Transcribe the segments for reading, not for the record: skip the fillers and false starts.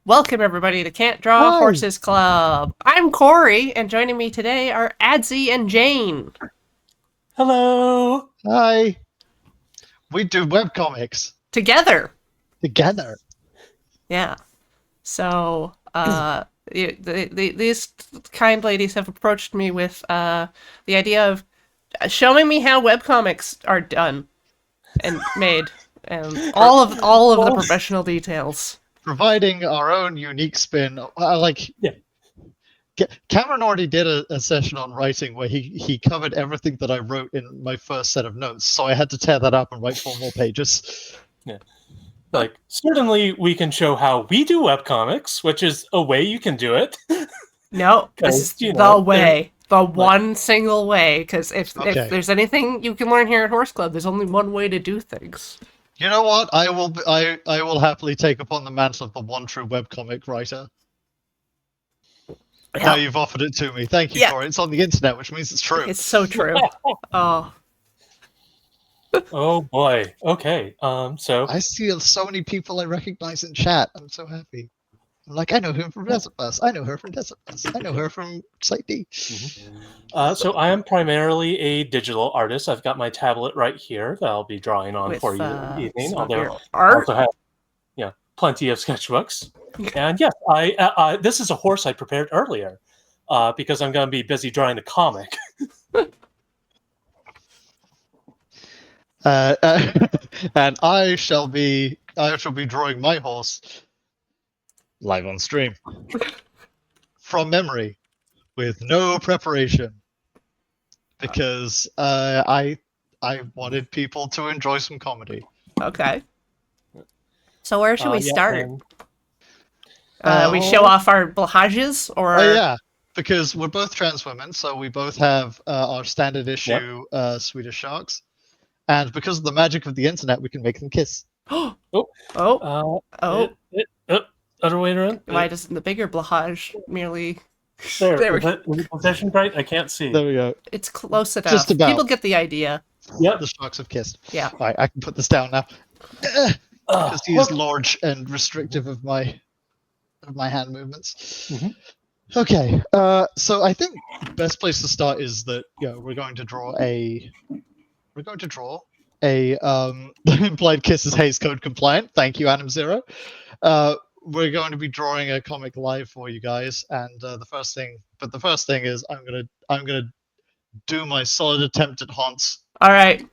Welcome, everybody, to Can't Draw Hi. Horses Club. I'm Corey, and joining me today are Adzy and Jane. Hello. Hi. We do webcomics Together. together. Yeah. So, these kind ladies have approached me with the idea of showing me how webcomics are done and made, and all of the Well, professional details. Providing our own unique spin. yeah. Cameron already did a session on writing where he covered everything that I wrote in my first set of notes, so I had to tear that up and write 4 more pages. Certainly we can show how we do webcomics, which is a way you can do it. No, this is Because, the way. The like, one single way. Because if Okay. there's anything you can learn here at Horse Club, there's only one way to do things. You know what? I will happily take upon the mantle of the one true webcomic writer. Now you've offered it to me. Thank you Yeah. for it. It's on the internet, which means it's true. It's so true. Oh, oh boy. Okay. So I see so many people I recognize in chat. I'm so happy. I'm like, I know him from Desert Bus. I know her from Desert Bus. I know her from Site D. so I am primarily a digital artist. I've got my tablet right here that I'll be drawing on with for you this evening. some of Although your I art. also have plenty of sketchbooks. And yes, this is a horse I prepared earlier because I'm going to be busy drawing a comic. And I shall be drawing my horse live on stream from memory with no preparation because I wanted people to enjoy some comedy. Okay. So where should we start? We show Oh. off our blahages, or Oh yeah, because we're both trans women, so we both have our standard issue Swedish sharks, and because of the magic of the internet, we can make them kiss. oh, Oh, oh. other way around. Why doesn't the bigger blahage merely? There, There we is it positioned right? I can't see. There we go. It's close enough. Just about. People get the idea. Yep. The sharks have kissed. Yeah. All right, I can put this down now. Because he is Look. large and restrictive of my hand movements. Mhm. Okay, so I think the best place to start is that we're going to draw a implied kiss is Hays Code compliant. Thank you, Adam Zero. We're going to be drawing a comic live for you guys, and the first thing is I'm gonna do my solid attempt at haunts. All right.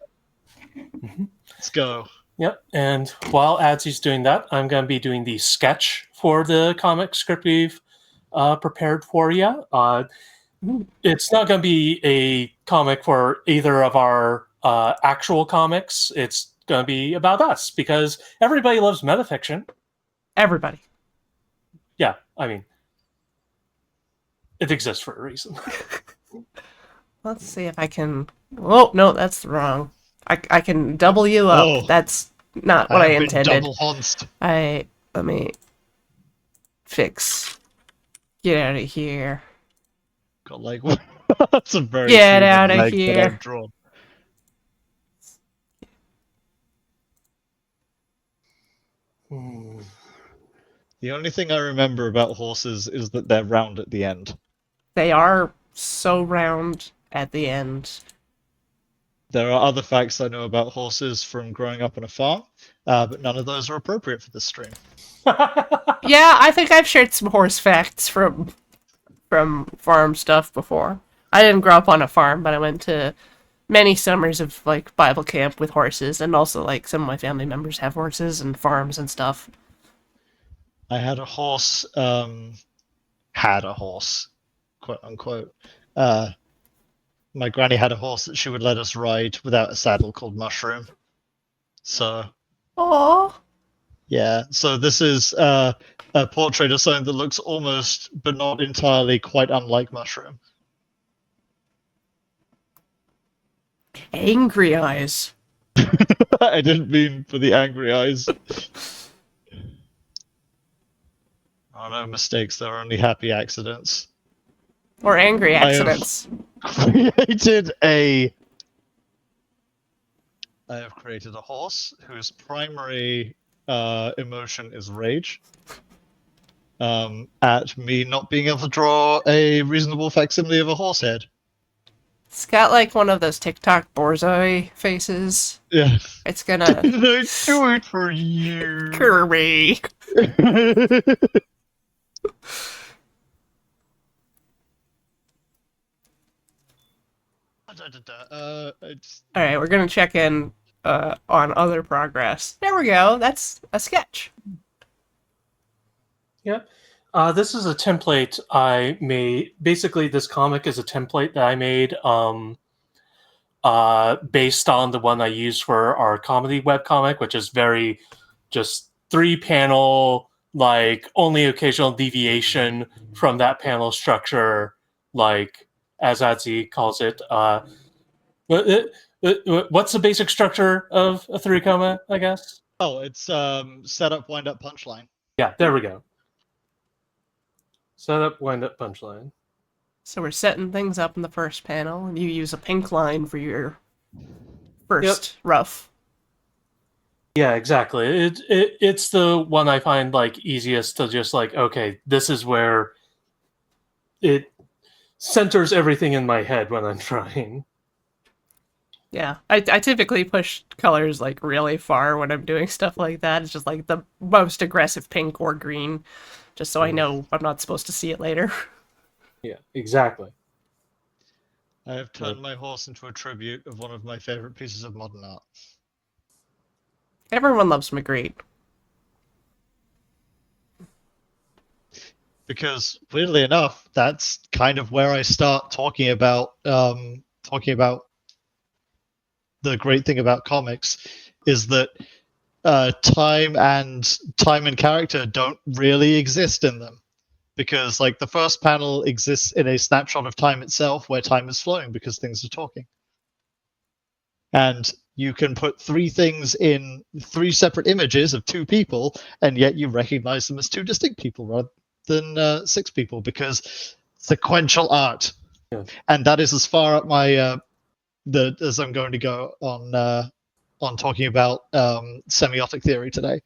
Let's go. Yep. And while Adzy's doing that, I'm going to be doing the sketch for the comic script we've prepared for you. It's not going to be a comic for either of our actual comics. It's going to be about us because everybody loves metafiction. Everybody. Yeah, I mean, it exists for a reason. Let's see if I can. Oh no, that's wrong. I can double you up. Oh. That's not what I have been intended. double haunced. Let me fix. Get out of here. Got like that's a very Get human outta leg that here. I've drawn. The only thing I remember about horses is that they're round at the end. They are so round at the end. There are other facts I know about horses from growing up on a farm, but none of those are appropriate for this stream. Yeah, I think I've shared some horse facts from farm stuff before. I didn't grow up on a farm, but I went to many summers of like Bible camp with horses, and also like some of my family members have horses and farms and stuff. I had a horse, quote unquote. My granny had a horse that she would let us ride without a saddle called Mushroom. So, Oh, yeah. So this is a portrait of something that looks almost, but not entirely, quite unlike Mushroom. angry eyes. I didn't mean for the angry eyes. Oh, no mistakes. There are only happy accidents. Or angry accidents. I have created a horse whose primary emotion is rage. at me not being able to draw a reasonable facsimile of a horse head. It's got like one of those TikTok borzoi faces. Yeah. It's gonna I do it for you. Kirby. It's... All right, we're gonna check in on other progress. There we go. That's a sketch. Yep. This is a template I made. Basically, this comic is a template that I made based on the one I used for our comedy webcomic, which is very just 3-panel, like only occasional deviation from that panel structure, like as Adzy calls it. What's the basic structure of a 3-coma, I guess? Oh, it's setup, wind up, punchline. Yeah, there we go. Setup, wind up, punchline. So we're setting things up in the first panel, and you use a pink line for your first rough. Yeah, exactly. It's the one I find like easiest to just like, okay, this is where it centers everything in my head when I'm trying. Yeah, I typically push colors like really far when I'm doing stuff like that. It's just like the most aggressive pink or green, just so I know I'm not supposed to see it later. Yeah, exactly. I have turned my horse into a tribute of one of my favorite pieces of modern art. Everyone loves Magritte. Because weirdly enough, that's kind of where I start talking about the great thing about comics is that time and character don't really exist in them, because like the first panel exists in a snapshot of time itself where time is flowing because things are talking, and you can put 3 things in 3 separate images of 2 people and yet you recognize them as 2 distinct people rather than 6 people, because sequential art. Yeah. And that is as far up my as I'm going to go on talking about semiotic theory today.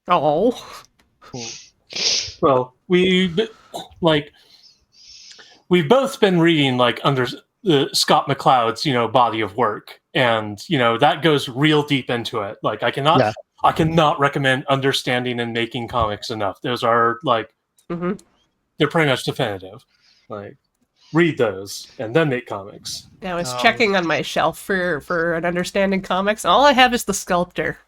Oh. Well, we've both been reading like under Scott McCloud's body of work, and that goes real deep into it. Like I cannot recommend Understanding and Making Comics enough. Those are like they're pretty much definitive. Like read those and then make comics. Yeah, I was checking on my shelf for an Understanding Comics, and all I have is The Sculptor.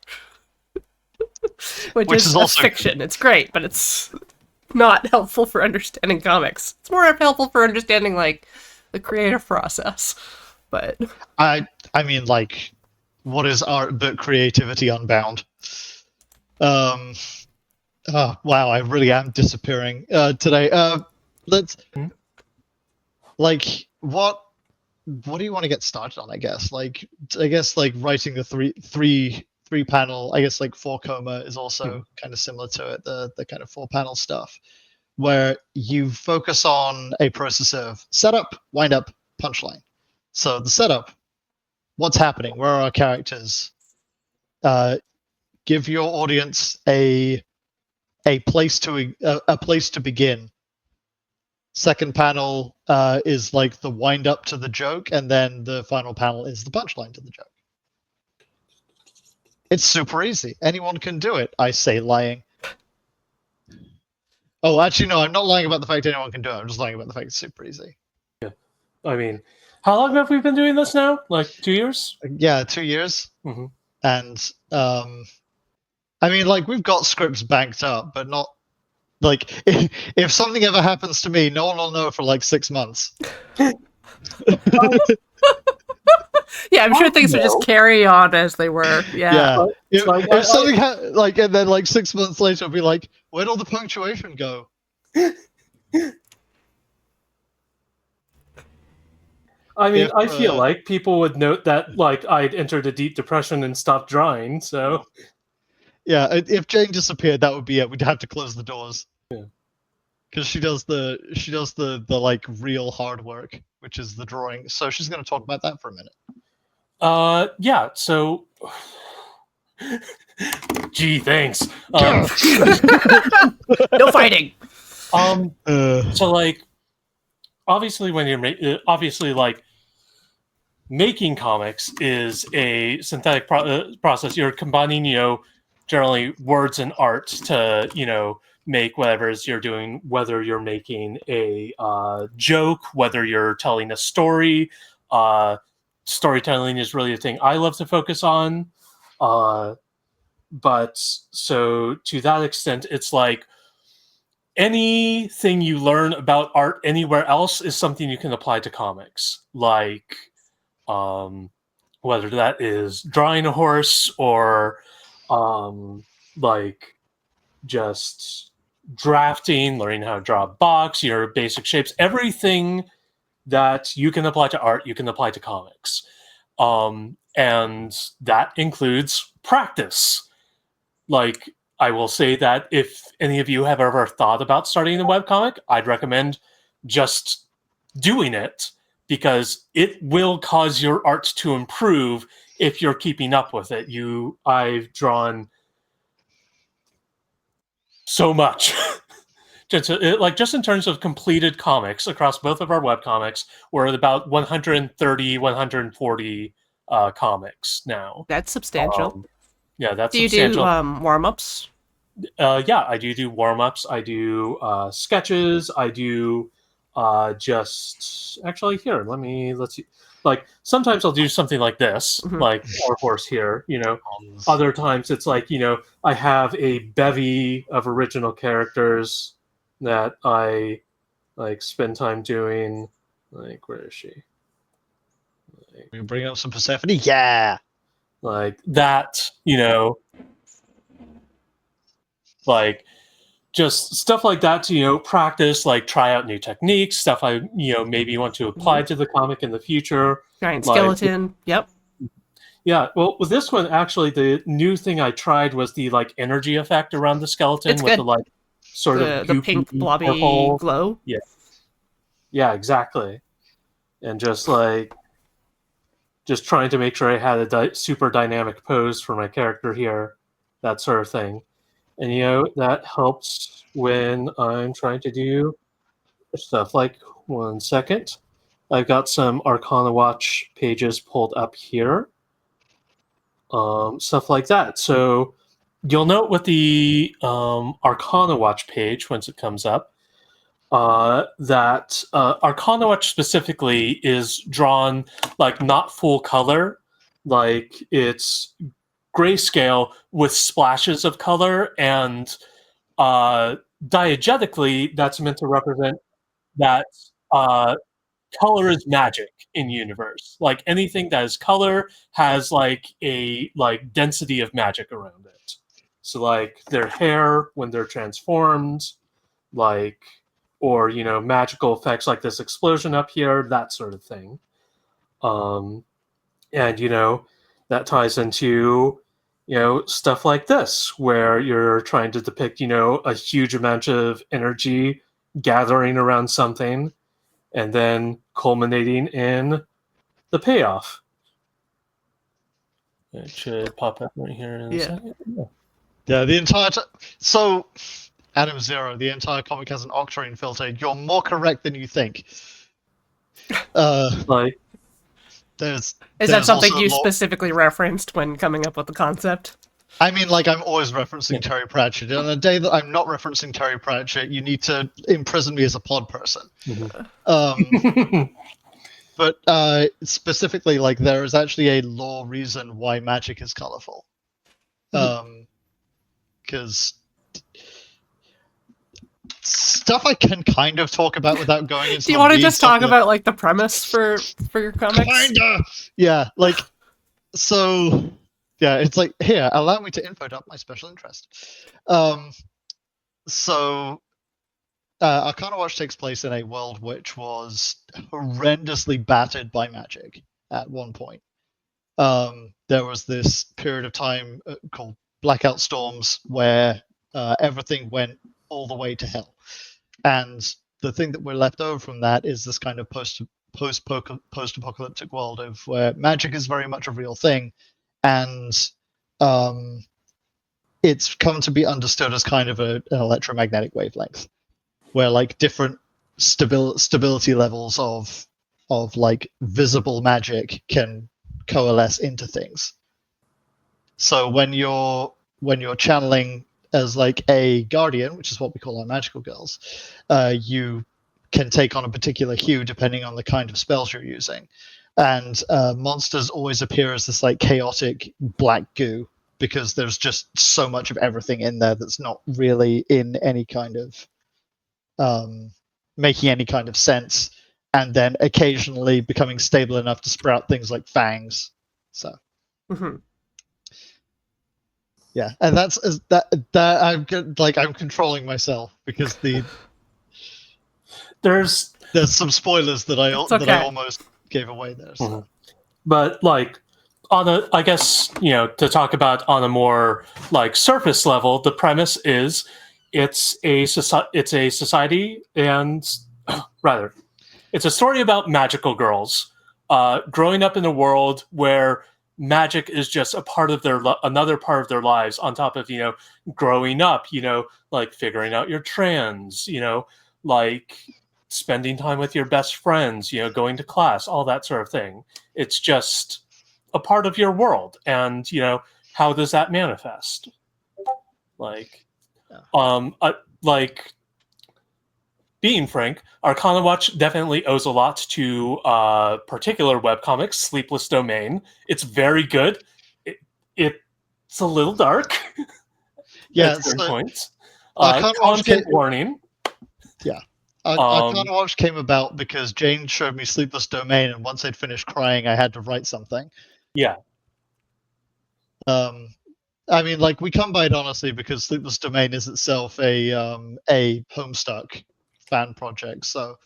which is also fiction. It's great, but it's not helpful for understanding comics. It's more helpful for understanding like the creative process. But I mean, like, what is art but creativity unbound? Oh wow, I really am disappearing today. Let's like what do you want to get started on? I guess like writing the three panel. I guess like 4-coma is also kind of similar to it. The kind of 4-panel stuff where you focus on a process of setup, wind up, punchline. So the setup, what's happening? Where are our characters? Give your audience a place to begin. Second panel is like the wind up to the joke, and then the final panel is the punchline to the joke. It's super easy. Anyone can do it. I say lying. Oh, actually, no, I'm not lying about the fact anyone can do it. I'm just lying about the fact it's super easy. Yeah. I mean, how long have we been doing this now? Like 2 years? Yeah, 2 years. Mm-hmm. And I mean, like, we've got scripts banked up, but not like if something ever happens to me, no one will know for like 6 months. yeah, I'm sure things will just carry on as they were. Yeah. If something and then like 6 months later, I'll be like, where'd all the punctuation go? I mean, I feel like people would note that like I'd entered a deep depression and stopped drawing. So yeah, if Jane disappeared, that would be it. We'd have to close the doors. Yeah, because she does the like real hard work, which is the drawing. So she's going to talk about that for a minute. Yeah. So, gee, thanks. No fighting. So like, obviously, when you're obviously like making comics is a synthetic process. You're combining, generally words and art to, make whatever it is you're doing, whether you're making a joke, whether you're telling a story. Storytelling is really the thing I love to focus on. But so to that extent, it's like anything you learn about art anywhere else is something you can apply to comics. Like, whether that is drawing a horse or like just drafting, learning how to draw a box, your basic shapes, everything that you can apply to art, you can apply to comics. And that includes practice. Like, I will say that if any of you have ever thought about starting a webcomic, I'd recommend just doing it, because it will cause your art to improve if you're keeping up with it. I've drawn so much. just in terms of completed comics across both of our webcomics, we're at about 130, 140 comics now. That's substantial. Yeah, that's do you substantial. do warm-ups? Yeah, I do warm-ups. I do sketches. I do just actually here. Let's see. Like, sometimes I'll do something like this, like our horse here. Other times it's like, I have a bevy of original characters that I like spend time doing. Like, where is she? We bring up some Persephone. Yeah. Like that, like just stuff like that to practice, like try out new techniques, stuff I maybe want to apply to the comic in the future. Giant skeleton. Yep. Yeah, well, with this one, actually, the new thing I tried was the like energy effect around the skeleton. It's with good. the like sort of the goopy, pink blobby purple glow. Yeah, exactly. And just trying to make sure I had a super dynamic pose for my character here, that sort of thing. And that helps when I'm trying to do stuff. Like, 1 second, I've got some Arcana Watch pages pulled up here. Stuff like that. So you'll note with the Arcana Watch page, once it comes up, that Arcana Watch specifically is drawn like not full color, like it's grayscale with splashes of color, and diegetically that's meant to represent that color is magic in universe. Like, anything that is color has like a density of magic around it. So like their hair when they're transformed, like, or magical effects like this explosion up here, that sort of thing. And that ties into stuff like this, where you're trying to depict a huge amount of energy gathering around something and then culminating in the payoff. It should pop up right here in a second. Yeah, the entire so Adam Zero, the entire comic has an octarine filter. You're more correct than you think. Like, is that something you specifically referenced when coming up with the concept? I mean, like, I'm always referencing Terry Pratchett. On a day that I'm not referencing Terry Pratchett, you need to imprison me as a pod person. But specifically, like, there is actually a lore reason why magic is colorful. Because stuff I can kind of talk about without going into. Do you want to just talk about like the premise for your comics? Kinda. Yeah, like, so. Yeah, it's like, here, allow me to info dump my special interest. So, Arcana Watch takes place in a world which was horrendously battered by magic at one point. There was this period of time called Blackout Storms where everything went all the way to hell. And the thing that we're left over from that is this kind of post-apocalyptic world of where magic is very much a real thing. And it's come to be understood as kind of an electromagnetic wavelength. where like different stability levels of like visible magic can coalesce into things. So when you're channeling as like a guardian, which is what we call our magical girls, you can take on a particular hue depending on the kind of spells you're using. And monsters always appear as this like chaotic black goo because there's just so much of everything in there that's not really in any kind of making any kind of sense, and then occasionally becoming stable enough to sprout things like fangs. So yeah, and that's I'm controlling myself because There's some spoilers that I almost gave away there. So. But like I guess, to talk about on a more like surface level, the premise is it's a society, and rather it's a story about magical girls growing up in a world where magic is just a part of another part of their lives on top of growing up, like figuring out your trans, like spending time with your best friends, going to class, all that sort of thing. It's just a part of your world, and how does that manifest? Like being frank, Arcana Watch definitely owes a lot to particular webcomics, Sleepless Domain. It's very good. It's a little dark. Yeah, at certain points. Content warning. Yeah. Arcana Watch came about because Jane showed me Sleepless Domain, and once I'd finished crying, I had to write something. Yeah. I mean, like, we come by it honestly because Sleepless Domain is itself a Homestuck fan project. So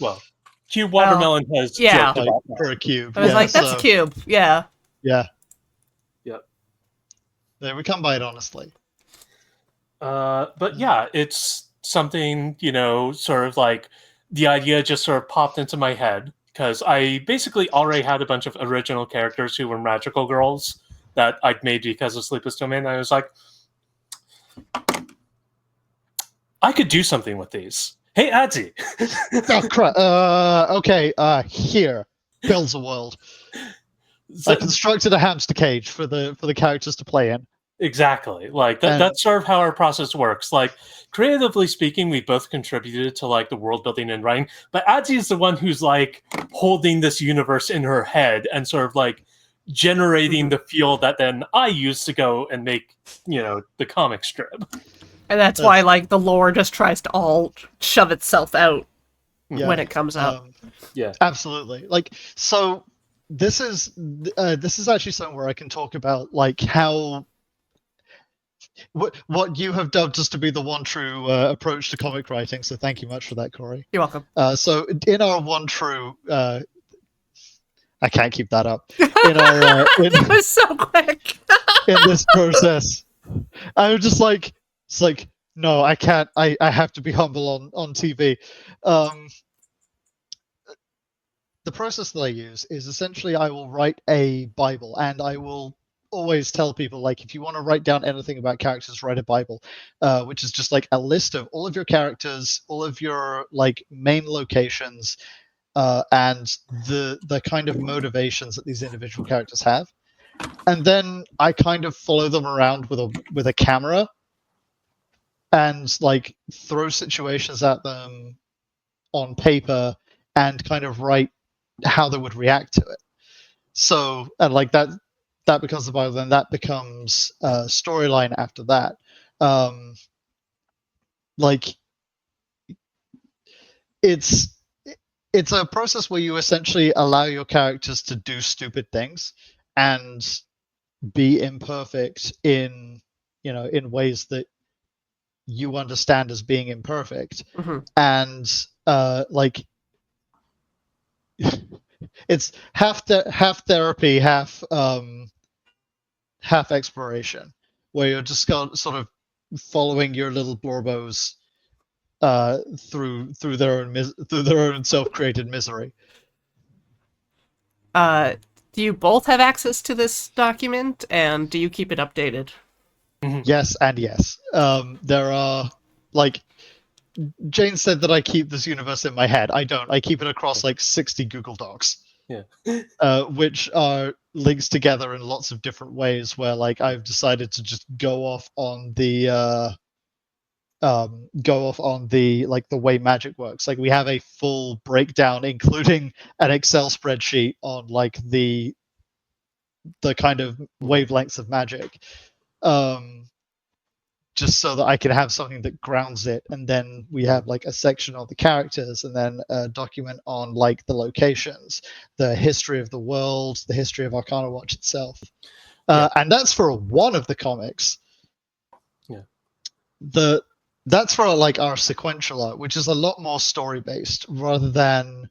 Cube Watermelon has joked about that. For a cube. I was like, that's a cube. Yeah. Yeah. Yep. Yeah, we come by it honestly. But yeah, it's something, sort of like the idea just sort of popped into my head because I basically already had a bunch of original characters who were magical girls that I'd made because of Sleepless Domain. And I was like, I could do something with these. Hey, Adzy. Oh, crap. Okay. Here, builds a world. I constructed a hamster cage for the characters to play in. Exactly. Like that's sort of how our process works. Like, creatively speaking, we both contributed to like the world building and writing, but Adzy is the one who's like holding this universe in her head and sort of like generating the feel that then I use to go and make, the comic strip. And that's why like the lore just tries to all shove itself out when it comes out. Yeah. Absolutely. Like, so this is actually something where I can talk about like how what you have dubbed us to be the one true approach to comic writing. So thank you much for that, Corey. You're welcome. So in our one true, I can't keep that up. In our, it was so quick. In this process, I was just like, it's like, no, I can't. I have to be humble on TV. The process that I use is essentially I will write a Bible, and I will always tell people, like, if you want to write down anything about characters, write a Bible, which is just like a list of all of your characters, all of your like main locations, and the kind of motivations that these individual characters have, and then I kind of follow them around with a camera and like throw situations at them on paper and kind of write how they would react to it. So, and like that becomes the Bible, then that becomes a storyline after that. Like, it's a process where you essentially allow your characters to do stupid things and be imperfect in ways that you understand as being imperfect. And like it's half therapy, half exploration, where you're just sort of following your little blorbos through their own self-created misery. Do you both have access to this document, and do you keep it updated? Yes and yes. There are like Jane said that I keep this universe in my head. I don't. I keep it across like 60 Google Docs. Yeah. Which are links together in lots of different ways. Where like I've decided to just go off on the like the way magic works. Like we have a full breakdown, including an Excel spreadsheet on like the kind of wavelengths of magic. Just so that I can have something that grounds it, and then we have like a section on the characters, and then a document on like the locations, the history of the world, the history of Arcana Watch itself, and that's for one of the comics. Yeah. That's for like our sequential art, which is a lot more story based rather than.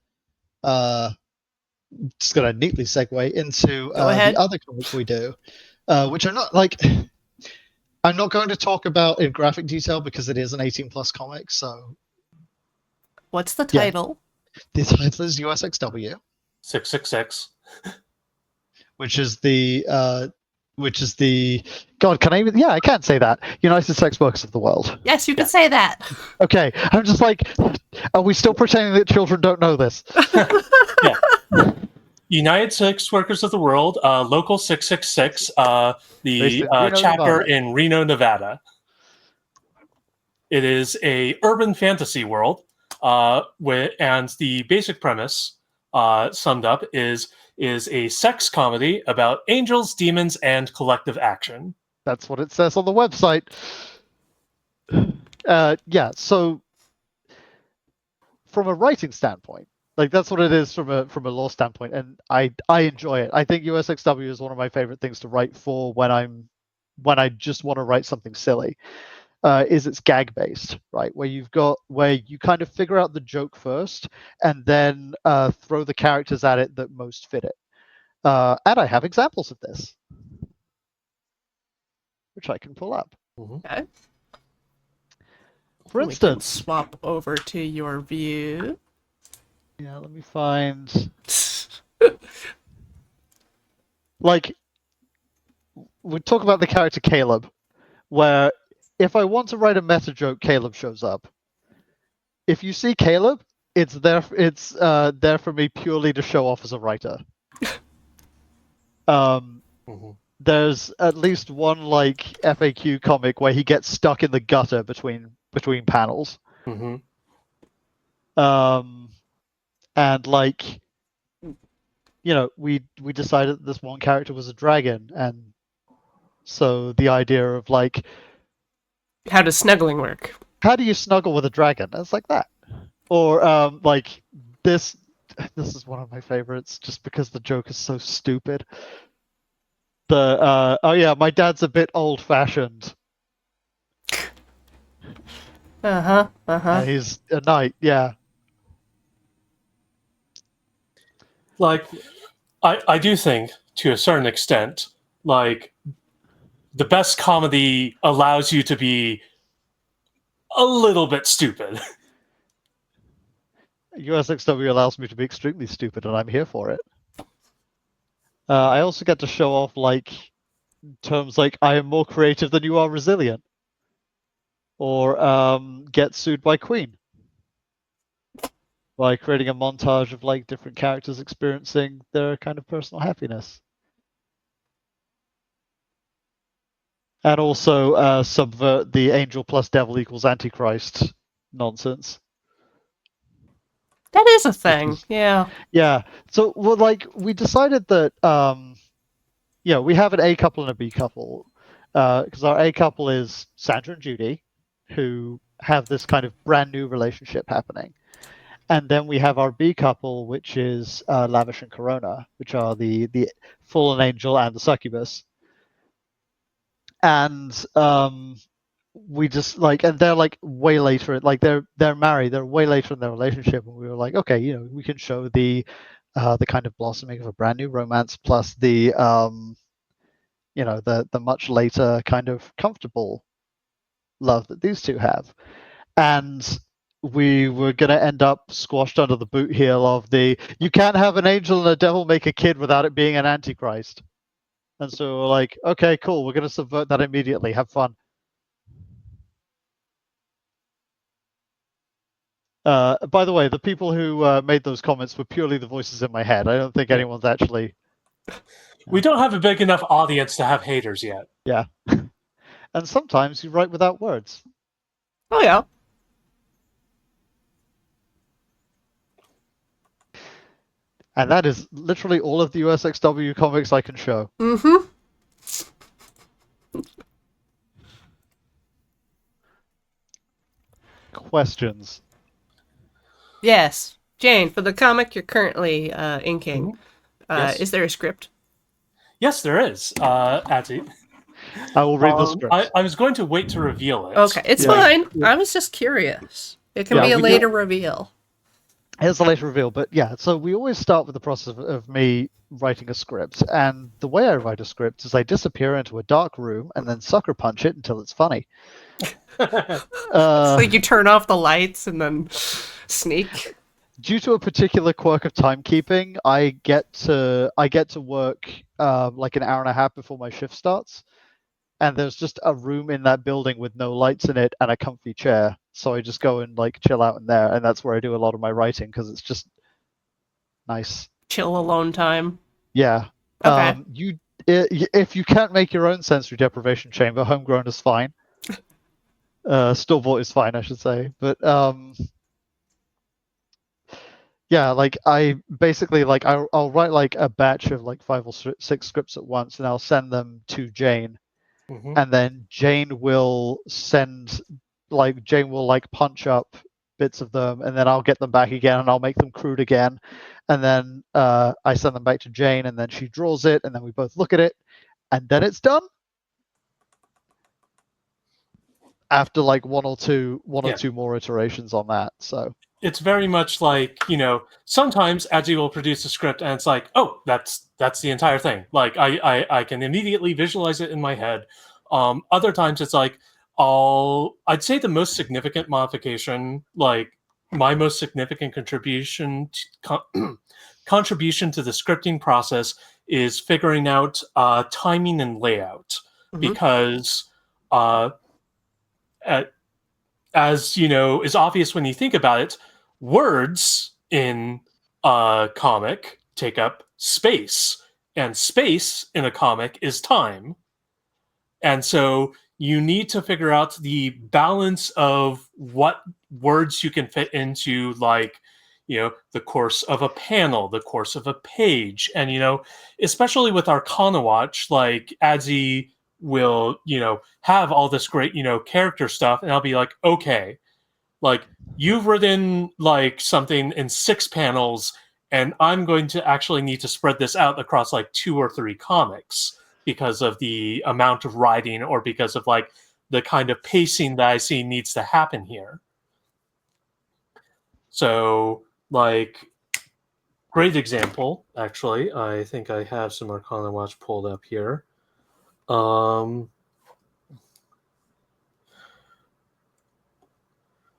Just gonna neatly segue into the other comics we do, which are not like. I'm not going to talk about in graphic detail because it is an 18+ comic. So, what's the title? The title is USXW, 666, which is the God. Can I even? Yeah, I can say that. United Sex Workers of the World. Yes, you can say that. Okay, I'm just like, are we still pretending that children don't know this? Yeah. United Sex Workers of the World, Local 666, the chapter Nevada. in Reno, Nevada. It is a urban fantasy world, and the basic premise, summed up, is a sex comedy about angels, demons, and collective action. That's what it says on the website. Yeah, so from a writing standpoint, like that's what it is from a law standpoint, and I enjoy it. I think USXW is one of my favorite things to write for when I just want to write something silly. Is it's gag based, right? Where you kind of figure out the joke first, and then throw the characters at it that most fit it. And I have examples of this, which I can pull up. Okay. For We can instance, swap over to your view. yeah, let me find. Like, we talk about the character Caleb, where if I want to write a meta joke, Caleb shows up. If you see Caleb, it's there. It's there for me purely to show off as a writer. There's at least one like FAQ comic where he gets stuck in the gutter between panels. And like, we decided that this one character was a dragon, and so the idea of like, how does snuggling work? How do you snuggle with a dragon? It's like that. Or like this is one of my favorites just because the joke is so stupid. Oh yeah, my dad's a bit old-fashioned. And he's a knight, yeah. Like, I do think, to a certain extent, like, the best comedy allows you to be a little bit stupid. USXW allows me to be extremely stupid, and I'm here for it. I also get to show off like terms like "I am more creative than you are resilient," or "get sued by Queen," by creating a montage of like different characters experiencing their kind of personal happiness. And also subvert the angel plus devil equals antichrist nonsense. That is a thing, yeah. Yeah. So, well, like, we decided that, we have an A couple and a B couple, because our A couple is Sandra and Judy, who have this kind of brand new relationship happening. And then we have our B couple, which is Lavish and Corona, which are the fallen angel and the succubus. And we just like, and they're like way later, like they're married, they're way later in their relationship, and we were like, okay, we can show the kind of blossoming of a brand new romance plus the the much later kind of comfortable love that these two have. And we were going to end up squashed under the boot heel of you can't have an angel and a devil make a kid without it being an antichrist. And so we're like, okay, cool, we're going to subvert that immediately. Have fun. By the way, the people who made those comments were purely the voices in my head. I don't think anyone's actually. We don't have a big enough audience to have haters yet. Yeah. And sometimes you write without words. Oh yeah. And that is literally all of the USXW comics I can show. Mm-hmm. Questions? Yes. Jane, for the comic you're currently inking, Yes. is there a script? Yes, there is. Adzy. I will read the script. I was going to wait to reveal it. Okay, it's Yeah. fine. I was just curious. It can Yeah, be a we later reveal. It's a later reveal, but yeah, so we always start with the process of me writing a script. And the way I write a script is I disappear into a dark room and then sucker punch it until it's funny. It's like you turn off the lights and then sneak. Due to a particular quirk of timekeeping, I get to work like an hour and a half before my shift starts, and there's just a room in that building with no lights in it and a comfy chair. So I just go and like chill out in there, and that's where I do a lot of my writing because it's just nice. Chill alone time. Yeah. Okay. If you can't make your own sensory deprivation chamber, homegrown is fine. Store bought is fine, I should say. But yeah, like I basically like I'll write like a batch of like 5 or 6 scripts at once, and I'll send them to Jane, and then Jane will punch up bits of them, and then I'll get them back again, and I'll make them crude again, and then I send them back to Jane, and then she draws it, and then we both look at it, and then it's done. After like one or two more iterations on that, so. It's very much like, sometimes Adzy will produce a script and it's like, oh, that's the entire thing. Like I can immediately visualize it in my head. Other times it's like I'd say the most significant modification, like my most significant contribution to the scripting process is figuring out timing and layout, because as is obvious when you think about it, words in a comic take up space, and space in a comic is time. And so you need to figure out the balance of what words you can fit into, like, the course of a panel, the course of a page. And, especially with Arcana Watch, like Adzy will, have all this great, character stuff. And I'll be like, okay, like you've written like something in 6 panels, and I'm going to actually need to spread this out across like 2 or 3 comics because of the amount of writing, or because of like the kind of pacing that I see needs to happen here. So, like, great example, actually. I think I have some Arcana Watch pulled up here.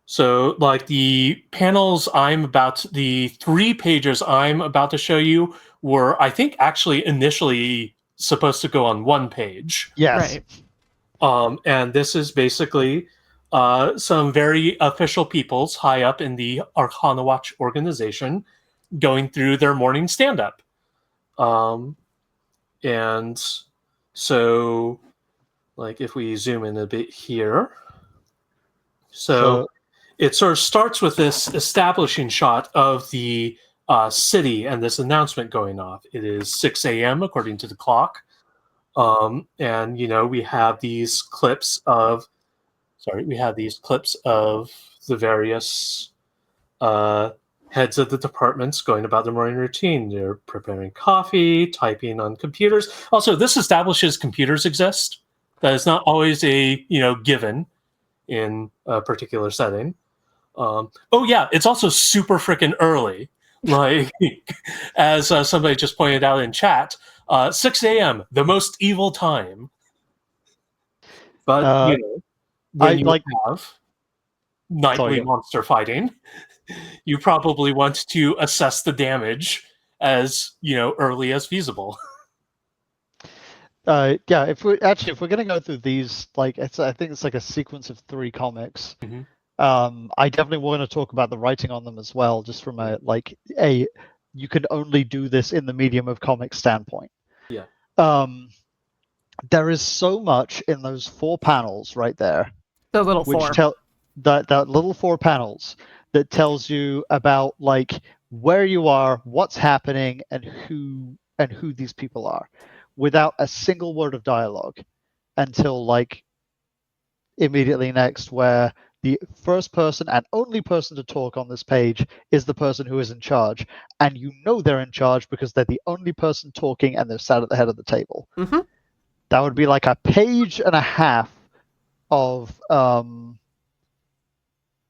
So, like, the 3 pages I'm about to show you were, I think, actually initially supposed to go on 1 page. Yes. Right. And this is basically some very official peoples high up in the Arcana Watch organization going through their morning stand-up. And so, like, if we zoom in a bit here. So it sort of starts with this establishing shot of the city and this announcement going off. It is 6 a.m. according to the clock. And, we have these clips of the various heads of the departments going about their morning routine. They're preparing coffee, typing on computers. Also, this establishes computers exist. That is not always a, given in a particular setting. It's also super freaking early. Like, as somebody just pointed out in chat, 6 a.m., the most evil time. But, when you have nightly monster fighting, you probably want to assess the damage as, early as feasible. If we're gonna go through these, like, I think it's like a sequence of 3 comics. I definitely want to talk about the writing on them as well, just from a you can only do this in the medium of comic standpoint. Yeah. There is so much in those 4 panels right there, The little which four. tell that little 4 panels that tells you about like where you are, what's happening, and who these people are, without a single word of dialogue, until like immediately next, where the first person and only person to talk on this page is the person who is in charge, and you know they're in charge because they're the only person talking and they're sat at the head of the table. Mm-hmm. That would be like a page and a half of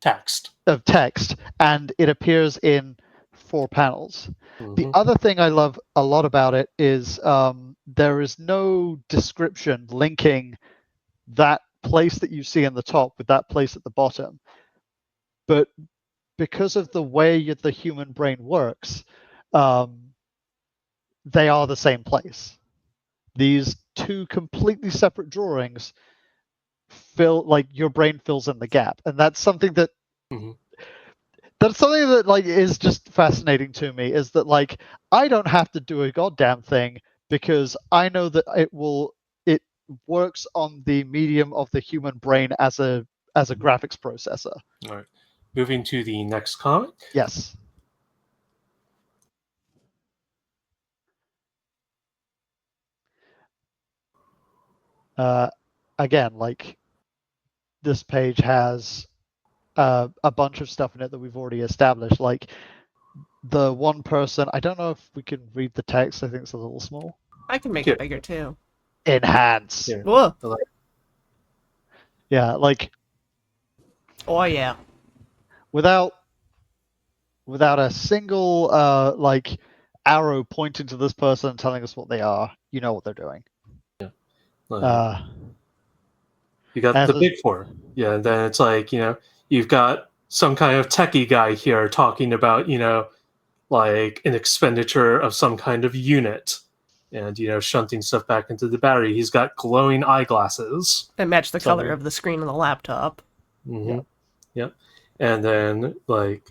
Text. and it appears in 4 panels. Mm-hmm. The other thing I love a lot about it is there is no description linking that place that you see in the top with that place at the bottom. But because of the way the human brain works, they are the same place. These 2 completely separate drawings fill, like, your brain fills in the gap, and that's something that like is just fascinating to me, is that like I don't have to do a goddamn thing because I know that it works on the medium of the human brain as a graphics processor. All right. Moving to the next comic. Yes. Again, like, this page has a bunch of stuff in it that we've already established. Like, the one person, I don't know if we can read the text. I think it's a little small. I can make it bigger too. Enhance. Yeah. Whoa. Yeah, like, Oh yeah. without a single like arrow pointing to this person and telling us what they are, you know what they're doing. Like, you got the big 4. Yeah, and then it's like, you've got some kind of techie guy here talking about, like an expenditure of some kind of unit and, shunting stuff back into the battery. He's got glowing eyeglasses. That match the color of the screen on the laptop. Mm-hmm. Yep. And then, like,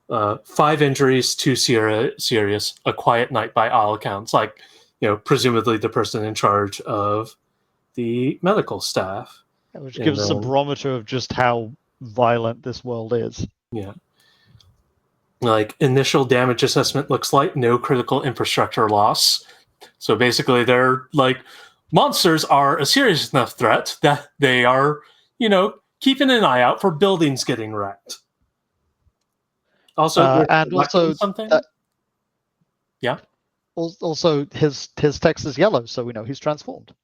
5 injuries, 2 serious, a quiet night by all accounts. Like, presumably the person in charge of the medical staff. Which gives us a barometer of just how violent this world is. Yeah. Like, initial damage assessment looks like no critical infrastructure loss. So basically they're like, monsters are a serious enough threat that they are, keeping an eye out for buildings getting wrecked. Also, and also something. Yeah. Also, his text is yellow, so we know he's transformed.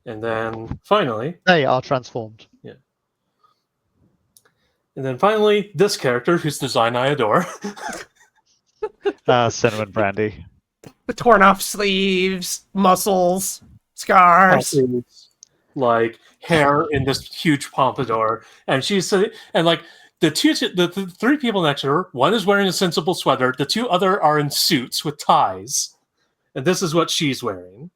And then finally, they are transformed. Yeah. And then finally, this character, whose design I adore. Cinnamon Brandy. The torn off sleeves, muscles, scars. Like, hair in this huge pompadour. And she's, and like, the 3 people next to her, one is wearing a sensible sweater, the 2 other are in suits with ties. And this is what she's wearing.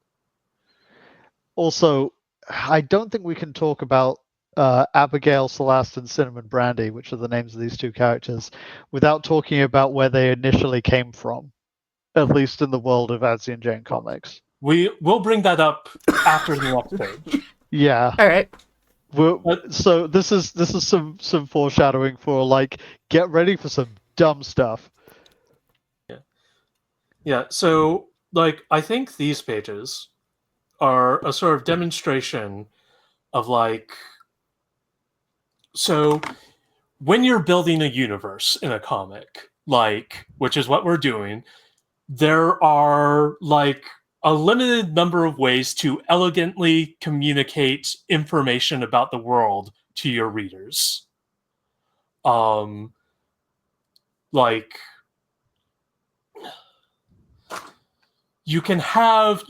Also, I don't think we can talk about Abigail, Celeste, and Cinnamon Brandy, which are the names of these 2 characters, without talking about where they initially came from, at least in the world of Adzy and Jane comics. We'll bring that up after the next page. Yeah. All right. So this is some foreshadowing for, like, get ready for some dumb stuff. Yeah. So, like, I think these pages are a sort of demonstration of, like, so when you're building a universe in a comic, like, which is what we're doing, there are, like, a limited number of ways to elegantly communicate information about the world to your readers. Like, you can have,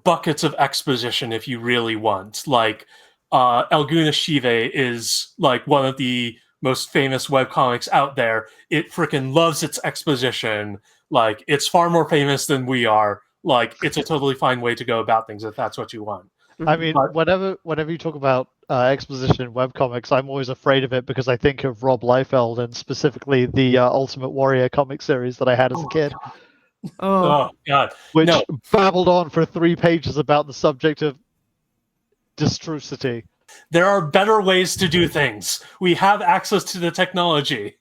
buckets of exposition if you really want. Like, Elguna Shive is, like, one of the most famous webcomics out there. It freaking loves its exposition. Like, it's far more famous than we are. Like, it's a totally fine way to go about things if that's what you want. I mean, But- whenever you talk about exposition in webcomics, I'm always afraid of it because I think of Rob Liefeld and specifically the Ultimate Warrior comic series that I had as a kid, Oh, Oh God, which no! babbled on for 3 pages about the subject of distrucity. There are better ways to do things. We have access to the technology.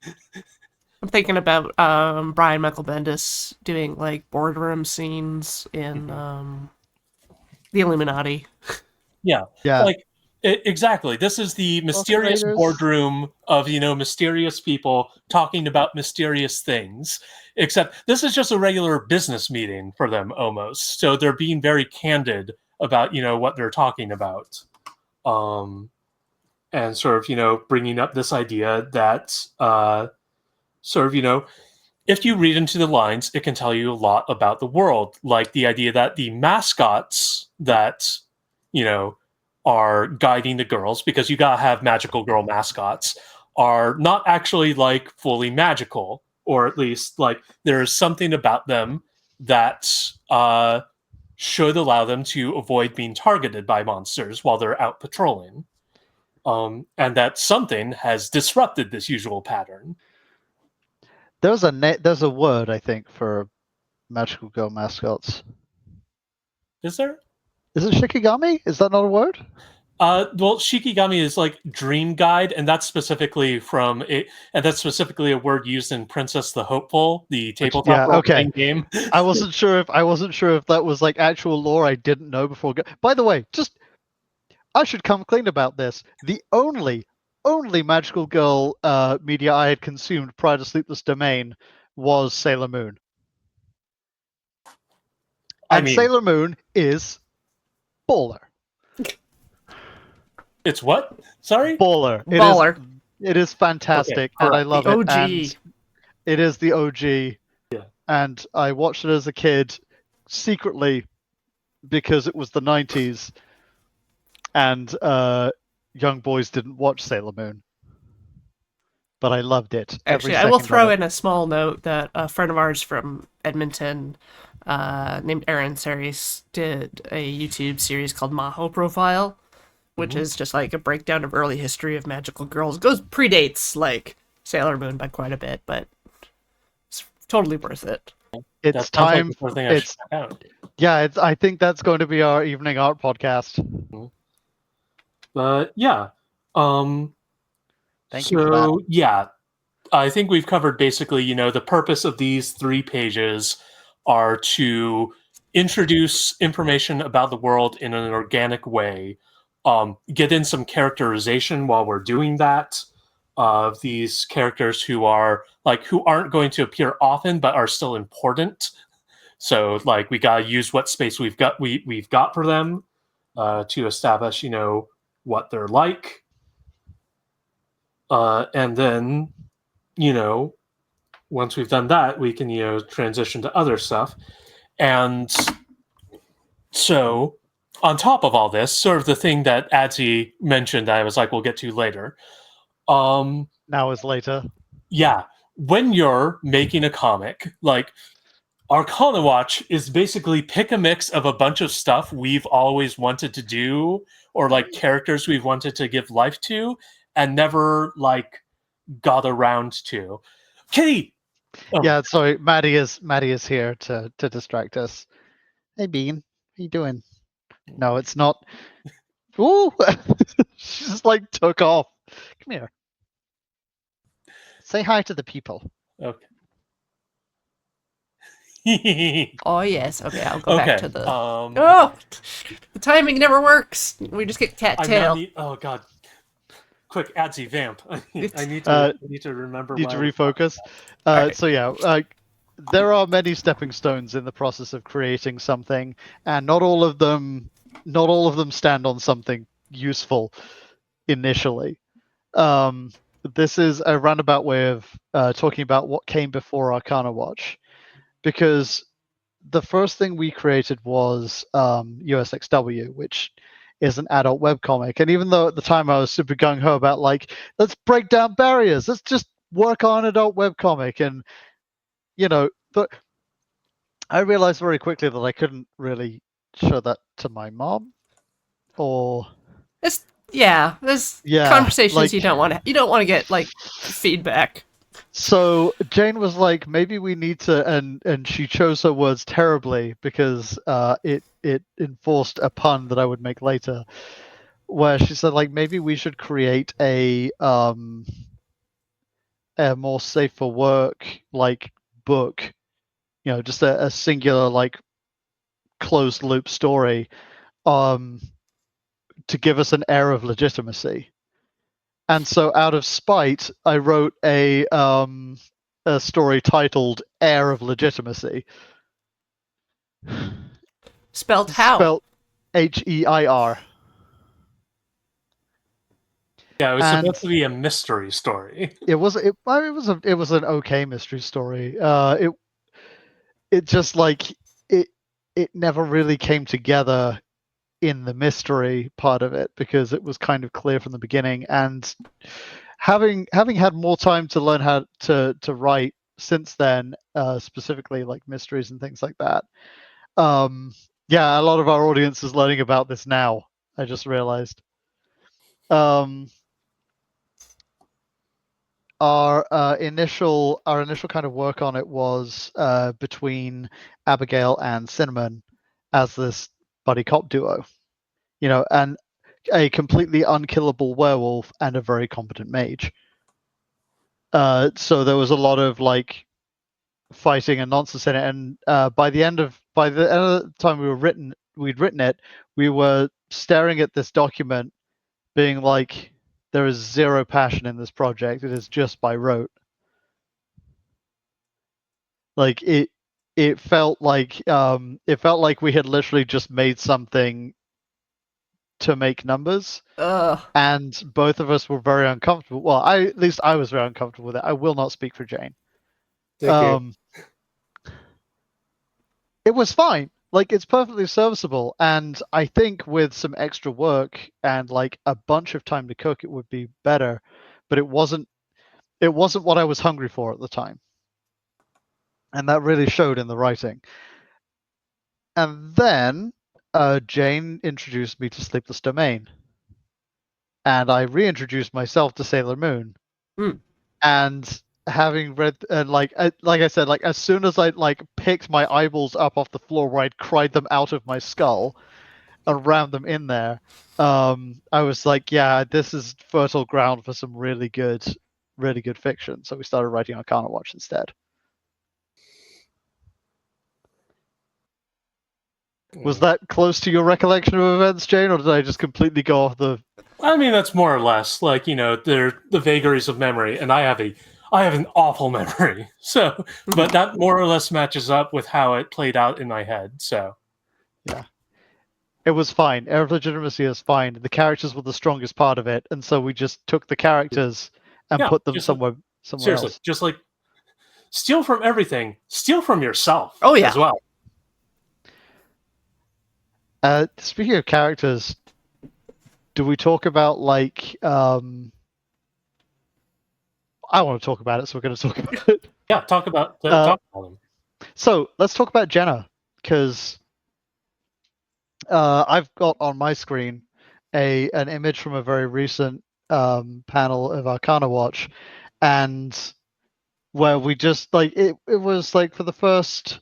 I'm thinking about Brian Michael Bendis doing like boardroom scenes in the Illuminati. Yeah, Yeah, like exactly. This is the mysterious Raiders. boardroom of mysterious people talking about mysterious things. Except this is just a regular business meeting for them almost. So they're being very candid about what they're talking about, and sort of bringing up this idea that sort of if you read into the lines, it can tell you a lot about the world, like the idea that the mascots that you know are guiding the girls, because you gotta have magical girl mascots, are not actually like fully magical, or at least like there's something about them that should allow them to avoid being targeted by monsters while they're out patrolling, and that something has disrupted this usual pattern. there's a word I think for magical girl mascots. Is there? Is it shikigami? Is that not a word? Well, Shikigami is like dream guide, and that's specifically a word used in Princess the Hopeful, the tabletop yeah, role-playing okay. game. I wasn't sure if that was like actual lore I didn't know before. By the way, I should come clean about this. The only magical girl media I had consumed prior to Sleepless Domain was Sailor Moon. I And mean, Sailor Moon is baller. it's what? Sorry? Baller. Baller. It is fantastic, and I correct. love The it. OG. And it is the OG. Yeah. And I watched it as a kid secretly because it was the 90s, and young boys didn't watch Sailor Moon. But I loved it. Actually, I will throw in a small note that a friend of ours from Edmonton, named Aaron Series, did a YouTube series called Maho Profile, which is just like a breakdown of early history of magical girls. It predates like Sailor Moon by quite a bit, but it's totally worth it. It's That sounds like time. the sort of thing I should check out. Yeah, I think that's going to be our evening art podcast. But yeah. Thank you for that. Yeah, I think we've covered basically, the purpose of these 3 pages are to introduce information about the world in an organic way, get in some characterization while we're doing that of these characters who aren't going to appear often but are still important. So like we gotta use what space we've got for them to establish, what they're like. And then, once we've done that, we can, transition to other stuff. And so, on top of all this, sort of the thing that Adzy mentioned that I was like, we'll get to later. Now is later. Yeah, when you're making a comic, like Arcana Watch is basically pick a mix of a bunch of stuff we've always wanted to do, or like characters we've wanted to give life to, and never like got around to. Kitty. Oh. Yeah, sorry, Maddie is here to distract us. Hey, Bean, how you doing? No, it's not. Ooh, she just like took off. Come here. Say hi to the people. Okay. Oh yes. Okay, I'll go back to the. Oh, the timing never works. We just get cattail. oh god. Quick, Adzy vamp. I need to remember. Need to refocus. So yeah, there are many stepping stones in the process of creating something, and not all of them stand on something useful initially. This is a roundabout way of talking about what came before Arcana Watch, because the first thing we created was USXW, which is an adult webcomic. And even though at the time I was super gung-ho about like, let's break down barriers, let's just work on an adult webcomic. And, but I realized very quickly that I couldn't really show that to my mom. or there's Yeah, conversations like- you don't want to get like feedback. So Jane was like, maybe we need to, and she chose her words terribly because it enforced a pun that I would make later, where she said like maybe we should create a more safe for work like book, just a singular like closed loop story, um, to give us an air of legitimacy. And so, out of spite, I wrote a story titled "Air of Legitimacy," Spelt how? spelt Heir. Yeah, it was And supposed to be a mystery story. it was an okay mystery story. It just like it it never really came together in the mystery part of it because it was kind of clear from the beginning. And having had more time to learn how to write since then, specifically like mysteries and things like that. Yeah, a lot of our audience is learning about this now. I just realized. Our initial kind of work on it was between Abigail and Cinnamon as this buddy cop duo, and a completely unkillable werewolf and a very competent mage. So there was a lot of like fighting and nonsense in it, and by the end of the time we'd written it, we were staring at this document, being like, there is zero passion in this project. It is just by rote. Like it felt like we had literally just made something to make numbers, and both of us were very uncomfortable. Well, at least I was very uncomfortable with it. I will not speak for Jane. Thank you. It was fine. Like, it's perfectly serviceable, and I think with some extra work and like a bunch of time to cook, it would be better. But it wasn't what I was hungry for at the time, and that really showed in the writing. And then Jane introduced me to Sleepless Domain, and I reintroduced myself to Sailor Moon. And having read, and like I said, like as soon as I like picked my eyeballs up off the floor where I'd cried them out of my skull and rammed them in there, I was like, yeah, this is fertile ground for some really good fiction. So we started writing Arcana Watch instead. Was that close to your recollection of events, Jane, or did I just completely go off the? I mean, that's more or less like they're the vagaries of memory, and I have an awful memory. So, but that more or less matches up with how it played out in my head. So, yeah, it was fine. Air of Legitimacy is fine. The characters were the strongest part of it, and so we just took the characters and put them somewhere seriously, else. just like steal from everything, steal from yourself. Oh yeah, as well. Speaking of characters, do we talk about like? I want to talk about it, so we're going to talk about it. Yeah, talk about them. So let's talk about Jenna, because I've got on my screen an image from a very recent panel of Arcana Watch, and where we just like it was like for the first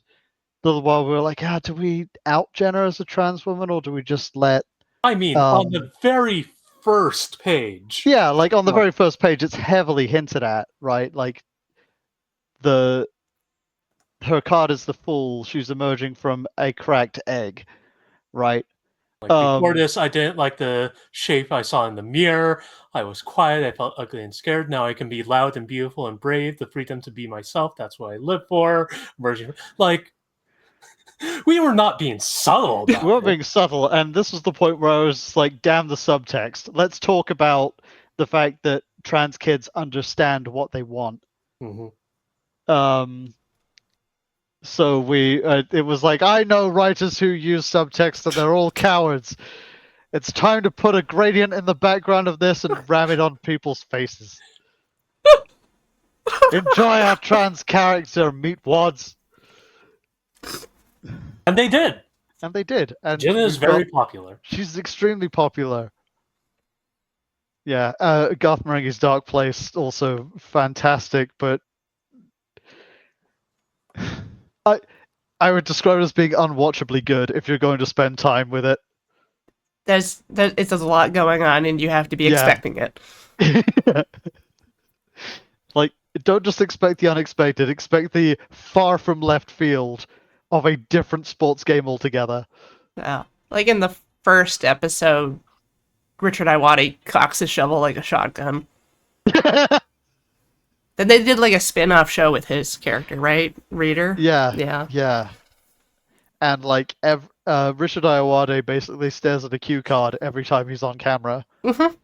little while we were like, do we out Jenna as a trans woman, or do we just let? I mean, on the very first page. Yeah, like on the very first page, it's heavily hinted at, right? Like her card is the fool. She's emerging from a cracked egg, right? Like before this, I didn't like the shape I saw in the mirror. I was quiet. I felt ugly and scared. Now I can be loud and beautiful and brave. The freedom to be myself. That's what I live for. Emerging, like we were not being subtle about we weren't being subtle, and this was the point where I was like, damn the subtext. Let's talk about the fact that trans kids understand what they want. So it was like, I know writers who use subtext and they're all cowards. It's time to put a gradient in the background of this and ram it on people's faces. Enjoy our trans character, meatwads. And they did. And they did. And Jenna is very popular. She's extremely popular. Yeah, Garth Marenghi's Dark Place, also fantastic, but I would describe it as being unwatchably good if you're going to spend time with it. There's a lot going on, and you have to be expecting it. Like, don't just expect the unexpected, expect the far from left field of a different sports game altogether. Yeah. Like in the first episode, Richard Iwata cocks his shovel like a shotgun. Then they did like a spin-off show with his character, right? Reader? Yeah. And like Richard Iwata basically stares at a cue card every time he's on camera. Mm-hmm.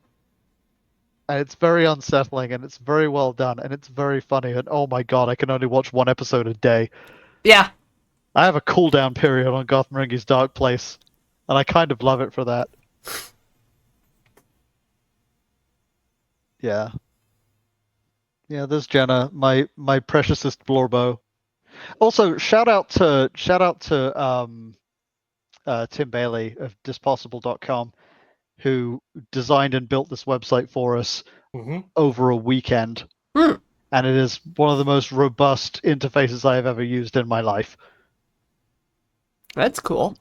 And it's very unsettling, and it's very well done, and it's very funny, and oh my god, I can only watch one episode a day. Yeah. I have a cooldown period on Garth Marenghi's Dark Place, and I kind of love it for that. Yeah. Yeah, there's Jenna, my preciousest Blorbo. Also, shout out to Tim Bailey of dispossible.com, who designed and built this website for us over a weekend. And it is one of the most robust interfaces I have ever used in my life. That's cool.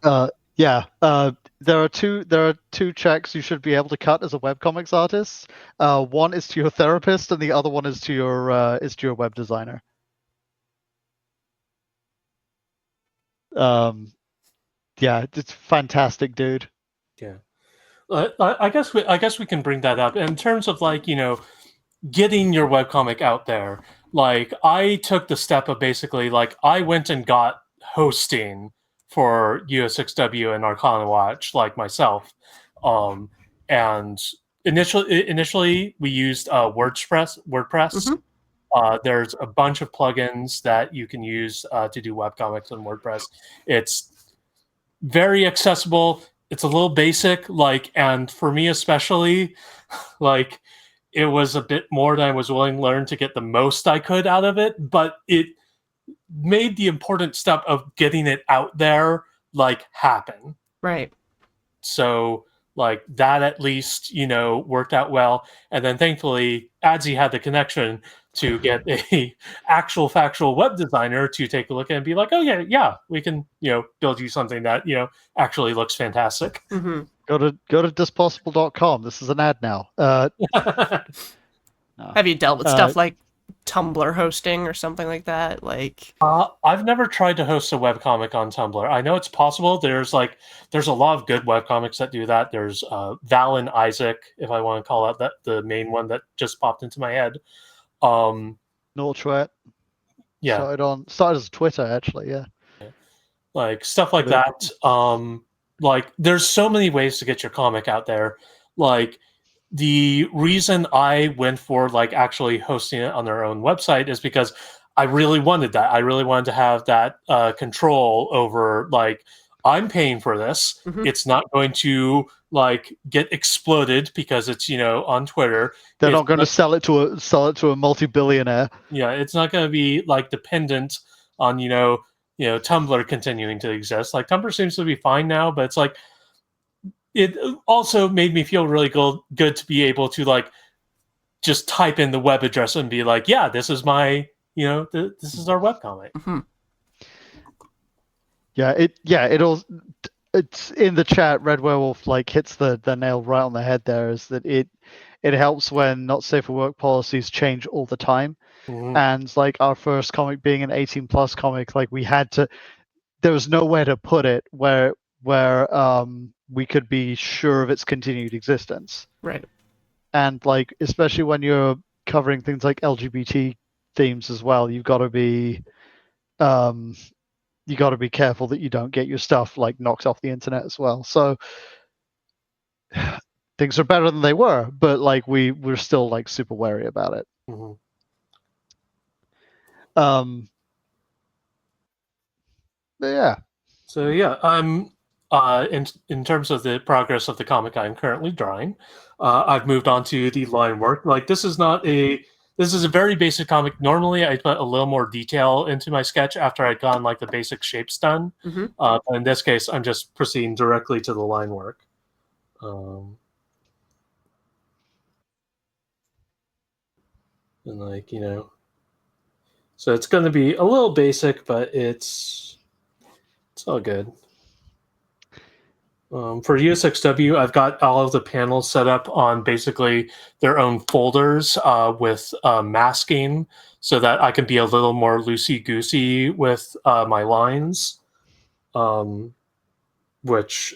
Yeah. There are two checks you should be able to cut as a webcomics artist. One is to your therapist, and the other one is to your web designer. Yeah, it's fantastic, dude. Yeah. I guess we can bring that up in terms of like, you know, getting your webcomic out there. Like, I took the step of basically like I went and got hosting for USXW and Arcana Watch, like myself. And initially we used WordPress. There's a bunch of plugins that you can use to do webcomics on WordPress. It's very accessible. It's a little basic, like, and for me especially, like, it was a bit more than I was willing to learn to get the most I could out of it, but it made the important step of getting it out there, like, happen. Right. So, like, that at least, you know, worked out well. And then thankfully, Adzy had the connection to get a actual factual web designer to take a look at it and be like, oh yeah, we can, you know, build you something that, you know, actually looks fantastic. Mm-hmm. Go to dispossible.com. This is an ad now. Have you dealt with stuff like Tumblr hosting or something like that? Like, I've never tried to host a webcomic on Tumblr. I know it's possible. There's a lot of good webcomics that do that. There's Val and Isaac, if I want to call out that the main one that just popped into my head. Nortwet. Yeah. Started as Twitter, actually, yeah. Like stuff like that. Like, there's so many ways to get your comic out there. Like, the reason I went for like actually hosting it on their own website is because I really wanted that. I really wanted to have that control over, like, I'm paying for this. Mm-hmm. It's not going to like get exploded because it's, you know, on Twitter. They're not going to sell it to a multi-billionaire. Yeah, it's not going to be like dependent on, you know, Tumblr continuing to exist. Like, Tumblr seems to be fine now, but it's like, it also made me feel really good to be able to like just type in the web address and be like, yeah, this is my, you know, this is our webcomic. Mm-hmm. It's in the chat. Red Werewolf like hits the nail right on the head there, is that it helps when not safe for work policies change all the time. Mm-hmm. And like our first comic being an 18+ comic, like there was nowhere to put it where we could be sure of its continued existence. Right. And like, especially when you're covering things like LGBT themes as well, you've got to be careful that you don't get your stuff like knocked off the internet as well. So things are better than they were, but like we're still like super wary about it. Mm-hmm. Yeah. So yeah, I'm in terms of the progress of the comic I'm currently drawing, I've moved on to the line work. Like, this is not This is a very basic comic. Normally, I put a little more detail into my sketch after I'd gotten like the basic shapes done. Mm-hmm. But in this case, I'm just proceeding directly to the line work. And like, so it's going to be a little basic, but it's all good. For USXW, I've got all of the panels set up on basically their own folders with masking so that I can be a little more loosey-goosey with my lines, which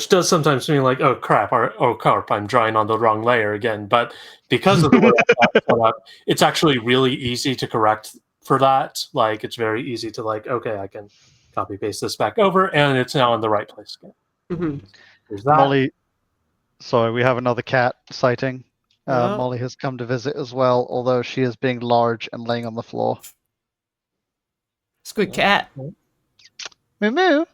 does sometimes mean like, oh crap, I'm drawing on the wrong layer again. But because of the way I've set up, it's actually really easy to correct for that. Like, it's very easy to like, okay, I can copy paste this back over, and it's now in the right place again. Mm-hmm. There's that. Molly, sorry, we have another cat sighting. Oh. Molly has come to visit as well, although she is being large and laying on the floor. It's a good cat. Moo moo.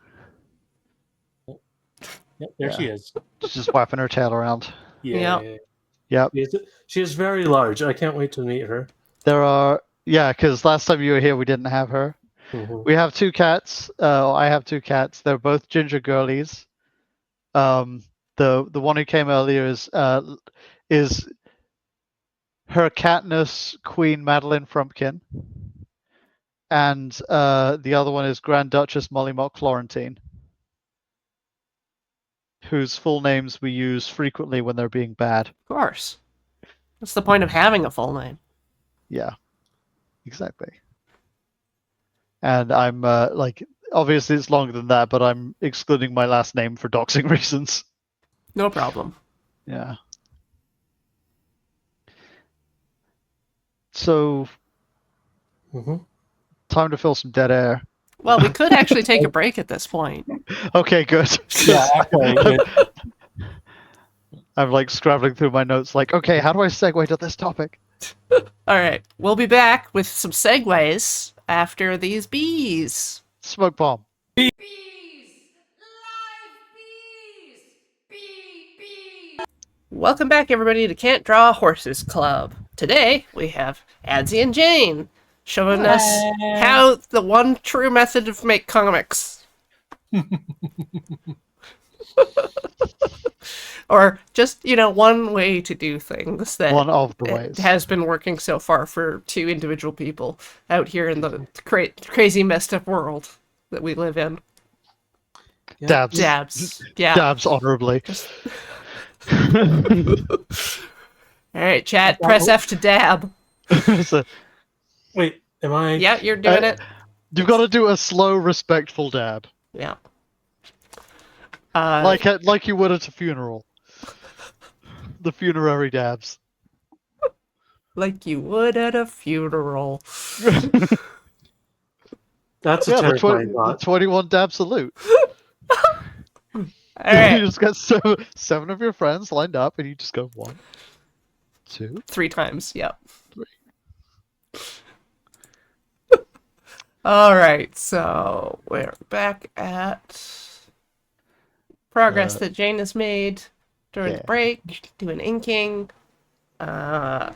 Yep, there she is. She's just whapping her tail around. Yeah. Yep. She is very large. I can't wait to meet her. There are, because last time you were here, we didn't have her. Mm-hmm. We have two cats. I have two cats. They're both ginger girlies. The one who came earlier is her Katniss Queen Madeline Frumpkin, and the other one is Grand Duchess Molly Mock Florentine, whose full names we use frequently when they're being bad. Of course. What's the point of having a full name? Yeah, exactly. And I'm obviously it's longer than that, but I'm excluding my last name for doxing reasons. No problem. Yeah. So, time to fill some dead air. Well, we could actually take a break at this point. Okay, good. Yeah, actually, I'm like scrabbling through my notes, like, okay, how do I segue to this topic? All right, we'll be back with some segues after these bees. Smoke bomb. Bees! Live bees! Bee! Welcome back, everybody, to Can't Draw Horses Club. Today, we have Adzy and Jane showing us how the one true method of make comics. Or just, one way to do things that One of the ways. has been working so far for two individual people out here in the crazy messed up world that we live in. Dabs. Yeah. Dabs honorably. All right, chat, press F to dab. So, wait, am I? Yeah, you're doing it. you've got to do a slow, respectful dab. Yeah. Like you would at a funeral. The funerary dabs. Like you would at a funeral. That's a terrifying the thought. 21 dab salute. All right. You just got seven of your friends lined up, and you just go 1, 2, 3 times, yep. 3. All right, so we're back at progress that Jane has made during the break, doing inking. I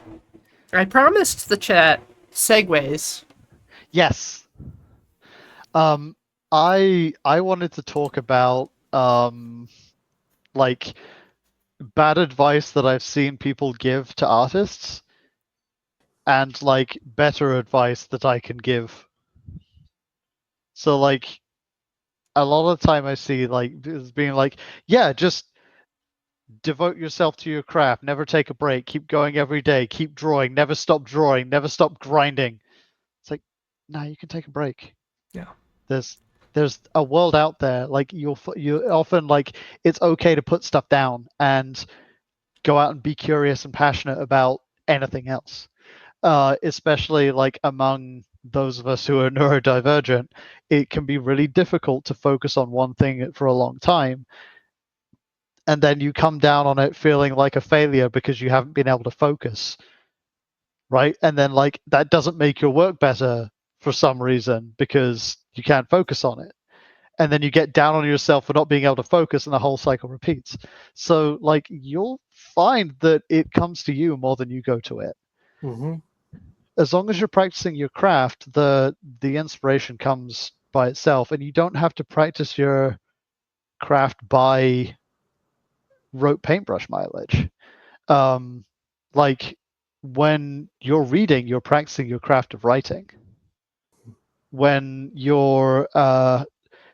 promised the chat segues. Yes. I wanted to talk about like bad advice that I've seen people give to artists, and like better advice that I can give. So like a lot of the time I see like it's being like, yeah, just devote yourself to your craft, never take a break, keep going every day, keep drawing, never stop grinding. It's like, nah, you can take a break. Yeah. There's a world out there. Like you often like it's okay to put stuff down and go out and be curious and passionate about anything else. Especially like among those of us who are neurodivergent, it can be really difficult to focus on one thing for a long time. And then you come down on it feeling like a failure because you haven't been able to focus. Right? And then like that doesn't make your work better for some reason because you can't focus on it. and then you get down on yourself for not being able to focus, and the whole cycle repeats. So like you'll find that it comes to you more than you go to it. Mm-hmm. As long as you're practicing your craft, the inspiration comes by itself, and you don't have to practice your craft by rote paintbrush mileage. Like when you're reading, you're practicing your craft of writing. When you're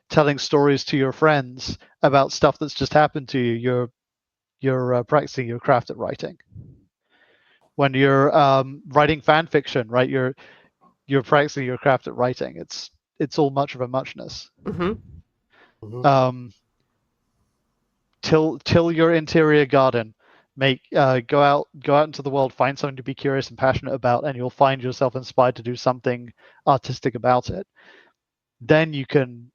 telling stories to your friends about stuff that's just happened to you, you're practicing your craft at writing. When you're writing fan fiction, right, you're practicing your craft at writing. It's all much of a muchness. Mm-hmm. Till your interior garden. Go out into the world, find something to be curious and passionate about, and you'll find yourself inspired to do something artistic about it. Then you can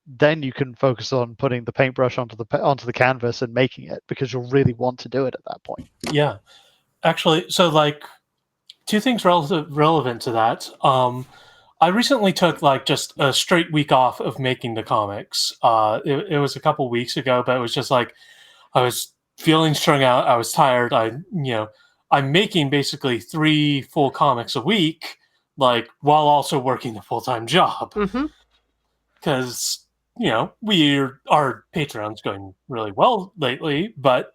focus on putting the paintbrush onto the canvas and making it, because you'll really want to do it at that point. Yeah, actually, so like two things relevant to that. I recently took like just a straight week off of making the comics. It was a couple weeks ago, but it was just like I was feeling strung out. I was tired. I'm making basically 3 full comics a week, like while also working a full-time job. Because our Patreon's going really well lately, but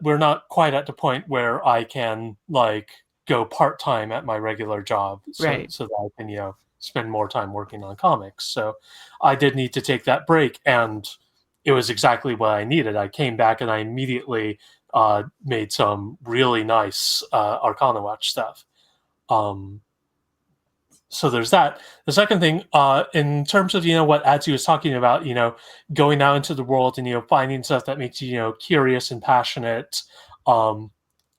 we're not quite at the point where I can like go part-time at my regular job, so Right. that I can spend more time working on comics. So I did need to take that break, and it was exactly what I needed. I came back and I immediately made some really nice Arcana Watch stuff. So there's that. The second thing, in terms of what Adzy was talking about, going out into the world and finding stuff that makes you curious and passionate. One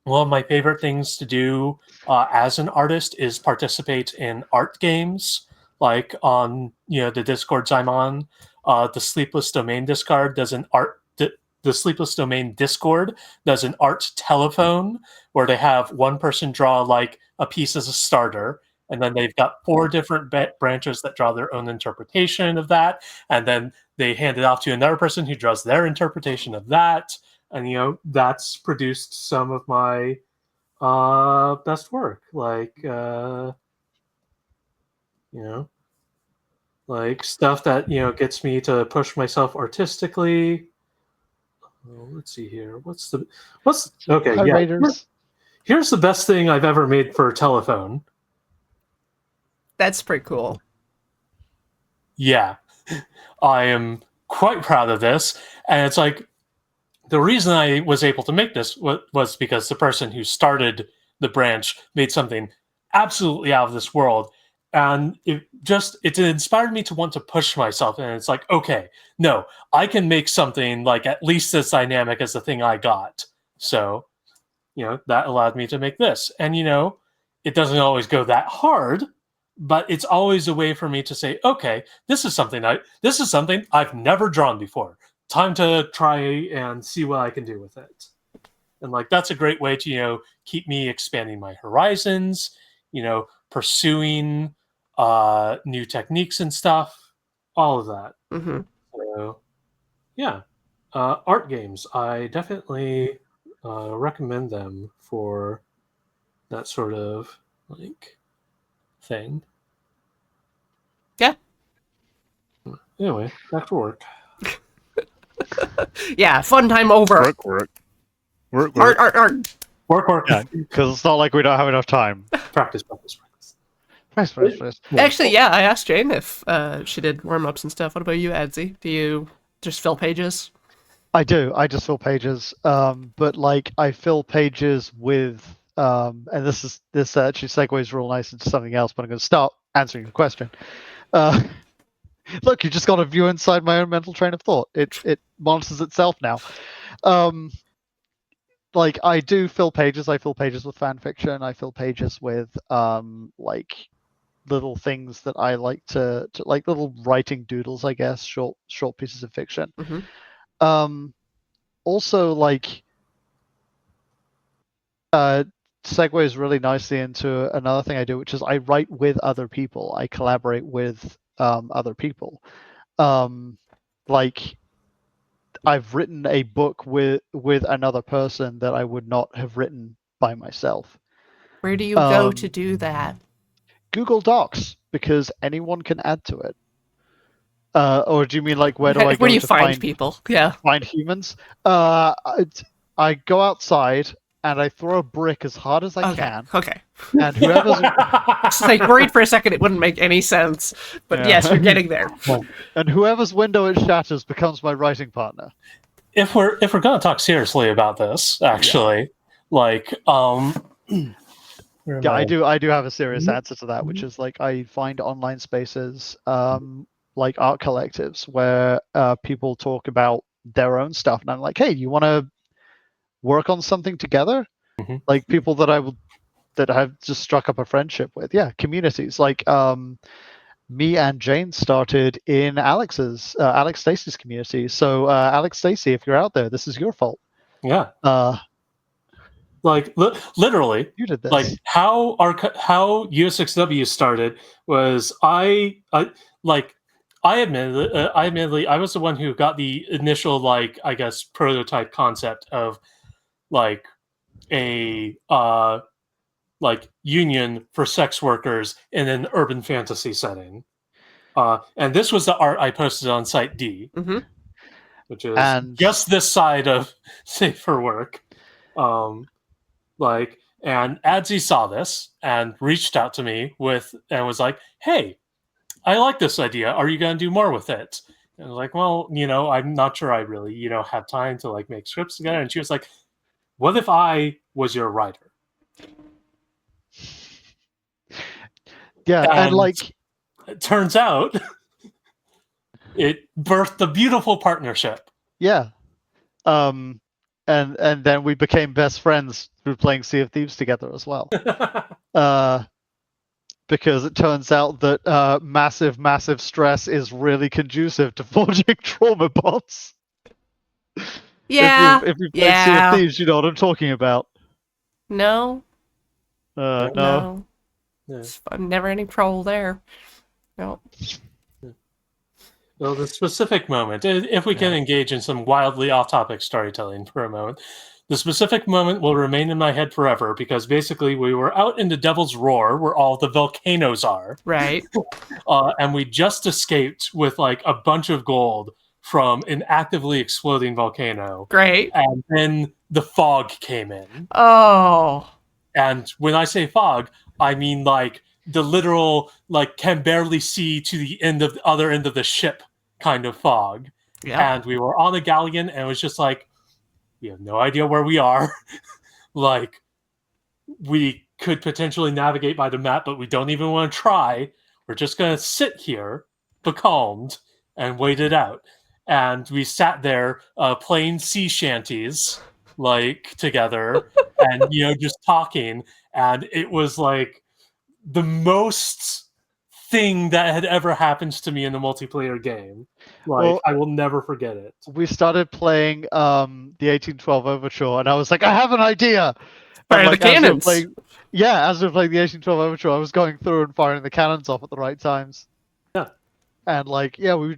of my favorite things to do as an artist is participate in art games, like on the Discords I'm on. The Sleepless Domain Discord does an art. The Sleepless Domain Discord does an art telephone where they have one person draw like a piece as a starter, and then they've got 4 different branches that draw their own interpretation of that, and then they hand it off to another person who draws their interpretation of that, and that's produced some of my best work, like like stuff that gets me to push myself artistically. Let's see here. What's okay? Hi, Yeah, Raiders. here's the best thing I've ever made for a telephone. That's pretty cool. Yeah, I am quite proud of this, and it's like the reason I was able to make this was because the person who started the branch made something absolutely out of this world, and it inspired me to want to push myself. And it's like, okay, no, I can make something like at least as dynamic as the thing I got. So that allowed me to make this, and it doesn't always go that hard, but it's always a way for me to say, okay, this is something I've never drawn before. Time to try and see what I can do with it. And like that's a great way to keep me expanding my horizons, pursuing new techniques and stuff, all of that. So yeah, art games, I definitely recommend them for that sort of like thing. Yeah. Anyway, back to work. Yeah, fun time over. Work. Art. Work. Yeah, because it's not like we don't have enough time. Practice. Press. Actually, yeah, I asked Jane if she did warm-ups and stuff. What about you, Adzy? Do you just fill pages? I do. I just fill pages. But like I fill pages with and this actually segues real nice into something else, but I'm going to start answering your question. Look, you just got a view inside my own mental train of thought. It monitors itself now. Like I do fill pages. I fill pages with fan fiction. I fill pages with like little things that I like to like little writing doodles, I guess, short pieces of fiction. Also like segues really nicely into another thing I do, which is I write with other people. I collaborate with other people. like I've written a book with another person that I would not have written by myself. Where do you go to do that? Google Docs, because anyone can add to it. Or do you mean like where do I Where go do you to find people? Yeah. find humans? I go outside and I throw a brick as hard as I Okay. can, Okay. and whoever's It's like worried for a second it wouldn't make any sense, but Yeah. yes, you're getting there. and whoever's window it shatters becomes my writing partner. If we're gonna talk seriously about this, actually, like where am Yeah, I? I do have a serious answer to that, which is like I find online spaces, like art collectives, where people talk about their own stuff, and I'm like, hey, you want to work on something together? Mhm. Like people that that I've just struck up a friendship with. Yeah, communities. Like me and Jane started in Alex Stacey's community. So Alex Stacey, if you're out there, this is your fault. Yeah, Uh, like literally, you did this. like how USXW started was I admittedly I was the one who got the initial, like, I guess, prototype concept of like a like union for sex workers in an urban fantasy setting. And this was the art I posted on Site D, Mm-hmm. which is And- just this side of Safe for Work. Like, and Adzy saw this and reached out to me and was like, "Hey, I like this idea. Are you going to do more with it?" And I was like, "Well, I'm not sure I really, have time to like make scripts together." And she was like, "What if I was your writer?" Yeah, and like it turns out it birthed a beautiful partnership. yeah, and then we became best friends through playing Sea of Thieves together as well. Because it turns out that massive stress is really conducive to forging trauma bonds. Yeah. If you've played Sea of Yeah. Thieves, you know what I'm talking about. No. No. Yeah. I'm never any trouble there. No. Well, the specific moment, if we can engage in some wildly off-topic storytelling for a moment, the specific moment will remain in my head forever because basically we were out in the Devil's Roar where all the volcanoes are. Right. And we just escaped with like a bunch of gold from an actively exploding volcano. Great. And then the fog came in. Oh. And when I say fog, I mean like the literal, like, can barely see to the other end of the ship kind of fog. Yeah. And we were on a galleon, and it was just like, we have no idea where we are. Like, we could potentially navigate by the map, but we don't even want to try. We're just going to sit here, becalmed, and wait it out. And we sat there playing sea shanties, like, together, and, just talking. And it was like the most thing that had ever happened to me in a multiplayer game. Like, Well, I will never forget it. we started playing the 1812 Overture, and I was like, I have an idea. Fire And, the cannons. as we were playing the 1812 Overture, I was going through and firing the cannons off at the right times. Yeah. And like, yeah, we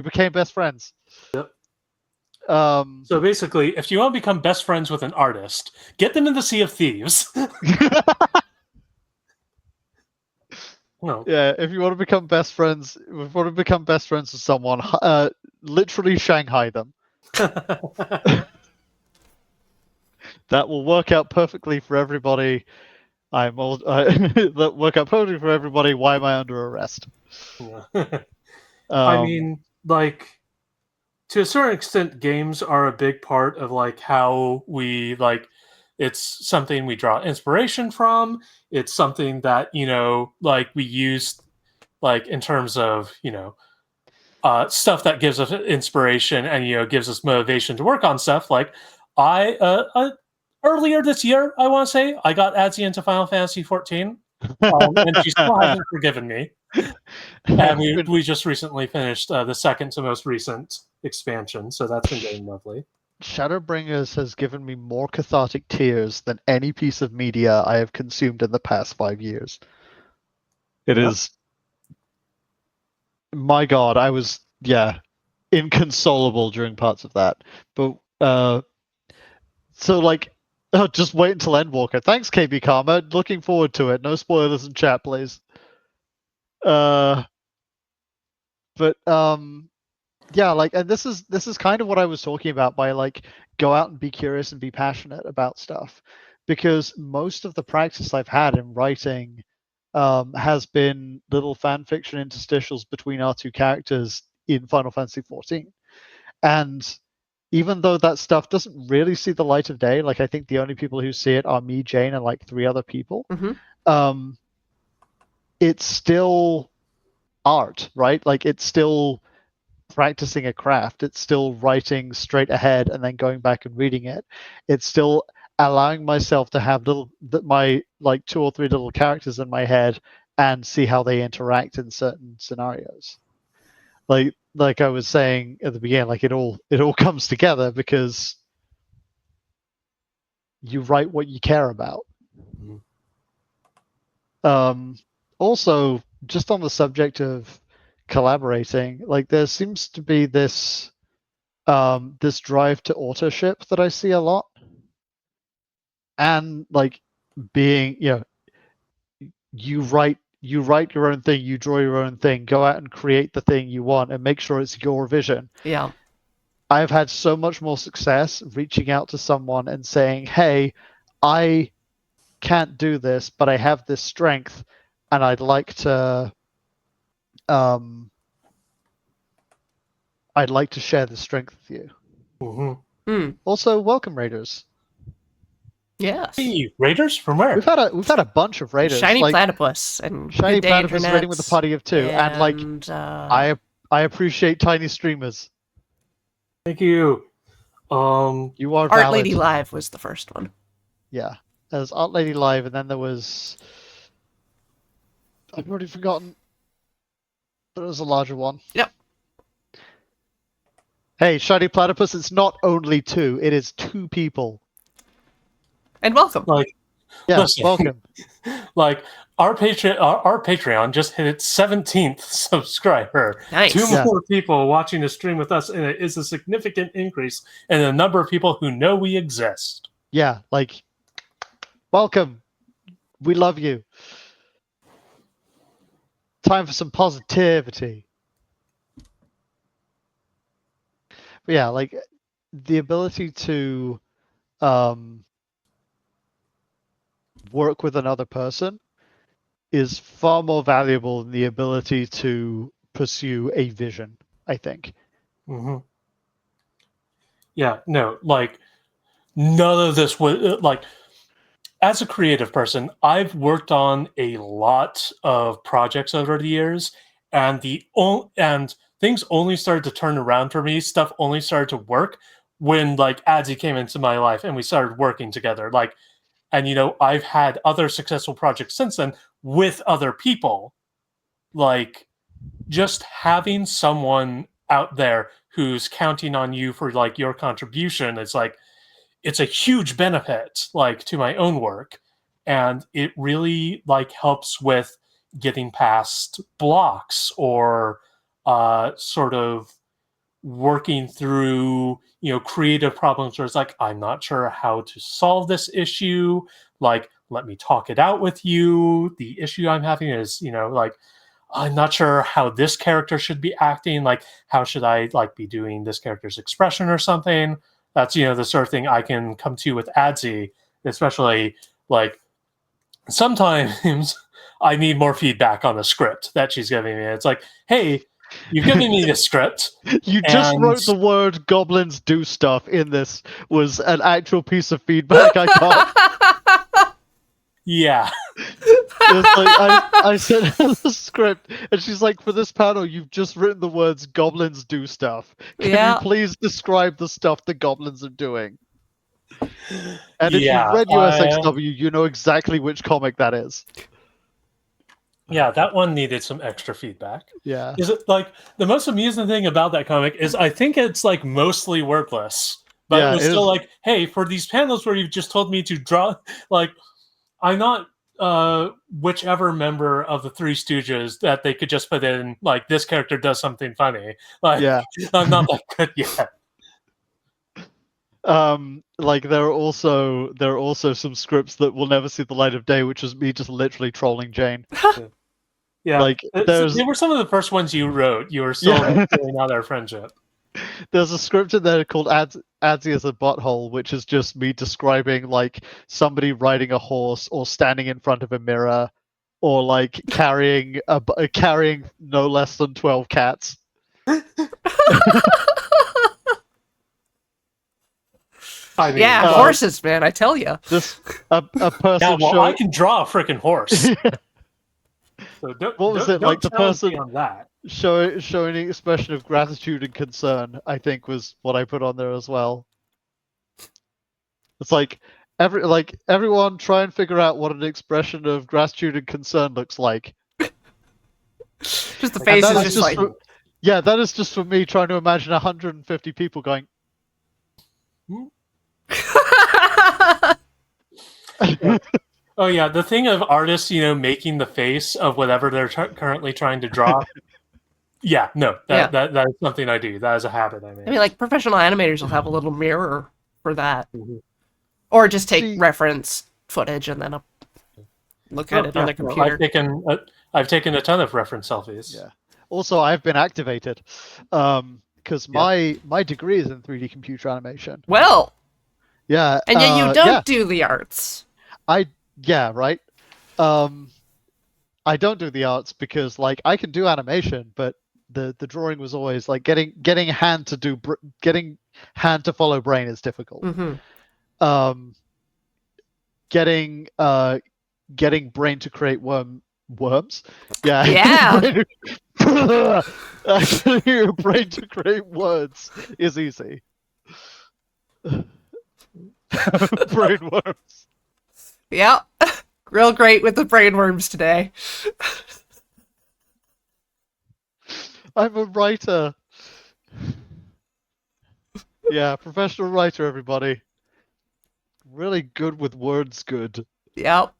became best friends. Yep. So basically, if you want to become best friends with an artist, get them in the Sea of Thieves. No. Yeah, if you want to become best friends, with someone, literally Shanghai them. That will work out perfectly for everybody. That work out perfectly for everybody. Why am I under arrest? I mean, like, to a certain extent, games are a big part of like how we like. It's something we draw inspiration from. It's something that like we use, like, in terms of stuff that gives us inspiration and gives us motivation to work on stuff. Like, I earlier this year, I want to say, I got Adzy into Final Fantasy 14, and she still hasn't forgiven me. And we just recently finished the second to most recent expansion, so that's been getting lovely. Shadowbringers has given me more cathartic tears than any piece of media I have consumed in the past 5 years. It is. My God, inconsolable during parts of that. But so like, just wait until Endwalker. Thanks, KB Karma. Looking forward to it. No spoilers in chat, please. But yeah, like, and this is kind of what I was talking about by like go out and be curious and be passionate about stuff, because most of the practice I've had in writing has been little fan fiction interstitials between our two characters in Final Fantasy XIV. And even though that stuff doesn't really see the light of day, like I think the only people who see it are me, Jane, and like 3 other people. Mm-hmm. It's still art, right? Like it's still practicing a craft. It's still writing straight ahead and then going back and reading it. It's still allowing myself to have my like 2 or 3 little characters in my head and see how they interact in certain scenarios. Like I was saying at the beginning, like it all comes together because you write what you care about. Also, just on the subject of collaborating, like there seems to be this this drive to authorship that I see a lot, and like being, you write your own thing, you draw your own thing, go out and create the thing you want and make sure it's your vision. Yeah. I've had so much more success reaching out to someone and saying, hey, I can't do this, but I have this strength and I'd like to share the strength with you. Mm-hmm. Also, welcome raiders. Yes. Hey, raiders from where? We've had a bunch of raiders. Shiny like, Platypus and Shiny Good Day Platypus Internets, raiding with a party of 2, and like I appreciate tiny streamers. Thank you. You are Art valid. Lady Live was the first one. Yeah, there's Art Lady Live, and then there was, I've already forgotten, but it was a larger one. Yep. Hey, Shiny Platypus, it's not only 2; it is 2 people. And welcome. Like, Yeah, listen, welcome. Like our Patreon just hit its 17th subscriber. Nice. 2 more people watching the stream with us, and it is a significant increase in the number of people who know we exist. Yeah, like, welcome. We love you. Time for some positivity. But yeah, like the ability to work with another person is far more valuable than the ability to pursue a vision, I think. Mm-hmm. Yeah, no, like none of this was like, as a creative person, I've worked on a lot of projects over the years, and things only started to turn around for me. Stuff only started to work when like Adzy came into my life and we started working together. Like, and I've had other successful projects since then with other people. Like, just having someone out there who's counting on you for like your contribution, it's like, it's a huge benefit like to my own work, and it really like helps with getting past blocks or sort of working through creative problems where it's like, I'm not sure how to solve this issue, like let me talk it out with you. The issue I'm having is like, I'm not sure how this character should be acting, like how should I like be doing this character's expression or something. That's the sort of thing I can come to with Adzy, especially like sometimes I need more feedback on the script that she's giving me. It's like, hey, you've given me the script. You just wrote the word "goblins do stuff" in this was an actual piece of feedback I got. Yeah. It's like I sent her the script, and she's like, "For this panel, you've just written the words "goblins do stuff." Can you please describe the stuff the goblins are doing? And if you've read USXW, you know exactly which comic that is. Yeah, that one needed some extra feedback. Yeah. Is it like the most amusing thing about that comic is I think it's like mostly wordless, but Yeah, it was still like, hey, for these panels where you've just told me to draw, like I'm not whichever member of the Three Stooges that they could just put in, like, this character does something funny. Like, Yeah. I'm not that good yet. Like there are also some scripts that will never see the light of day, which is me just literally trolling Jane. Yeah, Like there's they were some of the first ones you wrote. You were still Yeah. figuring out our friendship. there's a script in there called Adzy as a butthole, which is just me describing like somebody riding a horse or standing in front of a mirror or like carrying no less than 12 cats. I mean, Yeah, horses, man. I tell you. Just a person yeah, well, showing I can draw a freaking horse. So What was it, like the person on that? showing an expression of gratitude and concern, I think was what I put on there as well. It's like everyone try and figure out what an expression of gratitude and concern looks like. Just the face is just like yeah, that is just for me trying to imagine 150 people going Oh yeah, the thing of artists, making the face of whatever they're currently trying to draw. Yeah, no, that is something I do. That is a habit I make. I mean, like professional animators will have a little mirror for that, Mhm. or just take reference footage and then look at it on their computer. I've taken a ton of reference selfies. Yeah. Also, I've been activated because my degree is in 3D computer animation. Well, yeah, and yet you don't do the arts. Right. I don't do the arts because like I can do animation, but the drawing was always like getting hand to follow brain is difficult. Mm-hmm. Getting brain to create worms. Yeah. Yeah. Actually, brain to create words is easy. Brain worms. Yeah. Real great with the brainworms today. I'm a writer. Yeah, professional writer, everybody. Really good with words, good. Yep.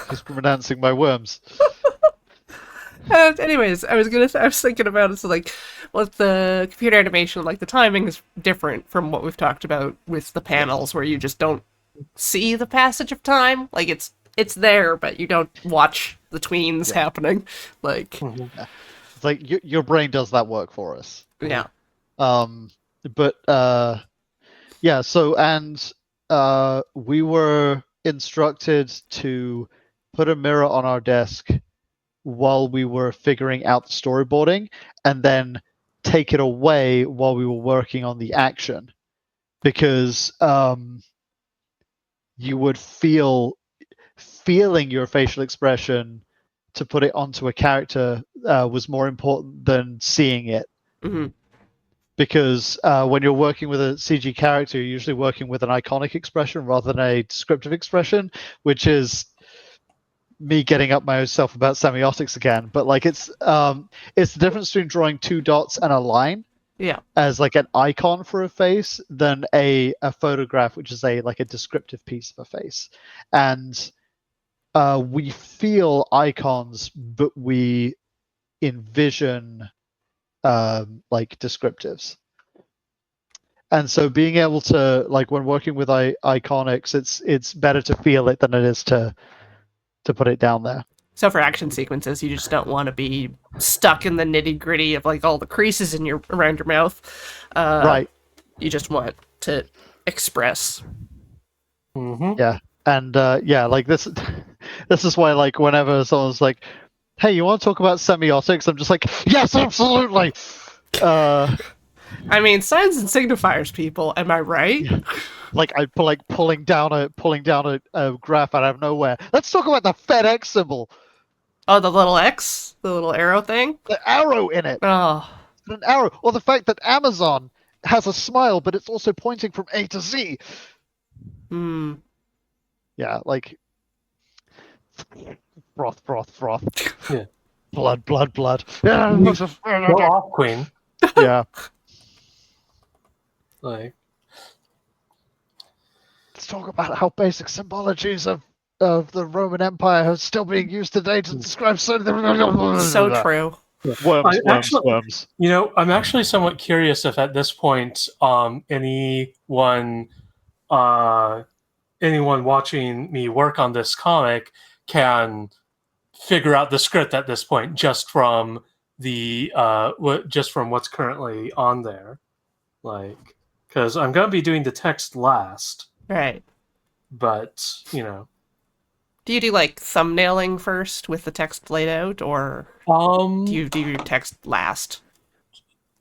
Just pronouncing my worms. Anyways, I was thinking about it. So like, with the computer animation, like the timing is different from what we've talked about with the panels, where you just don't see the passage of time. Like it's there, but you don't watch the tweens happening. Like, it's like your brain does that work for us. Yeah. But yeah. So and we were instructed to put a mirror on our desk while we were figuring out the storyboarding, and then take it away while we were working on the action, because you would feeling your facial expression to put it onto a character was more important than seeing it. Mm-hmm. Because when you're working with a CG character, you're usually working with an iconic expression rather than a descriptive expression, which is me getting up myself about semiotics again. But like it's the difference between drawing two dots and a line as like an icon for a face than a photograph, which is a descriptive piece of a face. And we feel icons, but we envision like descriptives. And so being able to, like, when working with iconics, it's better to feel it than it is to put it down there. So for action sequences, you just don't want to be stuck in the nitty gritty of like all the creases around your mouth. Right. You just want to express. Mm-hmm. Yeah. And like this is why, like, whenever someone's like, hey, you want to talk about semiotics? I'm just like, yes, absolutely. I mean, signs and signifiers, people. Am I right? Like pulling down a graph out of nowhere. Let's talk about the FedEx symbol. Oh, the little X, the little arrow thing. The arrow in it. Oh, An arrow, or the fact that Amazon has a smile, but it's also pointing from A to Z. Yeah, like froth. Yeah. Blood. Go off, Queen. Yeah. Like, Let's talk about how basic symbologies of of the Roman Empire is still being used today to describe So true. worms, I actually, worms. I'm actually somewhat curious if at this point, uh, anyone watching me work on this comic can figure out the script at this point just from just from what's currently on there, like, because I'm gonna be doing the text last, Right. but Do you do like thumbnailing first with the text laid out, or do you do your text last?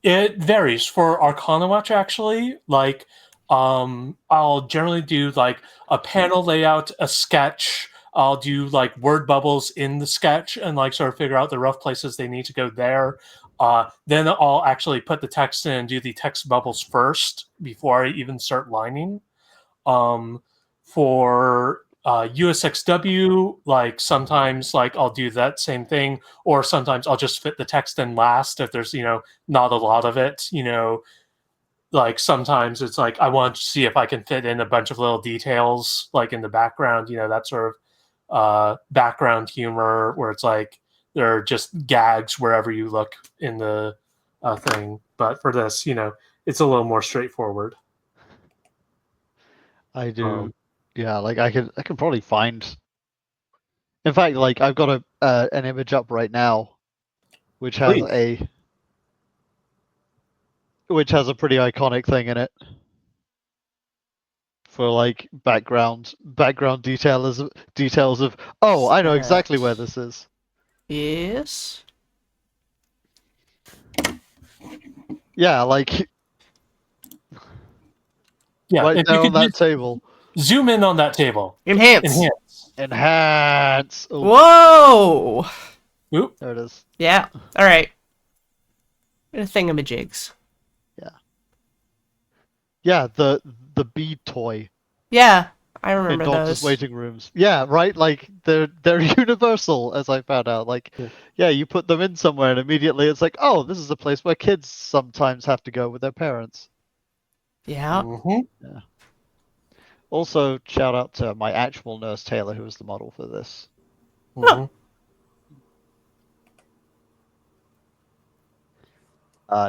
It varies. For Arcana Watch, actually, like, I'll generally do like a panel layout, a sketch. I'll do like word bubbles in the sketch and like sort of figure out the rough places they need to go there. Then I'll actually put the text in and do the text bubbles first before I even start lining. For USXW, like sometimes like I'll do that same thing, or sometimes I'll just fit the text in last if there's not a lot of it. Like sometimes it's like I want to see if I can fit in a bunch of little details like in the background. That sort of background humor where it's like there are just gags wherever you look in the thing. But for this, it's a little more straightforward. I do. Yeah, like I could probably find. In fact, like I've got an image up right now, which has Please. a pretty iconic thing in it for like background details of. Oh, I know exactly where this is. Yes. Yeah, like Yeah, right if there you on could that table. zoom in on that table. Enhance. Enhance. Oh, Whoa. Oop. there it is. Yeah. All right. Thingamajigs. Yeah, the bead toy Yeah, I in remember doctors' those. waiting rooms. Yeah, right. Like they're universal, as I found out. Like, yeah, you put them in somewhere, and immediately it's like, oh, this is a place where kids sometimes have to go with their parents. Yeah. Mm-hmm. Yeah. Also, shout out to my actual nurse Taylor, who was the model for this. Mm-hmm.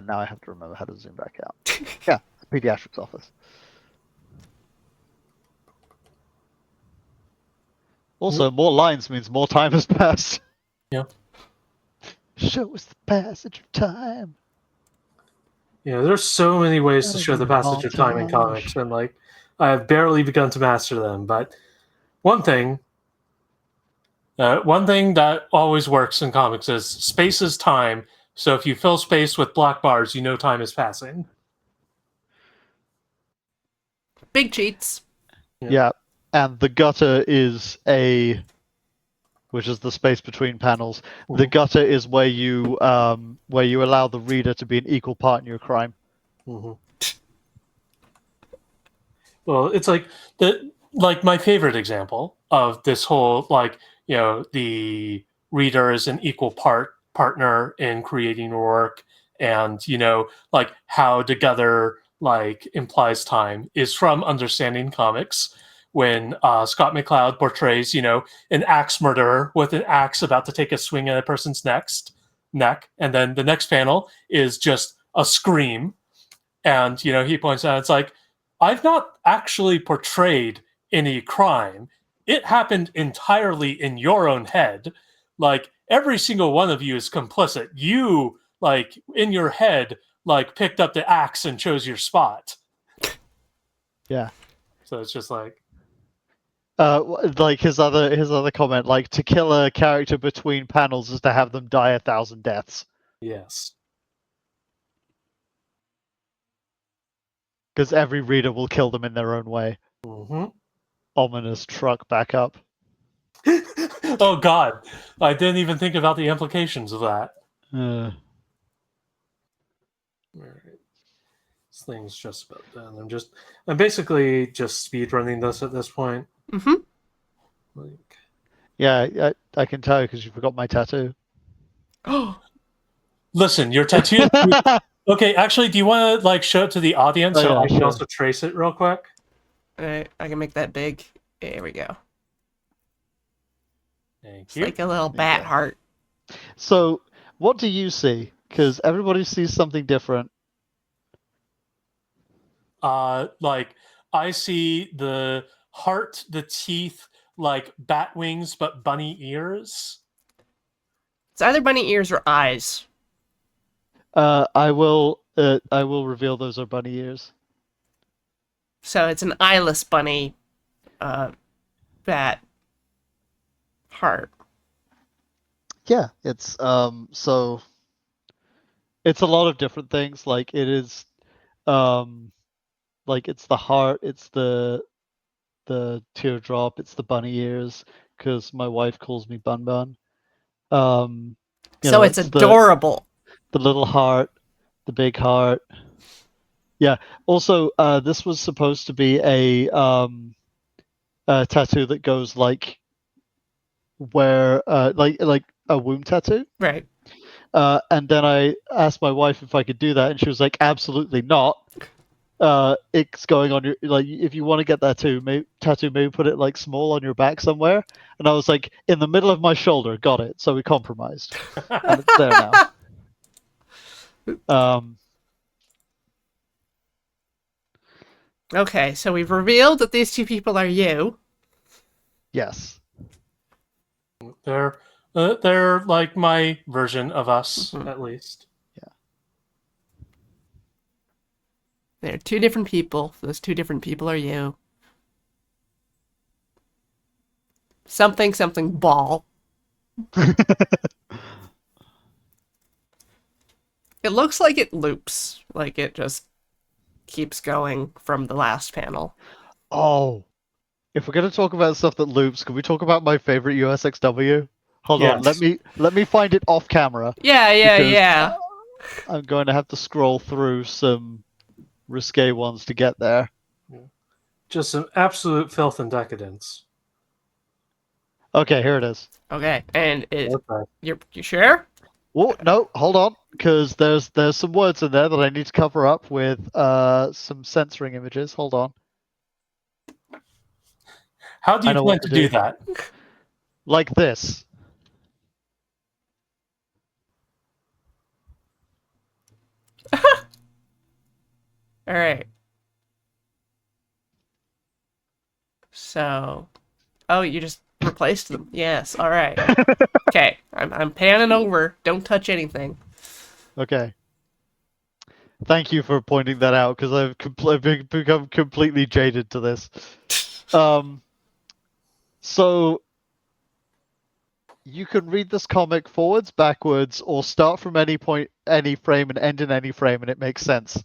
Now I have to remember how to zoom back out. Yeah, pediatrics office. Also, more lines means more time has passed. Yeah. Show us the passage of time. Yeah, there's so many ways to Gotta show the do a passage of time in montage. comics, and like I have barely begun to master them. But one thing that always works in comics is space is time. So if you fill space with black bars, you know time is passing. Big cheats. Yeah, and the gutter is which is the space between panels. The Mhm. gutter is where you allow the reader to be an equal part in your crime. Mm-hmm. Well, it's like my favorite example of this whole the reader is an equal partner in creating work, and like how together like implies time is from Understanding Comics when Scott McCloud portrays an axe murderer with an axe about to take a swing at a person's neck, and then the next panel is just a scream, and he points out it's like I've not actually portrayed any crime. It happened entirely in your own head. Like every single one of you is complicit. You, like in your head, like picked up the axe and chose your spot. Yeah. So it's just like like his other comment, like to kill a character between panels is to have them die 1,000 deaths. yes. Because every reader will kill them in their own way. Mm-hmm. Ominous truck backup. Oh God, I didn't even think about the implications of that. Uh, All right. This thing's just about done. I'm basically just speed running this at this point. Mm-hmm. Like, yeah, I can tell because you forgot my tattoo. listen, your tattoo. Okay, actually, do you want to like show it to the audience so yeah, I can sure. also trace it real quick? Alright, I can make that big. There we go. Thank It's you. like a little There you bat go. heart. So, what do you see? Because everybody sees something different. Like I see the heart, the teeth, like bat wings, but bunny ears. It's either bunny ears or eyes. I will reveal those are bunny ears. So it's an eyeless bunny bat heart. Yeah, it's so it's a lot of different things. Like it is like it's the heart, it's the teardrop, it's the bunny ears, because my wife calls me Bun Bun. So it's It's adorable. the little heart, the big heart. Yeah. Also, this was supposed to be a tattoo that goes like where like a womb tattoo. Right. And then I asked my wife if I could do that, and she was like, "Absolutely not. It's going on your like if you want to get that tattoo, maybe put it like small on your back somewhere." And I was like, "In the middle of my shoulder, got it." So we compromised, and it's there now. Okay, so we've revealed that these two people are you. Yes. They're like my version of us, Mhm. at least. They're two different people. Those two different people are you. Something ball. It looks like it loops. Like it just keeps going from the last panel. Oh, if we're gonna talk about stuff that loops, can we talk about my favorite USXW? Hold on, Yes. let me find it off camera. Yeah, Because I'm going to have to scroll through some risque ones to get there. Just some absolute filth and decadence. Okay, here it is. Okay, and Okay. you sure? Oh no, hold on, because there's some words in there that I need to cover up with some censoring images. Hold on. How do I you know plan what to to do do. that? Like this. All right. So, oh, you just replaced them. Yes. All right. Okay, I'm panning over. Don't touch anything. Okay. Thank you for pointing that out, because I've become completely jaded to this. So you can read this comic forwards, backwards, or start from any point, any frame, and end in any frame, and it makes sense.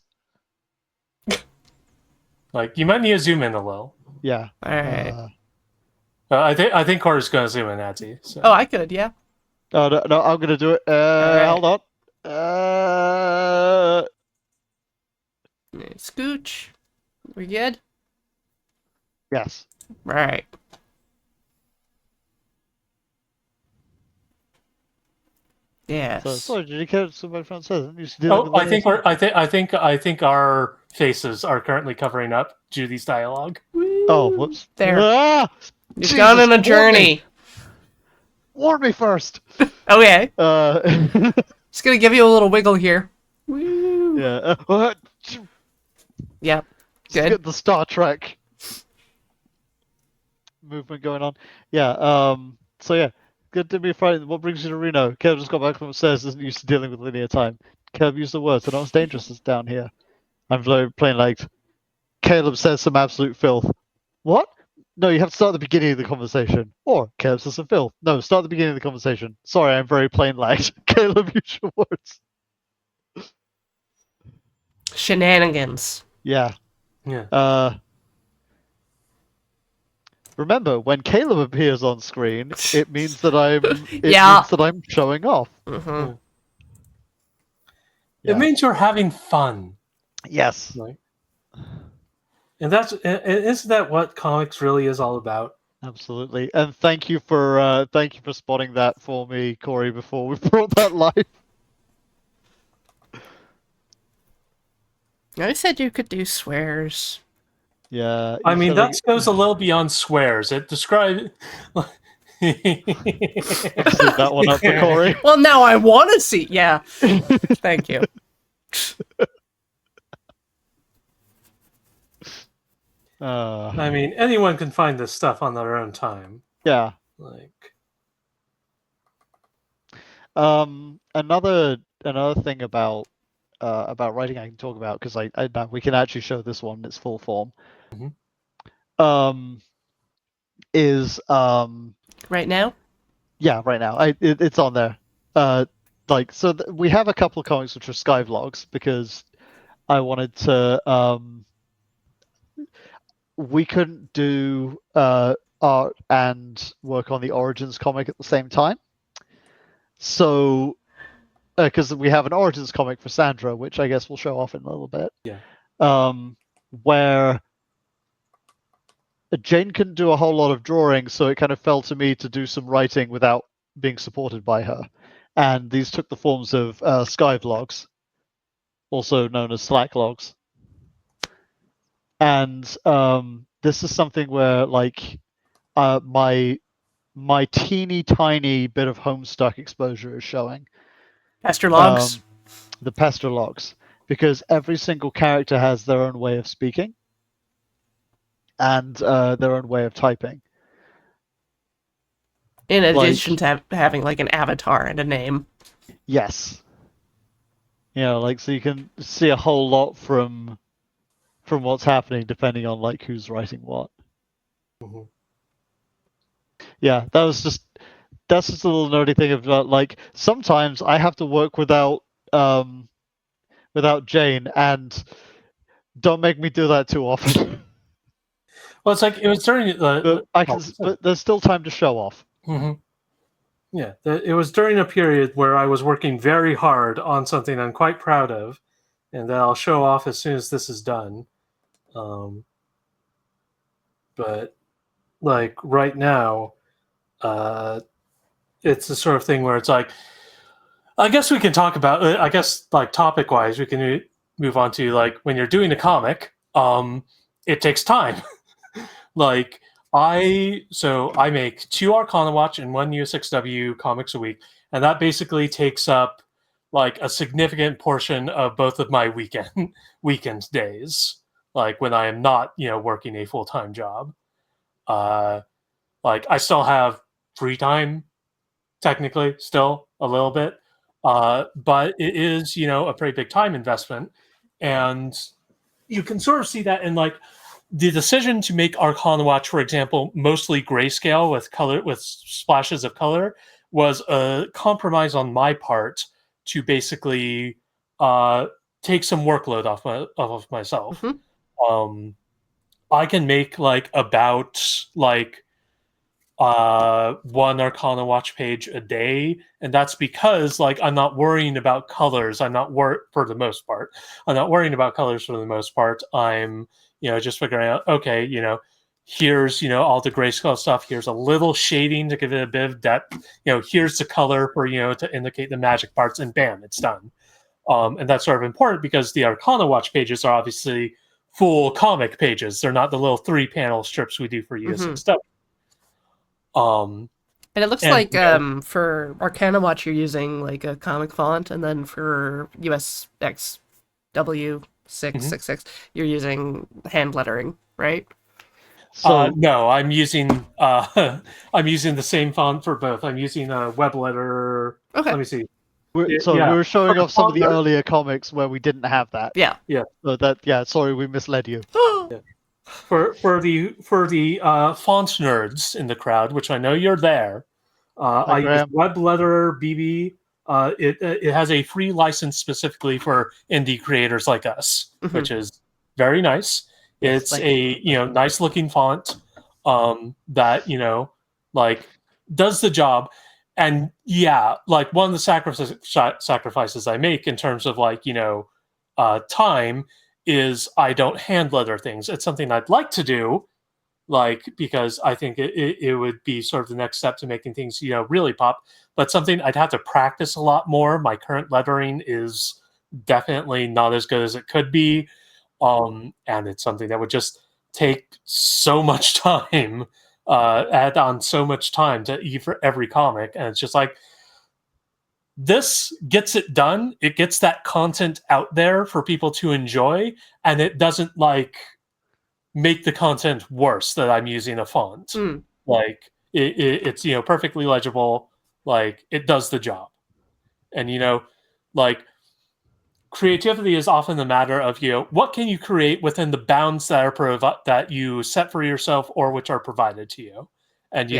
Like you might need to zoom in a little. Yeah. All right. I think Corey's going to zoom in, Adzy. So. Oh, I could. Yeah. Oh no, I'm gonna do it. right. Hold on. Scooch. We good? Yes. All right. Yes. So sorry, did you catch what my friend says? I'm used to dealing Oh, with I linear think time. I think our faces are currently covering up Judy's dialogue. Oh, whoops. There. Ah! You've Jesus, gone on a warn me! journey. Warn me first. Okay. Yeah. Just gonna give you a little wiggle here. Woo. Yep. Just Good. get the Star Trek movement going on. Yeah. So yeah, good to be Friday. What brings you to Reno? Caleb just got back from upstairs. Isn't used to dealing with linear time. Caleb used the words. They're not as dangerous as down here. I'm plain like Caleb says some absolute filth. What? No, you have to start at the beginning of the conversation. Or Caleb says some filth. No, start at the beginning of the conversation. Sorry, I'm very plain lagged. Caleb, use your words. Shenanigans. Yeah. Yeah. Remember, when Caleb appears on screen, it means that Yeah. means that I'm showing off. Mm-hmm. It means you're having fun. Yes. Right? And isn't that what comics really is all about? Absolutely. And thank you for spotting that for me, Corey, before we brought that live. I said you could do swears. Yeah. I mean, that goes a little beyond swears. It describes Just leave that one up for Corey. Well, now I want to see. Yeah. Thank you. I mean, anyone can find this stuff on their own time. Yeah. Like, Another thing about writing I can talk about, because I know we can actually show this one in its full form. Mhm. Is Right now? yeah, right now. It's on there. We have a couple of comics which are sky vlogs, because I wanted to we couldn't do art and work on the Origins comic at the same time. So because we have an Origins comic for Sandra, which I guess we'll show off in a little bit. Yeah. Where Jane couldn't do a whole lot of drawing, so it kind of fell to me to do some writing without being supported by her. And these took the forms of sky vlogs, also known as Slack logs. And this is something where, like, my teeny tiny bit of Homestuck exposure is showing. Pastor logs? The Pester logs, because every single character has their own way of speaking and their own way of typing. In addition to having like an avatar and a name. Yes. So you can see a whole lot from what's happening depending on like who's writing what. Mhm. Yeah, that's just a little nerdy thing about, like, sometimes I have to work without Jane, and don't make me do that too often. Well, it's like it was during the. But there's still time to show off. Mm-hmm. Yeah, it was during a period where I was working very hard on something I'm quite proud of, and that I'll show off as soon as this is done. But like right now, it's the sort of thing where it's like, I guess we can talk about. I guess like topic wise, we can move on to like when you're doing a comic. It takes time. Like I make 2 Arcana Watch and 1 USXW comics a week, and that basically takes up like a significant portion of both of my weekend days. Like when I am not, working a full-time job. Like I still have free time, technically, still a little bit, but it is, a pretty big time investment, and you can sort of see that in like the decision to make Arcana Watch, for example, mostly grayscale with splashes of color, was a compromise on my part to basically take some workload off of myself. Mm-hmm. I can make like about like 1 Arcana Watch page a day, and that's because like I'm not worrying about colors. I'm not for the most part. I'm not worrying about colors for the most part. I'm just figuring out, okay, here's all the grayscale stuff. Here's a little shading to give it a bit of depth. Here's the color for to indicate the magic parts, and bam, it's done. And that's sort of important because the Arcana Watch pages are obviously full comic pages. They're not the little 3-panel strips we do for USXW. And it looks like for Arcana Watch you're using like a comic font, and then for USXW 666 you're using hand lettering, right? So no, I'm using the same font for both. I'm using a web letter. Okay. Let me see. we're showing off some of the earlier comics where we didn't have that. Yeah. So sorry, we misled you. Yeah. For the font nerds in the crowd, which I know you're there, I use Web Letter BB. It has a free license specifically for indie creators like us, which is very nice. It's a nice looking font that like does the job. And yeah, like one of the sacrifices I make in terms of like time is I don't hand letter things. It's something I'd like to do, like because I think it would be sort of the next step to making things really pop. But something I'd have to practice a lot more. My current lettering is definitely not as good as it could be. And it's something that would just take so much time add on so much time to for every comic, and it's just like this gets it done. It gets that content out there for people to enjoy, and it doesn't like make the content worse that I'm using a font. Mm. Like it's perfectly legible. Like it does the job, and like creativity is often a matter of what can you create within the bounds that are that you set for yourself or which are provided to you. And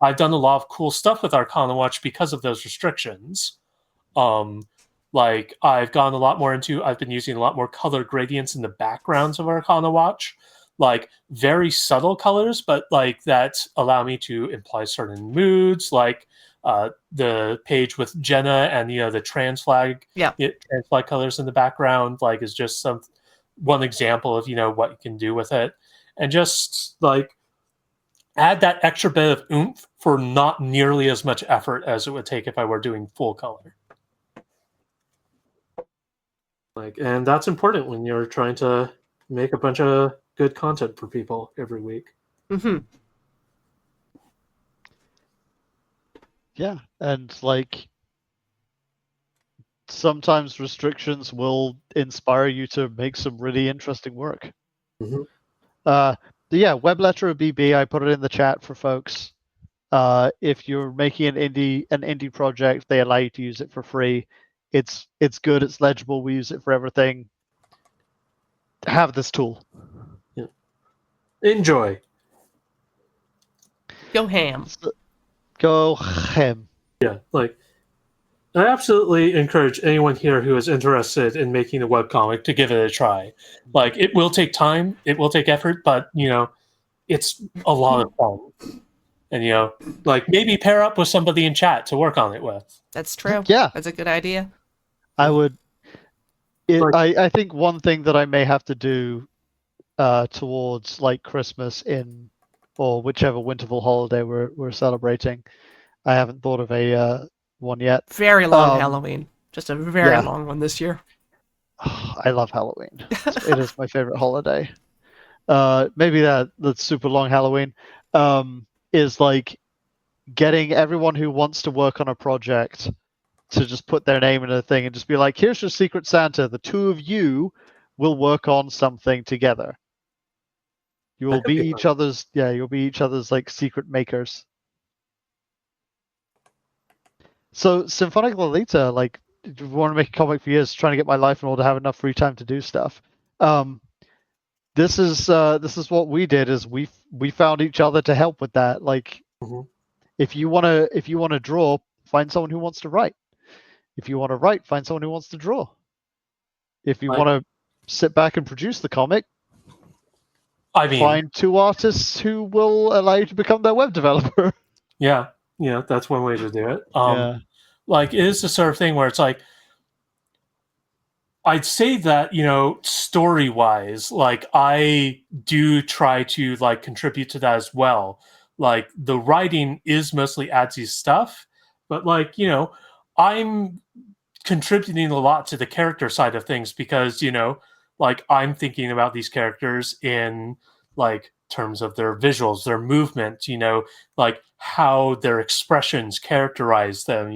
I've done a lot of cool stuff with Arcana Watch because of those restrictions. Like I've gone a lot more into I've been using a lot more color gradients in the backgrounds of Arcana Watch, like very subtle colors, but like that allow me to imply certain moods, like the page with Jenna and the trans flag, trans flag colors in the background, like is just one example of what you can do with it, and just like add that extra bit of oomph for not nearly as much effort as it would take if I were doing full color. Like, and that's important when you're trying to make a bunch of good content for people every week. Mm-hmm. Yeah, and like sometimes restrictions will inspire you to make some really interesting work. Mm-hmm. Yeah, web letter BB, I put it in the chat for folks. If you're making an indie project, they allow you to use it for free. It's good, it's legible, we use it for everything. Have this tool. Yeah. Enjoy. Go ham. Go ham. Yeah, like I absolutely encourage anyone here who is interested in making a webcomic to give it a try. Like it will take time, it will take effort, but it's a lot of fun. And like maybe pair up with somebody in chat to work on it with. That's true. Yeah. That's a good idea. I would I think one thing that I may have to do towards like Christmas or whichever winterval holiday we're celebrating. I haven't thought of a one yet. Very long Halloween. Just a very long one this year. I love Halloween. It is my favorite holiday. Maybe that super long Halloween is like getting everyone who wants to work on a project to just put their name in a thing and just be like, here's your Secret Santa. The two of you will work on something together. You will be each other's you'll be each other's like secret makers. So Symphonic Lolita, like, if you want to make a comic for years, trying to get my life in order to have enough free time to do stuff. This is what we did. Is we found each other to help with that. Like, if you wanna draw, find someone who wants to write. If you want to write, find someone who wants to draw. If you want to sit back and produce the comic, find two artists who will allow you to become their web developer. Yeah. That's one way to do it. Like, it is the sort of thing where it's like, I'd say that, story-wise, like, I do try to, like, contribute to that as well. Like, the writing is mostly Adzy's stuff, but, like, I'm contributing a lot to the character side of things because, like, I'm thinking about these characters in, like, terms of their visuals, their movement, like how their expressions characterize them,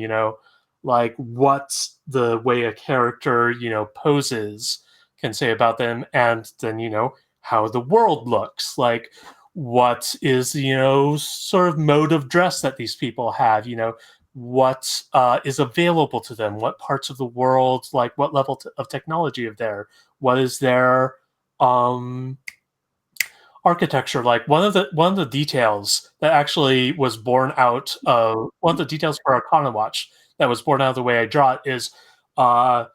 like what the way a character, poses can say about them, and then, how the world looks, like what is, sort of mode of dress that these people have, what is available to them, what parts of the world, like what level of technology of there, what is their architecture. Like one of the details that actually was born out of one of the details for Arcana Watch that was born out of the way I draw it is all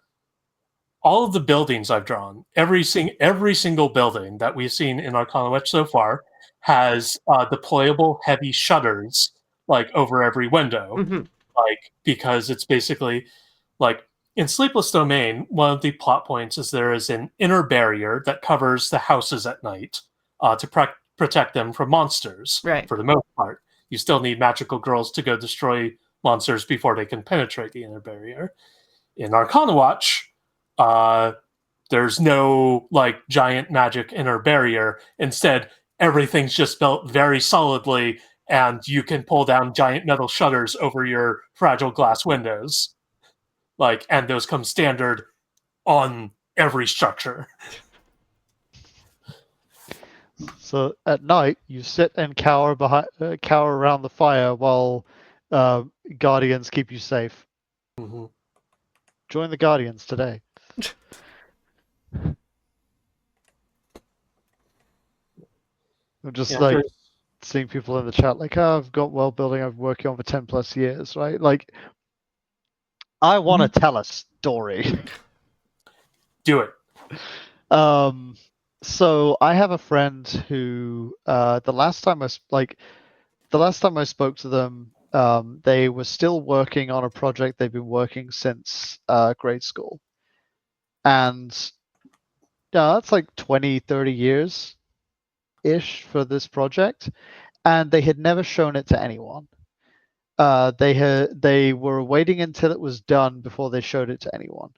of the buildings I've drawn, every single building that we've seen in Arcana Watch so far has deployable heavy shutters like over every window. Like, because it's basically like in Sleepless Domain, one of the plot points is there is an inner barrier that covers the houses at night to protect them from monsters. Right. For the most part, you still need magical girls to go destroy monsters before they can penetrate the inner barrier. In Arcana Watch, there's no like giant magic inner barrier. Instead, everything's just built very solidly, and you can pull down giant metal shutters over your fragile glass windows. Like, and those come standard on every structure. So at night, you sit and cower around the fire while guardians keep you safe. Mm-hmm. Join the guardians today. I'm just seeing people in the chat like, oh, I've got world building I've been working on for 10 plus years, right? Like, I want to tell a story. Do it. So I have a friend who the last time I spoke to them, they were still working on a project they've been working since grade school. And yeah, that's like 20, 30 years ish for this project. And they had never shown it to anyone. They were waiting until it was done before they showed it to anyone.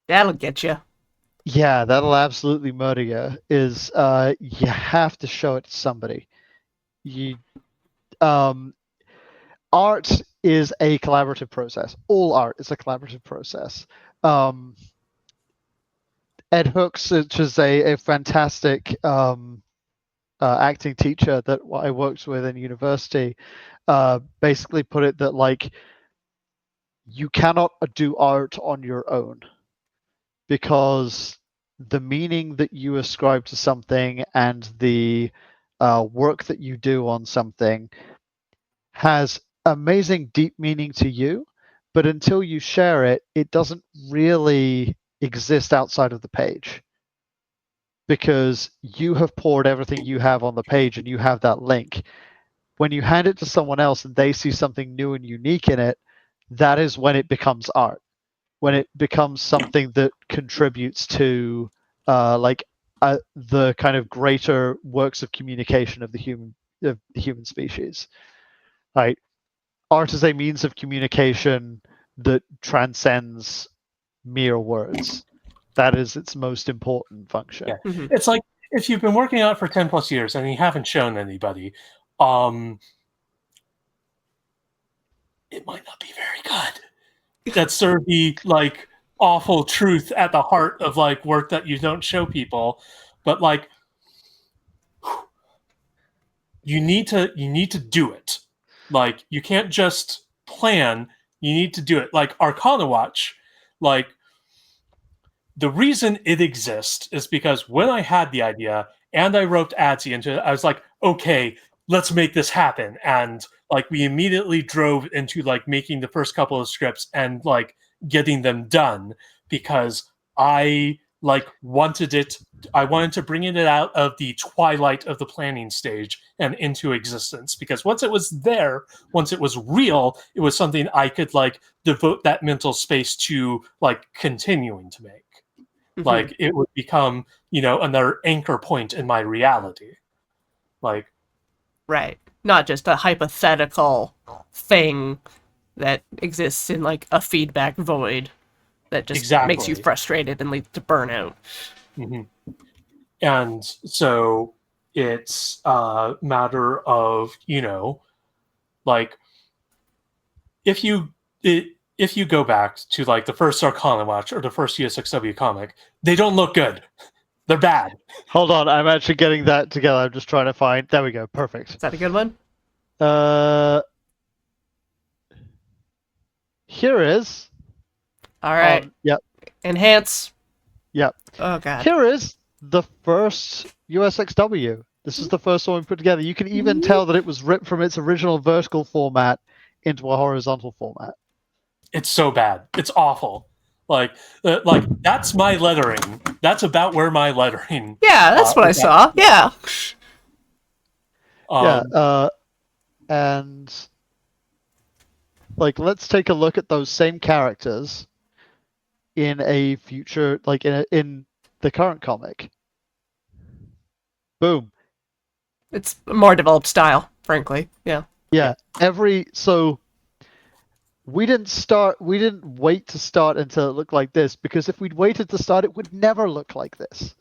That'll get you. Yeah, that'll absolutely murder you. You have to show it to somebody. Art is a collaborative process. All art is a collaborative process. Ed Hooks, which is a fantastic acting teacher that I worked with in university, basically put it that like you cannot do art on your own because the meaning that you ascribe to something and the work that you do on something has amazing deep meaning to you, but until you share it, it doesn't really exist outside of the page because you have poured everything you have on the page and you have that link. When you hand it to someone else and they see something new and unique in it, that is when it becomes art, when it becomes something that contributes to the kind of greater works of communication of the human species, right? Art is a means of communication that transcends mere words. That is its most important function. Yeah. Mm-hmm. It's like if you've been working on it for 10 plus years and you haven't shown anybody, it might not be very good. That's sort of the like awful truth at the heart of like work that you don't show people. But like you need to do it. Like you can't just plan, you need to do it. Like Arcana Watch, like the reason it exists is because when I had the idea and I roped Adzy into it, I was like, okay, let's make this happen. And like we immediately drove into like making the first couple of scripts and like getting them done because I like wanted to bring it out of the twilight of the planning stage and into existence, because once it was there, once it was real, it was something I could like devote that mental space to like continuing to make. Mm-hmm. Like it would become, another anchor point in my reality. Like, right. Not just a hypothetical thing that exists in like a feedback void that just makes you frustrated and leads to burnout. Mm-hmm. And so it's a matter of, like if you go back to like the first Arcana Watch or the first USXW comic, they don't look good. They're bad. Hold on, I'm actually getting that together. I'm just trying to find. There we go. Perfect. Is that a good one? Here is. All right. Yep. Enhance. Yep. Oh god. Here is the first USXW. This is the first one we put together. You can even tell that it was ripped from its original vertical format into a horizontal format. It's so bad. It's awful. Like that's my lettering. That's about where my lettering. Yeah, that's what I saw. Yeah. And like, let's take a look at those same characters in a future, like in the current comic. Boom. It's a more developed style, frankly. Yeah. Yeah. So we didn't wait to start until it looked like this, because if we'd waited to start, it would never look like this.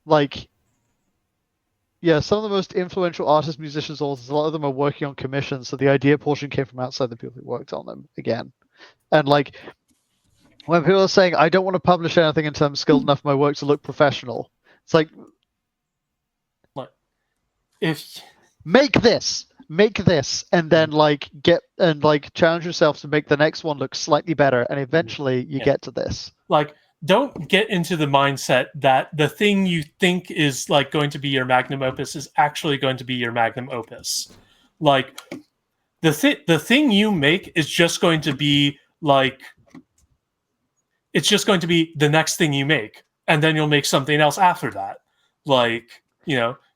like, yeah, some of the most influential artists, musicians, authors, a lot of them are working on commissions, so the idea portion came from outside the people who worked on them again. And like, when people are saying, I don't want to publish anything until I'm skilled enough in my work to look professional, it's like, If make this, and then like get and like challenge yourself to make the next one look slightly better, and eventually you get to this. like, don't get into the mindset that the thing you think is like going to be your magnum opus is actually going to be your magnum opus. Like, the thing you make is just going to be like, it's just going to be the next thing you make, and then you'll make something else after that. Like,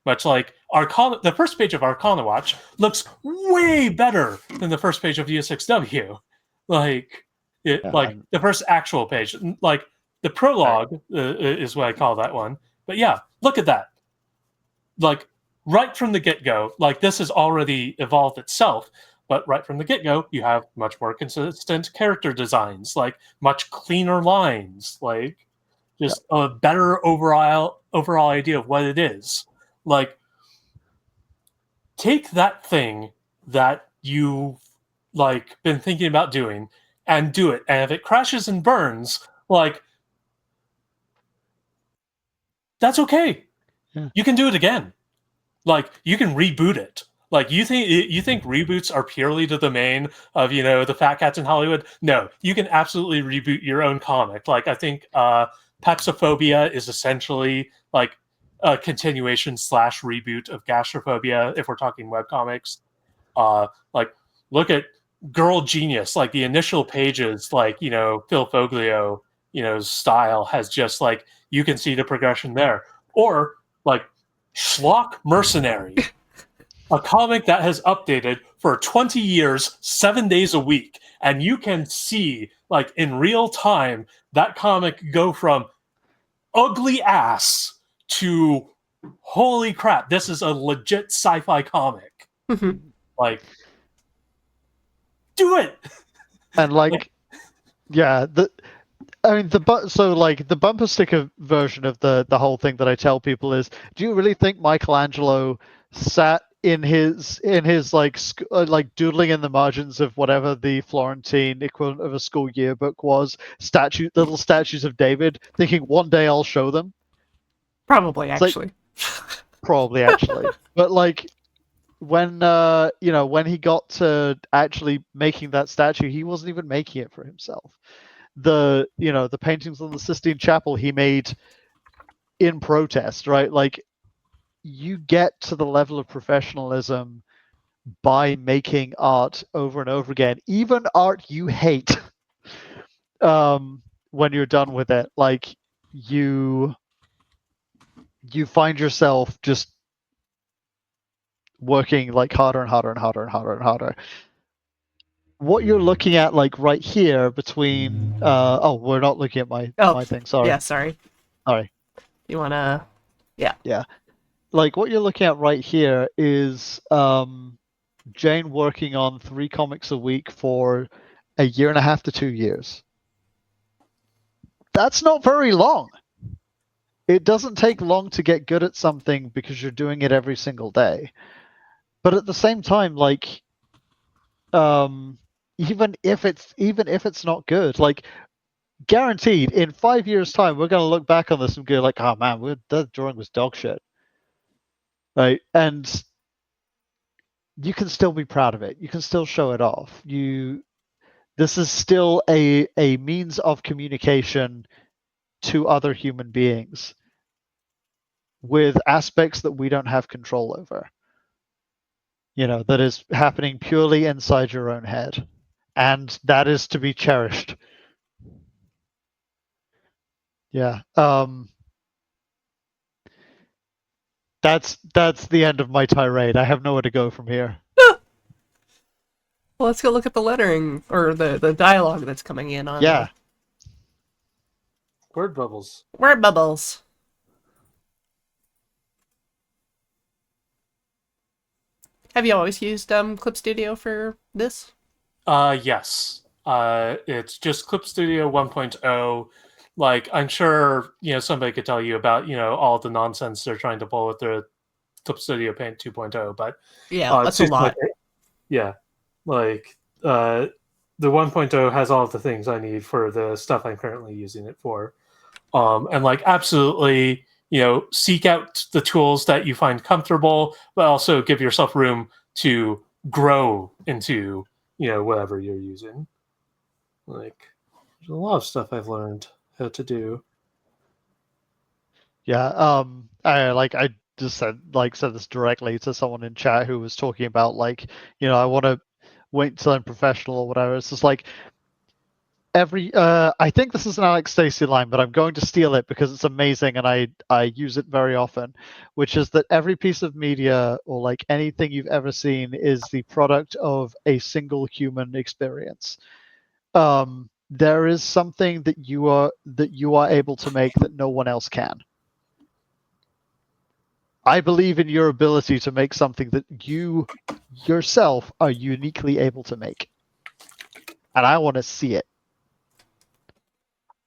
much like Arcana, the first page of Arcana Watch looks way better than the first page of U6W. Like, the first actual page, like the prologue is what I call that one. But yeah, look at that. Like, right from the get-go, like, this has already evolved itself, but right from the get-go, you have much more consistent character designs, like much cleaner lines, like just a better overall idea of what it is. Like, take that thing that you've like been thinking about doing and do it. And if it crashes and burns, like, that's okay. Yeah. You can do it again. Like, you can reboot it. Like, you think reboots are purely to the domain of, the fat cats in Hollywood? No, you can absolutely reboot your own comic. Like, I think Paxophobia is essentially like a continuation / reboot of Gastrophobia, if we're talking webcomics. Like, look at Girl Genius. Like, the initial pages, like, Phil Foglio, style has just like, you can see the progression there. Or like Schlock Mercenary, a comic that has updated for 20 years, 7 days a week. And you can see, like, in real time, that comic go from ugly ass to holy crap, this is a legit sci-fi comic. Like, do it! And like, yeah, the bumper sticker version of the whole thing that I tell people is, do you really think Michelangelo sat in his like doodling in the margins of whatever the Florentine equivalent of a school yearbook was, little statues of David, thinking one day I'll show them? Probably, actually. Probably, actually. But like, when when he got to actually making that statue, he wasn't even making it for himself. The paintings on the Sistine Chapel he made in protest, right? Like, you get to the level of professionalism by making art over and over again, even art you hate. When you're done with it, like, you find yourself just working like harder and harder and harder and harder and harder. What you're looking at, like, right here between we're not looking at my thing, sorry. Yeah, sorry. You wanna Like, what you're looking at right here is Jane working on 3 comics a week for a year and a half to 2 years. That's not very long. It doesn't take long to get good at something because you're doing it every single day. But at the same time, like, even if it's not good, like, guaranteed in 5 years' time we're going to look back on this and go like, oh man, that drawing was dog shit, right? And you can still be proud of it. You can still show it off. This is still a means of communication to other human beings with aspects that we don't have control over. That is happening purely inside your own head. And that is to be cherished. Yeah. That's the end of my tirade. I have nowhere to go from here. Well, let's go look at the lettering or the dialogue that's coming in on. Yeah. Word bubbles. Word bubbles. Have you always used Clip Studio for this? Yes. It's just Clip Studio 1.0. like I'm sure somebody could tell you about all the nonsense they're trying to pull with their Clip Studio Paint 2.0, but Yeah, it that's a seems lot. yeah, like the 1.0 has all the things I need for the stuff I'm currently using it for. And like absolutely, seek out the tools that you find comfortable, but also give yourself room to grow into, whatever you're using. Like, there's a lot of stuff I've learned how to do. Yeah, I just said this directly to someone in chat who was talking about I want to wait till I'm professional or whatever. It's just like I think this is an Alex Stacey line, but I'm going to steal it because it's amazing and I use it very often, which is that every piece of media or like anything you've ever seen is the product of a single human experience. There is something that you are able to make that no one else can. I believe in your ability to make something that you yourself are uniquely able to make. And I want to see it.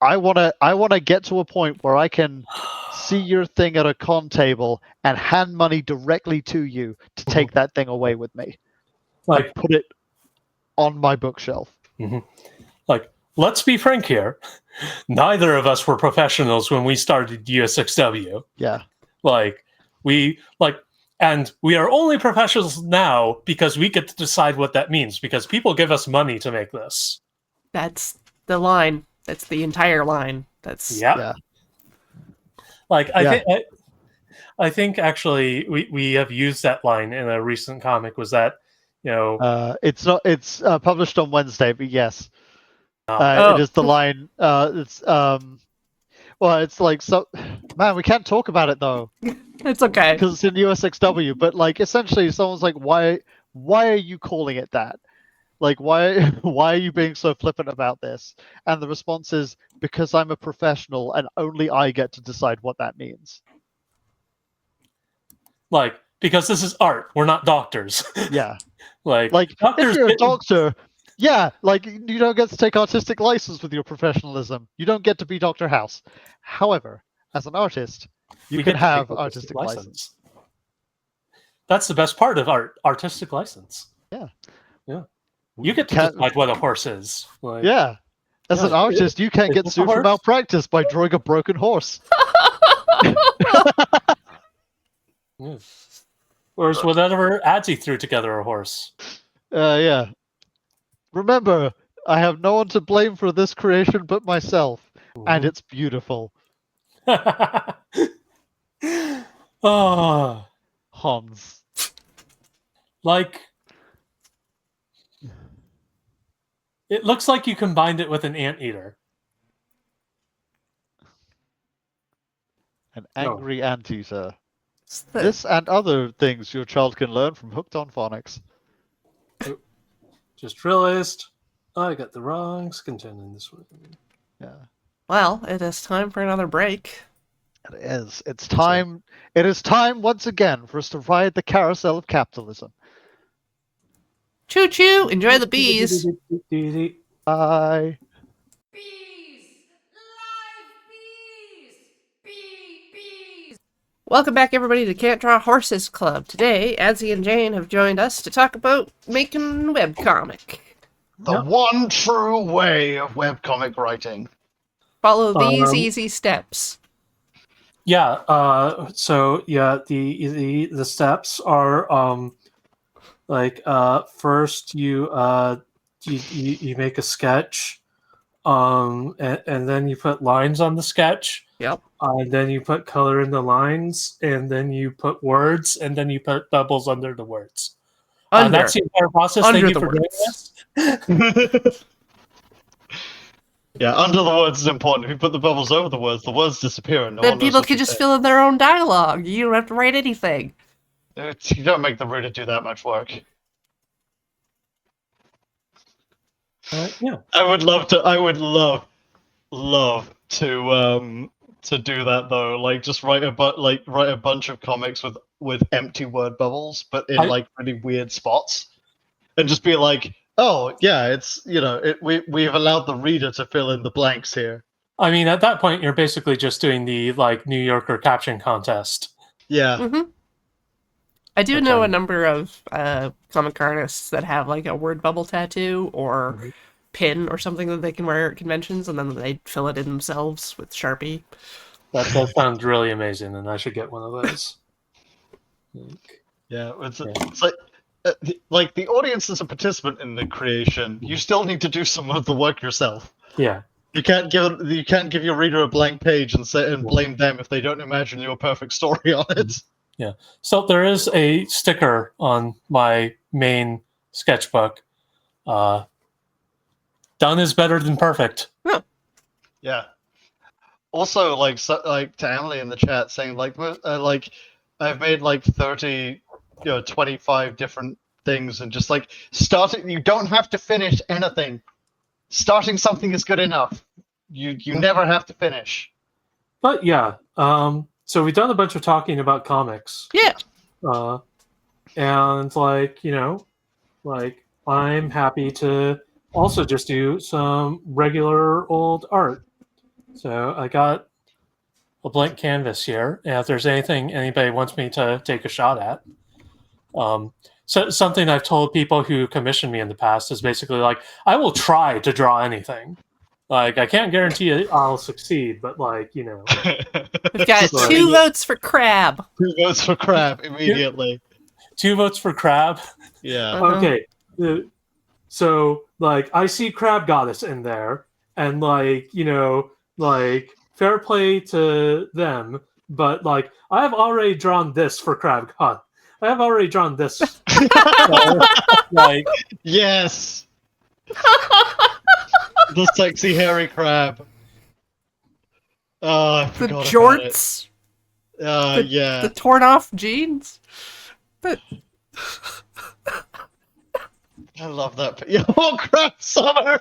I want to get to a point where I can see your thing at a con table and hand money directly to you to take that thing away with me. Like, put it on my bookshelf. Like, let's be frank here. Neither of us were professionals when we started USXW. Yeah. And we are only professionals now because we get to decide what that means, because people give us money to make this. That's the line. That's the entire line. That's yeah. Like I think actually we have used that line in a recent comic. Was that it's not published on Wednesday, but yes. Oh. It is the line. Well, it's like, so man, we can't talk about it though. It's okay. Because it's in USXW, but like essentially someone's like, why are you calling it that? Like, why are you being so flippant about this? And the response is, because I'm a professional and only I get to decide what that means. Like, because this is art. We're not doctors. Yeah. like doctors, if you're a doctor, yeah, like you don't get to take artistic license with your professionalism. You don't get to be Dr. House. However, as an artist, you can have artistic license. That's the best part of art, artistic license. Yeah. Yeah. You get to decide what a horse is. Like, yeah. As an artist, you can't get sued for malpractice by drawing a broken horse. Yeah. Whereas whatever Adzy threw together a horse. Yeah. Remember, I have no one to blame for this creation but myself, and it's beautiful. Oh, Hans. Like, it looks like you combined it with an anteater. An angry anteater. This and other things your child can learn from Hooked on Phonics. Just realized I got the wrong skin tone in this one. Yeah. Well, it is time for another break. It is. It's time. It is time once again for us to ride the carousel of capitalism. Choo choo! Enjoy the bees. Bye. Bees! Live bees! Bees! Welcome back, everybody, to Can't Draw Horses Club. Today, Adzy and Jane have joined us to talk about making webcomic. The one true way of webcomic writing. Follow these easy steps. Yeah. So yeah, the steps are first you make a sketch, and then you put lines on the sketch. Yep. And then you put color in the lines, and then you put words, and then you put bubbles under the words. That's the entire process. Thank you for doing this. Yeah, under the words is important. If you put the bubbles over the words disappear. And then people can just fill in their own dialogue. You don't have to write anything. You don't make the reader do that much work. Yeah. I would love to do that though. Like just write a bunch of comics with empty word bubbles, but in like really weird spots, and just be like, oh yeah, it's we've allowed the reader to fill in the blanks here. I mean, at that point, you're basically just doing the like New Yorker caption contest. Yeah. Mm-hmm. I do Which know a I'm- number of comic artists that have like a word bubble tattoo or Mhm. pin or something that they can wear at conventions, and then they fill it in themselves with Sharpie. That sounds really amazing, and I should get one of those. Like, Yeah, it's Yeah. like the audience is a participant in the creation. You still need to do some of the work yourself. yeah. You can't give your reader a blank page and say and blame them if they don't imagine your perfect story on it. So there is a sticker on my main sketchbook. Done is better than perfect. Yeah. Also, like to Emily in the chat saying like I've made like 30, 25 different things, and just like starting. You don't have to finish anything. Starting something is good enough. You never have to finish. But yeah, so we've done a bunch of talking about comics. Yeah. And like, like I'm happy to also just do some regular old art. So I got a blank canvas here, and if there's anything anybody wants me to take a shot at, so something I've told people who commission me in the past is basically like I will try to draw anything. Like I can't guarantee I'll succeed, but like We've got Just two like- votes for Crab. 2 votes for crab immediately. 2 votes for Crab. Yeah. Uh-huh. Okay, so like I see Crab Goddess in there, and like like fair play to them, but like I have already drawn this for Crab God. I have already drawn this. So, like Yes. The sexy hairy crab. Oh, I The forgot about it. jorts, Yeah. the torn off jeans. I love that. Oh, crap, summer.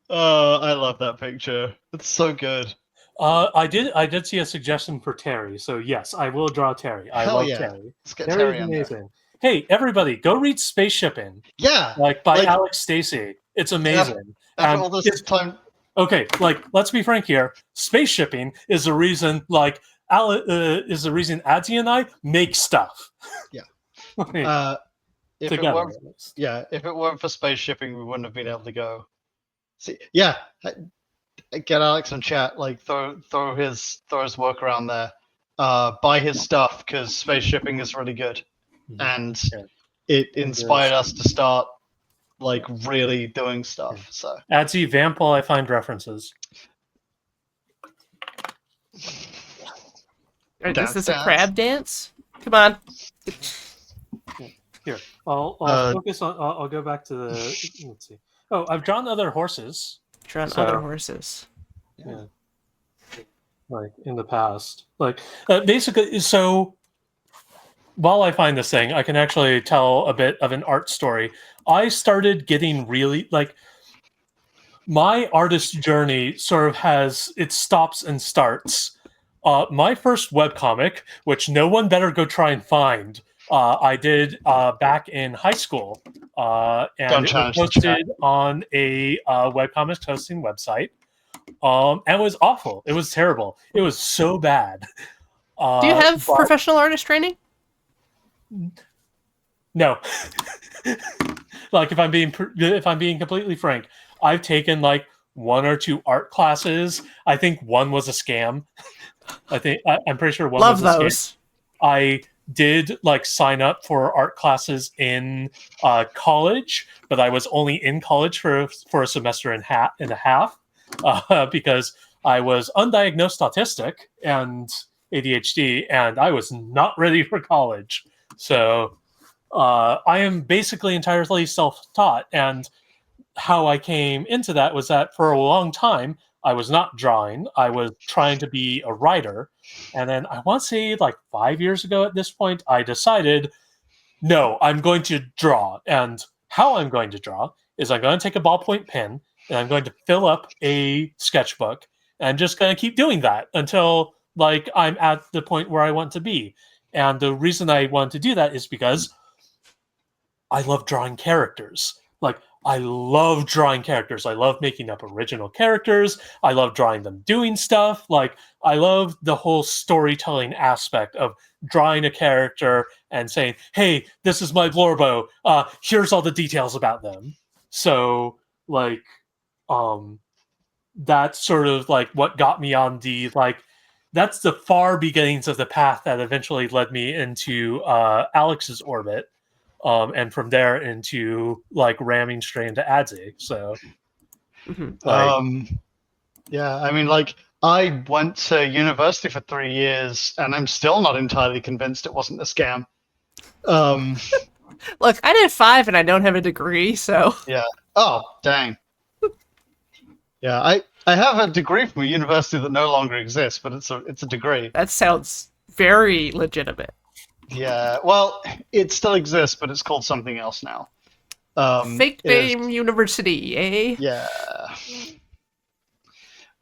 Oh, I love that picture. It's so good. I did see a suggestion for Terry, so yes, I will draw Terry. I Hell love yeah. Terry. Let's get Terry Terry is in there. amazing. Hey, everybody, go read Spaceshipping, Yeah. like by Like- Alex Stacey. It's amazing. After And all this it's- time. okay, like let's be frank here. Spaceshipping is the reason, like, is the reason Adzy and I make stuff. Yeah. Like, If it together. weren't, at least. yeah, if it weren't for space shipping, we wouldn't have been able to go. See, yeah, get Alex in chat. Like, throw his work around there. Buy his stuff because space shipping is really good, Mhm. and Yeah. it inspired us to start like really doing stuff. So Adzy, vamp while I find references. Dance, Is this a dance. crab dance? Come on. Here, I'll focus on. I'll go back to the. Let's see. Oh, I've drawn other horses. Drawn So- other horses. Yeah. Like in the past, like basically. So while I find this thing, I can actually tell a bit of an art story. I started getting really like my artist journey sort of has its stops and starts. My first webcomic, which no one better go try and find, I did back in high school. And Don't it was challenge the chat. posted on a webcomics hosting website. And it was awful. It was terrible. It was so bad. Do you have but- professional artist training? No. Like if I'm being completely frank, I've taken like 1 or 2 art classes. I think one was a scam. I'm pretty sure one Love was a scam. those. I did like sign up for art classes in college, but I was only in college for a semester and a half because I was undiagnosed autistic and ADHD, and I was not ready for college. So I am basically entirely self-taught, and how I came into that was that for a long time I was not drawing. I was trying to be a writer. And then I want to say like 5 years ago at this point, I decided, no, I'm going to draw. And how I'm going to draw is I'm going to take a ballpoint pen and I'm going to fill up a sketchbook. And I'm just going to keep doing that until like I'm at the point where I want to be. And the reason I want to do that is because I love drawing characters. Like I love drawing characters. I love making up original characters. I love drawing them doing stuff. Like, I love the whole storytelling aspect of drawing a character and saying, hey, this is my Blorbo. Here's all the details about them. So, like, that's sort of like what got me on the, like, that's the far beginnings of the path that eventually led me into Alex's orbit. And from there into like ramming straight into Adzy. So, like, Yeah, I mean, like, I went to university for 3 years, and I'm still not entirely convinced it wasn't a scam. Look, I did 5 and I don't have a degree, so Yeah. Oh, dang. Yeah, I have a degree from a university that no longer exists, but it's a degree. that sounds very legitimate. Yeah. Well, it still exists, but it's called something else now. Fake it is- name university, eh? Yeah.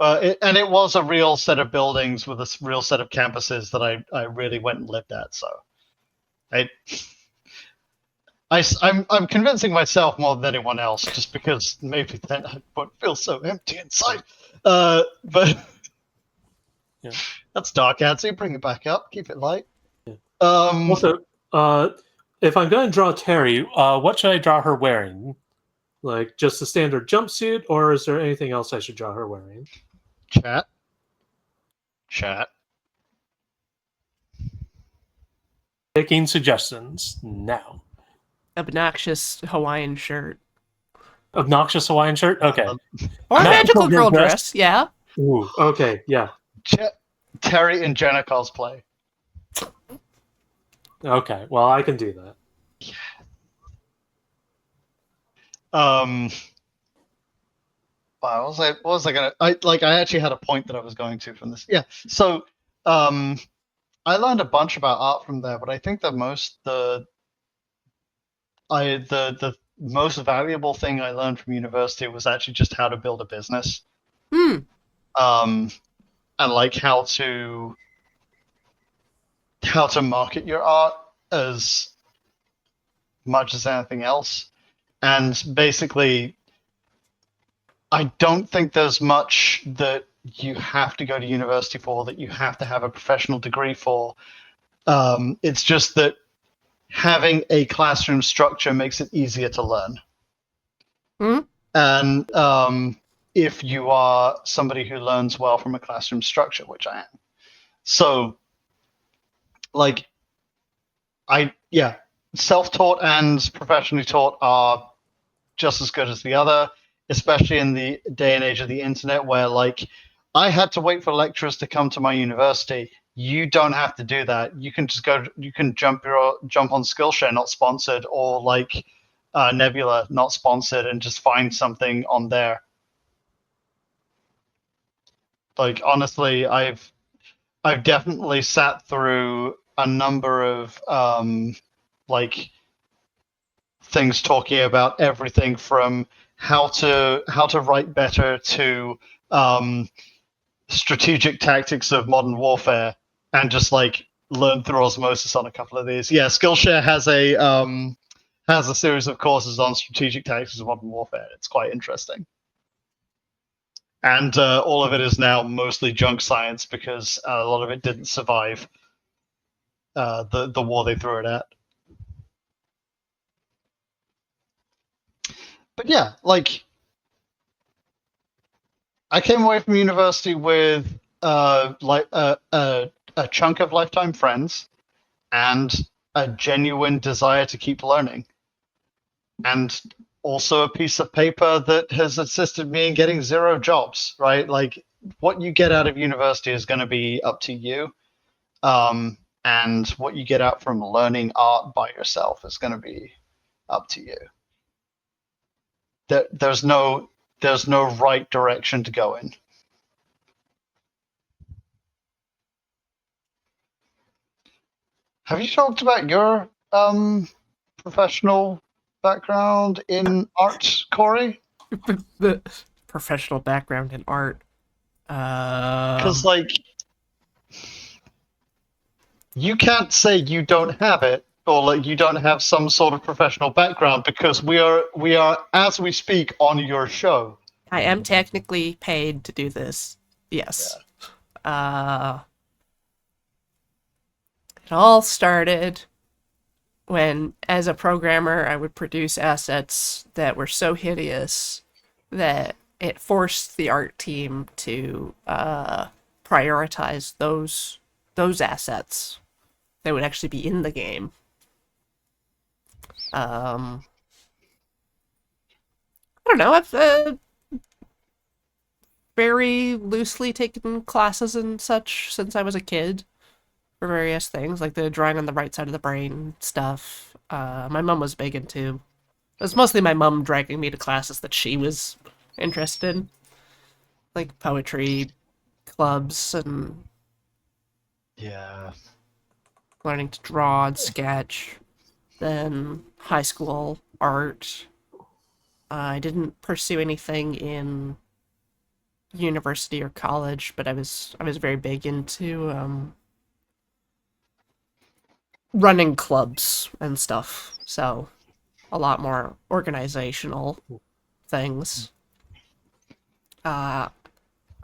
And it was a real set of buildings with a real set of campuses that I really went and lived at. So, I'm convincing myself more than anyone else, just because maybe then I won't feel so empty inside. But Yeah. That's dark, Adzy. Bring it back up. Keep it light. Yeah. Um, Also, if I'm going to draw Terry, what should I draw her wearing? Like just the standard jumpsuit, or is there anything else I should draw her wearing? Chat. Taking suggestions now. Obnoxious Hawaiian shirt. Obnoxious Hawaiian shirt? Okay. Or a Magical magical girl girl dress, yeah. Ooh, okay, yeah. Terry and Jenna cosplay. Okay, well, I can do that. Wow, what was I gonna? I actually had a point that I was going to from this. Yeah. So, I learned a bunch about art from there, but I think the most most valuable thing I learned from university was actually just how to build a business. And like how to market your art as much as anything else. And basically, I don't think there's much that you have to go to university for, that you have to have a professional degree for. It's just that having a classroom structure makes it easier to learn. And if you are somebody who learns well from a classroom structure, which I am. So, like, self-taught and professionally taught are just as good as the other, especially in the day and age of the internet where, like, I had to wait for lecturers to come to my university. You don't have to do that. You can just jump on Skillshare, not sponsored, or like Nebula, not sponsored, and just find something on there. Like, honestly, I've definitely sat through a number of like things talking about everything from how to write better to strategic tactics of modern warfare, and just like learn through osmosis on a couple of these. Yeah, Skillshare has a series of courses on strategic tactics of modern warfare. It's quite interesting. And all of it is now mostly junk science because a lot of it didn't survive the war they threw it at. But yeah, like, I came away from university with a chunk of lifetime friends and a genuine desire to keep learning, and also a piece of paper that has assisted me in getting 0 jobs. Right, like, what you get out of university is going to be up to you, and what you get out from learning art by yourself is going to be up to you. There's no right direction to go in. Have you talked about your professional background in art, Corey? The professional background in art. Because, like, you can't say you don't have it, or like you don't have some sort of professional background, because we are as we speak on your show. I am technically paid to do this. Yes. It all started when, as a programmer, I would produce assets that were so hideous that it forced the art team to prioritize those assets that would actually be in the game. I don't know. I've very loosely taken classes and such since I was a kid for various things, like the drawing on the right side of the brain stuff. My mom was big into. It was mostly my mom dragging me to classes that she was interested in, like poetry clubs and Yeah. learning to draw and sketch. Then high school art. I didn't pursue anything in university or college, but I was very big into running clubs and stuff. So a lot more organizational things. I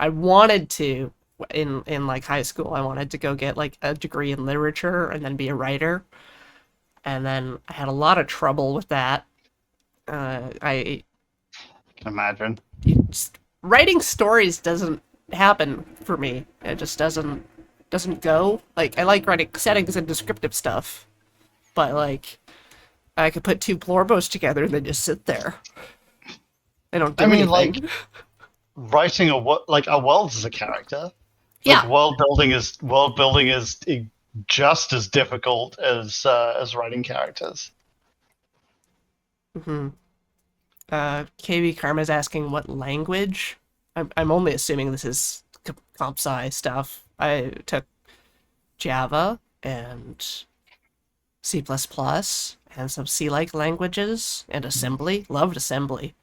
wanted to in like high school. I wanted to go get like a degree in literature and then be a writer. And then I had a lot of trouble with that. I Can imagine. just, writing stories doesn't happen for me. It just doesn't go. Like, I like writing settings and descriptive stuff, but like I could put two Plorbos together and they just sit there. They don't do anything. Like writing a world as a character. Yeah. Like world building is just as difficult as writing characters. KB Karma's asking what language. I'm only assuming this is comp sci stuff. I took Java and C++ and some C-like languages and assembly. Loved assembly.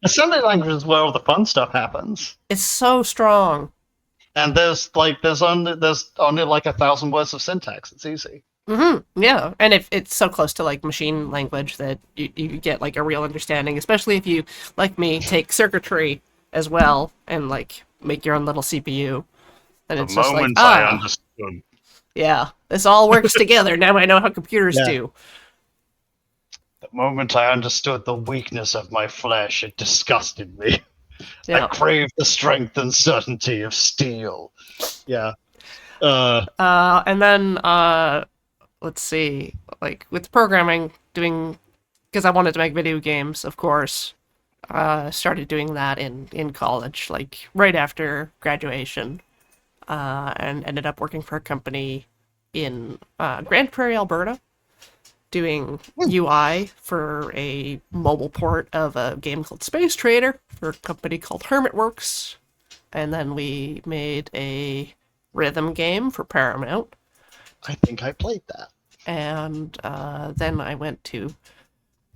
Assembly language is where all the fun stuff happens. It's so strong. And there's only like 1,000 words of syntax. It's easy. Yeah, and if it's so close to like machine language that you get like a real understanding, especially if you, like me, take circuitry as well and like make your own little CPU. Then it's just like, I understood. yeah, this all works together. Now I know how computers do. The moment I understood the weakness of my flesh, it disgusted me. Yeah. I craved the strength and certainty of steel. Yeah. And then let's see, like with programming, because I wanted to make video games, of course. Started doing that in college, like right after graduation, and ended up working for a company in Grand Prairie, Alberta, doing UI for a mobile port of a game called Space Trader for a company called Hermitworks. And then we made a rhythm game for Paramount. I think I played that. And then I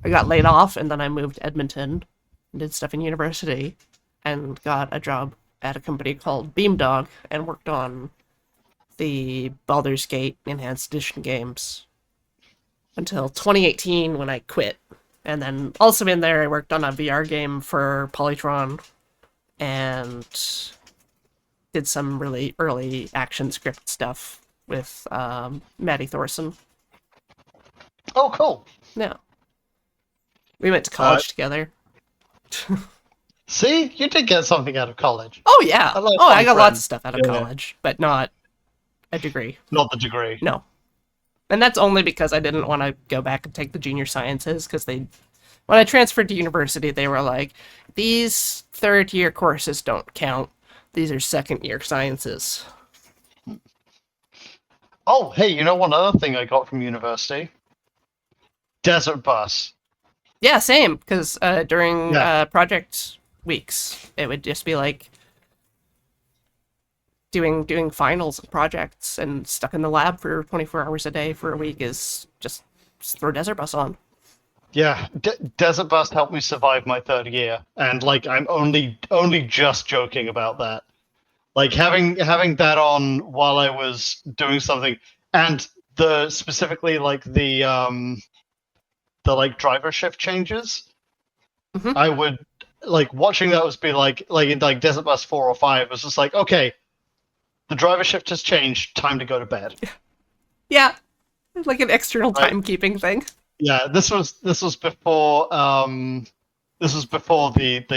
got laid off, and then I moved to Edmonton and did stuff in university and got a job at a company called Beamdog and worked on the Baldur's Gate Enhanced Edition games until 2018 when I quit. And then also in there I worked on a VR game for Polytron and did some really early action script stuff with Maddie Thorson. Oh, cool. Yeah. We went to college together. See? You did get something out of college. Oh, yeah. I got lots of stuff out of Yeah. college, but not a degree. Not the degree. No. And that's only because I didn't want to go back and take the junior sciences, because when I transferred to university, they were like, these third-year courses don't count. These are second-year sciences. Oh, hey, you know one other thing I got from university? Desert Bus. Yeah, same, because during Yeah. project weeks, it would just be like doing finals and projects and stuck in the lab for 24 hours a day for a week is just throw Desert Bus on. Yeah, Desert Bus helped me survive my third year, and like I'm only just joking about that. Like having that on while I was doing something, and specifically like the like driver shift changes. Mhm. I would like watching those be like in like Desert Bus 4 or 5. It's just like, okay, the driver shift has changed. Time to go to bed. Yeah, like an external Right. timekeeping thing. Yeah, this was before the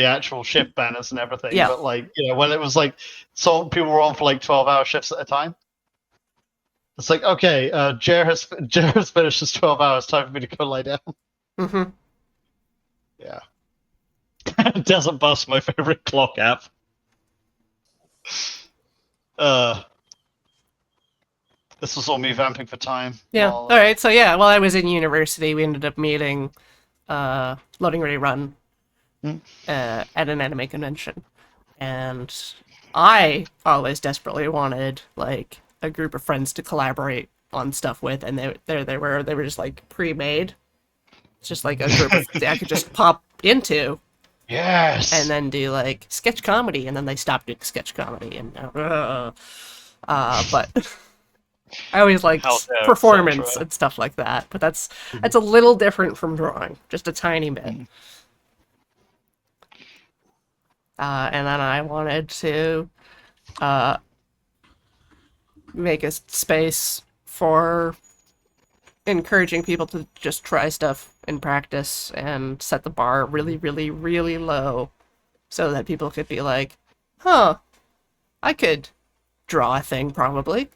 actual shift banners and everything. Yeah. But like, you know, when it was like so people were on for like 12-hour shifts at a time. It's like, okay, Jer has finished his 12 hours. Time for me to go lie down. Hmm. Yeah. Desert Bus, my favorite clock app. This was all me vamping for time. Yeah. while, All right. So yeah, while I was in university, we ended up meeting Loading Ready Run Hmm. at an anime convention, and I always desperately wanted like a group of friends to collaborate on stuff with, and they were just like pre-made. It's just like a group of that I could just pop into Yes. and then do like sketch comedy, and then they stopped doing sketch comedy, and but I always liked How dare, performance etc. and stuff like that. But that's a little different from drawing, just a tiny bit. Mhm. And then I wanted to make a space for encouraging people to just try stuff in practice and set the bar really, really, really low so that people could be like, huh, I could draw a thing probably.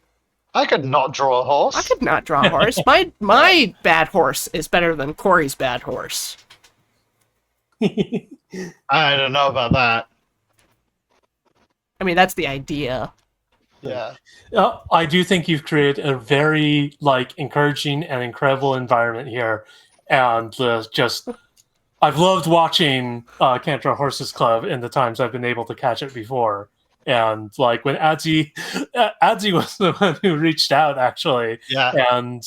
I could not draw a horse. I could not draw a horse. My bad horse is better than Corey's bad horse. I don't know about that. I mean, that's the idea. Yeah. I do think you've created a very like encouraging and incredible environment here, and just I've loved watching Can't Draw Horses Club in the times I've been able to catch it before. And like when Adzy was the one who reached out actually, Yeah. and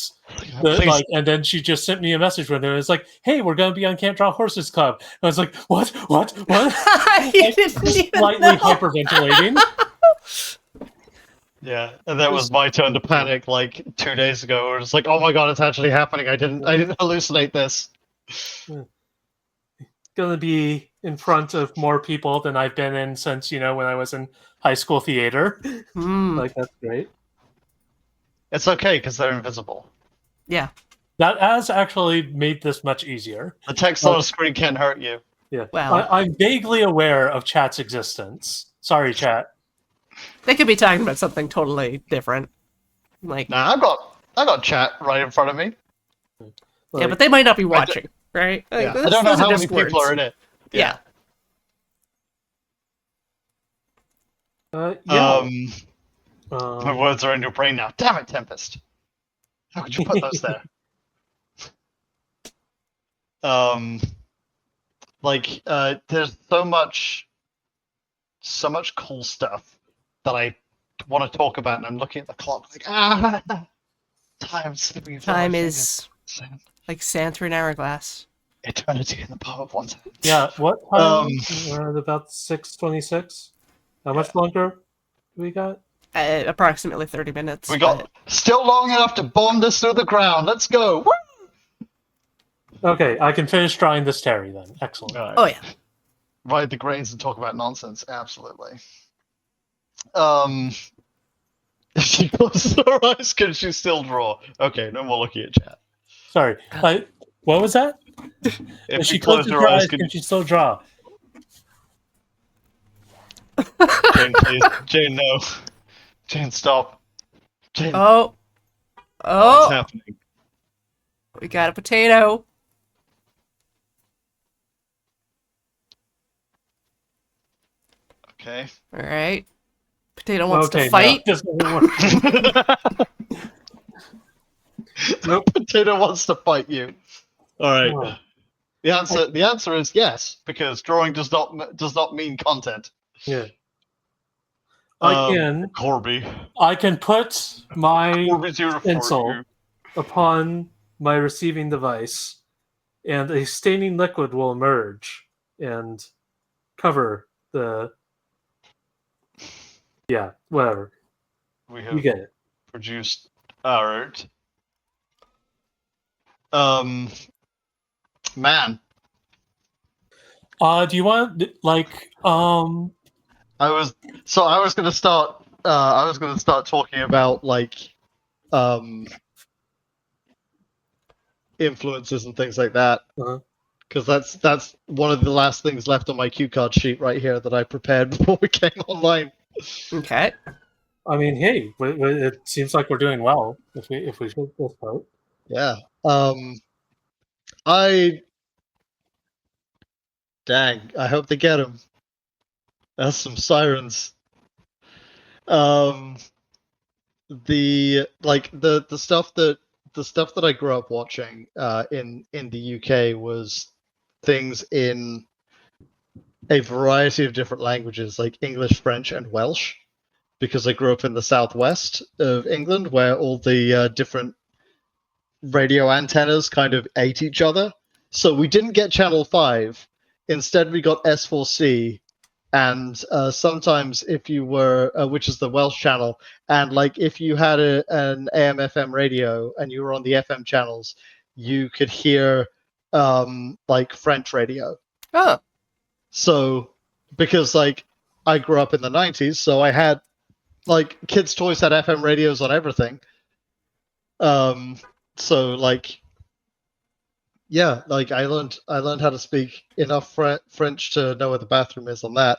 Please. and then she just sent me a message when it was like, "Hey, we're gonna be on Can't Draw Horses Club." And I was like, "What? You didn't even Slightly know. hyperventilating. Yeah, and that was my turn to panic like 2 days ago. Where it's like, oh my god, it's actually happening. I didn't hallucinate this. Gonna be in front of more people than I've been in since when I was in high school theater. Hmm. Like that's great. It's okay because they're invisible. Yeah. That has actually made this much easier. The text on the screen can't hurt you. Yeah. Well. I'm vaguely aware of chat's existence. Sorry, chat. They could be talking about something totally different. Like, Nah, I got chat right in front of me. yeah, but they might not be watching, right? Like, Yeah. I those- don't know those are how many just people words. are in it. Yeah. Yeah. My words are in your brain now. Damn it, Tempest. How could you put those there? There's so much cool stuff that I want to talk about, and I'm looking at the clock like, time slipping through my Time fingers. is like sand through an hourglass. Eternity in the palm of one's hand. Yeah. What time? We're at about 6:26. How much longer do we got? Approximately 30 minutes. We got still long enough to bomb this through the ground. Let's go. Woo! Okay, I can finish drawing this Terry then. Excellent. All right. Oh, yeah. Ride the grains and talk about nonsense. Absolutely. If she closes her eyes, can she still draw? Okay, no more looking at chat. Sorry. What was that? If she closes her eyes, can she still draw? Jane, please. Jane, no. Jane, stop. Jane, Oh. what's Oh. happening? We got a potato. Okay. All right. Potato wants Okay, to fight. No, this doesn't work. Nope. Potato wants to fight you. All right. Oh. The answer is yes, because drawing does not mean content. Yeah. I can put my Corby's here to fight pencil you. upon my receiving device, and a staining liquid will emerge and cover the. Yeah, whatever. We You have get it. produced art. Man, Do you want like I was gonna start. I was gonna start talking about like um influences and things like that. uh, Because that's one of the last things left on my cue card sheet right here that I prepared before we came online. Okay. I mean, hey, it seems like we're doing well if we hit this part. Yeah. I dang. I hope they get him. That's some sirens. Um, the stuff that I grew up watching in the UK was things in a variety of different languages, like English, French, and Welsh, because I grew up in the southwest of England, where all the different radio antennas kind of ate each other. So we didn't get Channel 5. Instead, we got S4C. And sometimes, if you were, which is the Welsh channel, and like if you had an AM/FM radio and you were on the FM channels, you could hear like French radio. Oh, So, because like I grew up in the 90s, so I had like kids' toys had FM radios on everything. Um, so like yeah, like I learned how to speak enough French to know where the bathroom is on that,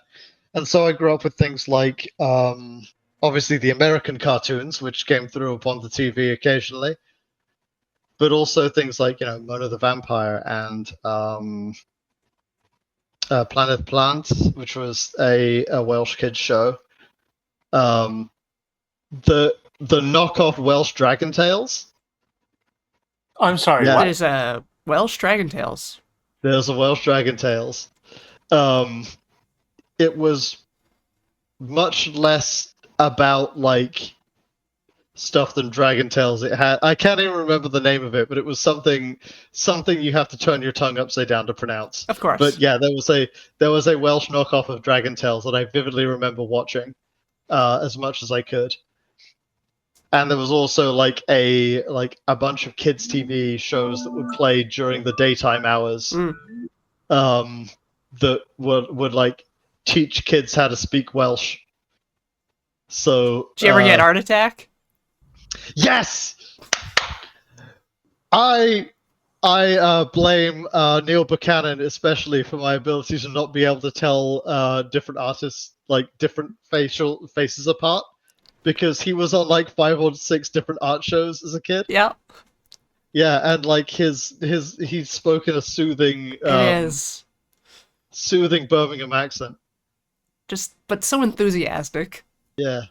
and so I grew up with things like obviously the American cartoons, which came through upon the TV occasionally, but also things like Mona the Vampire and Planet Plant, which was a Welsh kids show. Um, the knockoff Welsh Dragon Tales. I'm sorry, Yeah. what? there's a Welsh Dragon Tales. There's a Welsh Dragon Tales. Um, it was much less about like stuff than Dragon Tales. It had I can't even remember the name of it, but it was something you have to turn your tongue upside down to pronounce. Of course. But yeah, there was a Welsh knockoff of Dragon Tales that I vividly remember watching as much as I could. And there was also like a bunch of kids TV shows that would play during the daytime hours. That would like teach kids how to speak Welsh. So Did you ever get Art Attack? yes, I blame Neil Buchanan especially for my ability to not be able to tell different artists like different faces apart, because he was on like 5 or 6 different art shows as a kid. Yeah, Yeah, and like he's spoken a soothing it is. soothing Birmingham accent. But so enthusiastic. Yeah.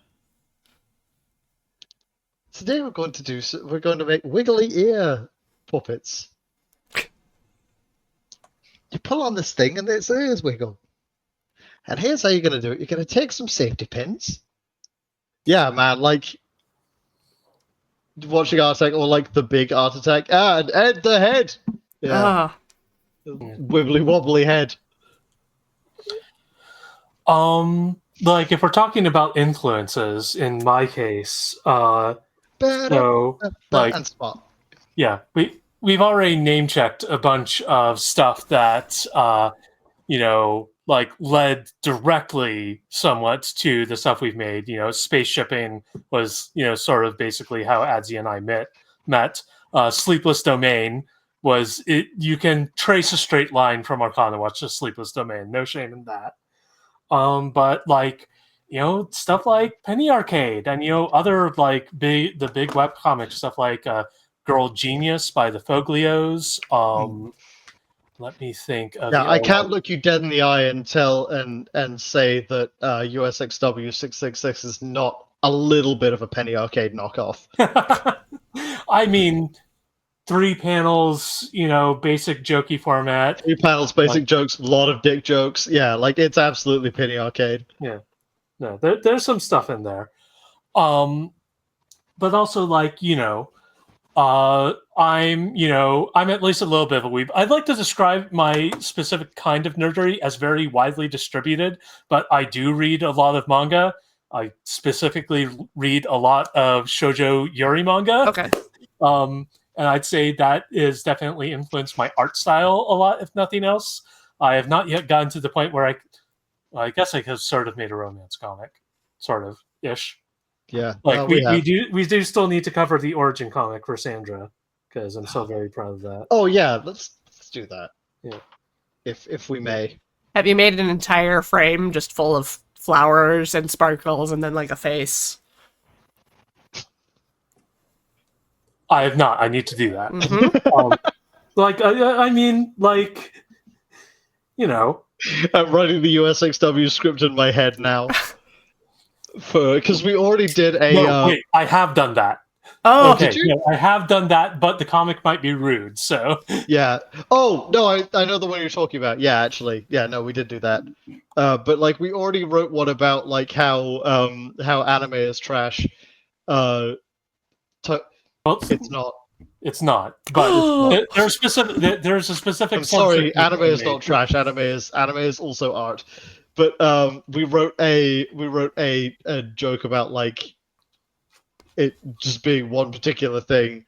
Today we're going to make wiggly ear puppets. You pull on this thing and its ears wiggle. And here's how you're going to do it. You're going to take some safety pins. Yeah, man, like watching Art Attack or like the big Art Attack. And Ed the head. Yeah. Ah, Wibbly wobbly head. Like if we're talking about influences, in my case, so like and spot. yeah, we've already name checked a bunch of stuff that like led directly somewhat to the stuff we've made. Space shipping was sort of basically how Adzy and I met. Sleepless Domain was it. You can trace a straight line from Arcana Watch to Sleepless Domain. No shame in that. But like stuff like Penny Arcade and other like the big webcomic stuff like Girl Genius by the Foglios. Let me think of I can't look you dead in the eye and tell and say that USXW 666 is not a little bit of a Penny Arcade knockoff. I mean, 3 panels, basic jokey format. 3 panels, basic jokes, a lot of dick jokes. Yeah, like it's absolutely Penny Arcade. Yeah. No, there's some stuff in there. But also like, I'm at least a little bit of a weeb. I'd like to describe my specific kind of nerdery as very widely distributed, but I do read a lot of manga. I specifically read a lot of shoujo yuri manga. okay. and I'd say that is definitely influenced my art style a lot, if nothing else. I have not yet gotten to the point where I guess I have sort of made a romance comic, sort of ish. Yeah, Like we have. we do still need to cover the origin comic for Sandra because I'm so very proud of that. Oh yeah, let's do that. Yeah. If we may. Have you made an entire frame just full of flowers and sparkles and then like a face? I have not. I need to do that. Hmm. Like I mean, like you know, I'm writing the USXW script in my head now. Because we already did a. no, wait, I have done that. Oh, Okay, did you? yeah, I have done that, but the comic might be rude. So Yeah. Oh no, I know the one you're talking about. Yeah, actually, yeah, no, we did do that. But like we already wrote one about like how anime is trash. Uh, well, it's not. it's not. But there's specific. There's a specific. I'm sorry, subset of anime is not trash. Anime is also art. But we wrote a joke about like it just being one particular thing,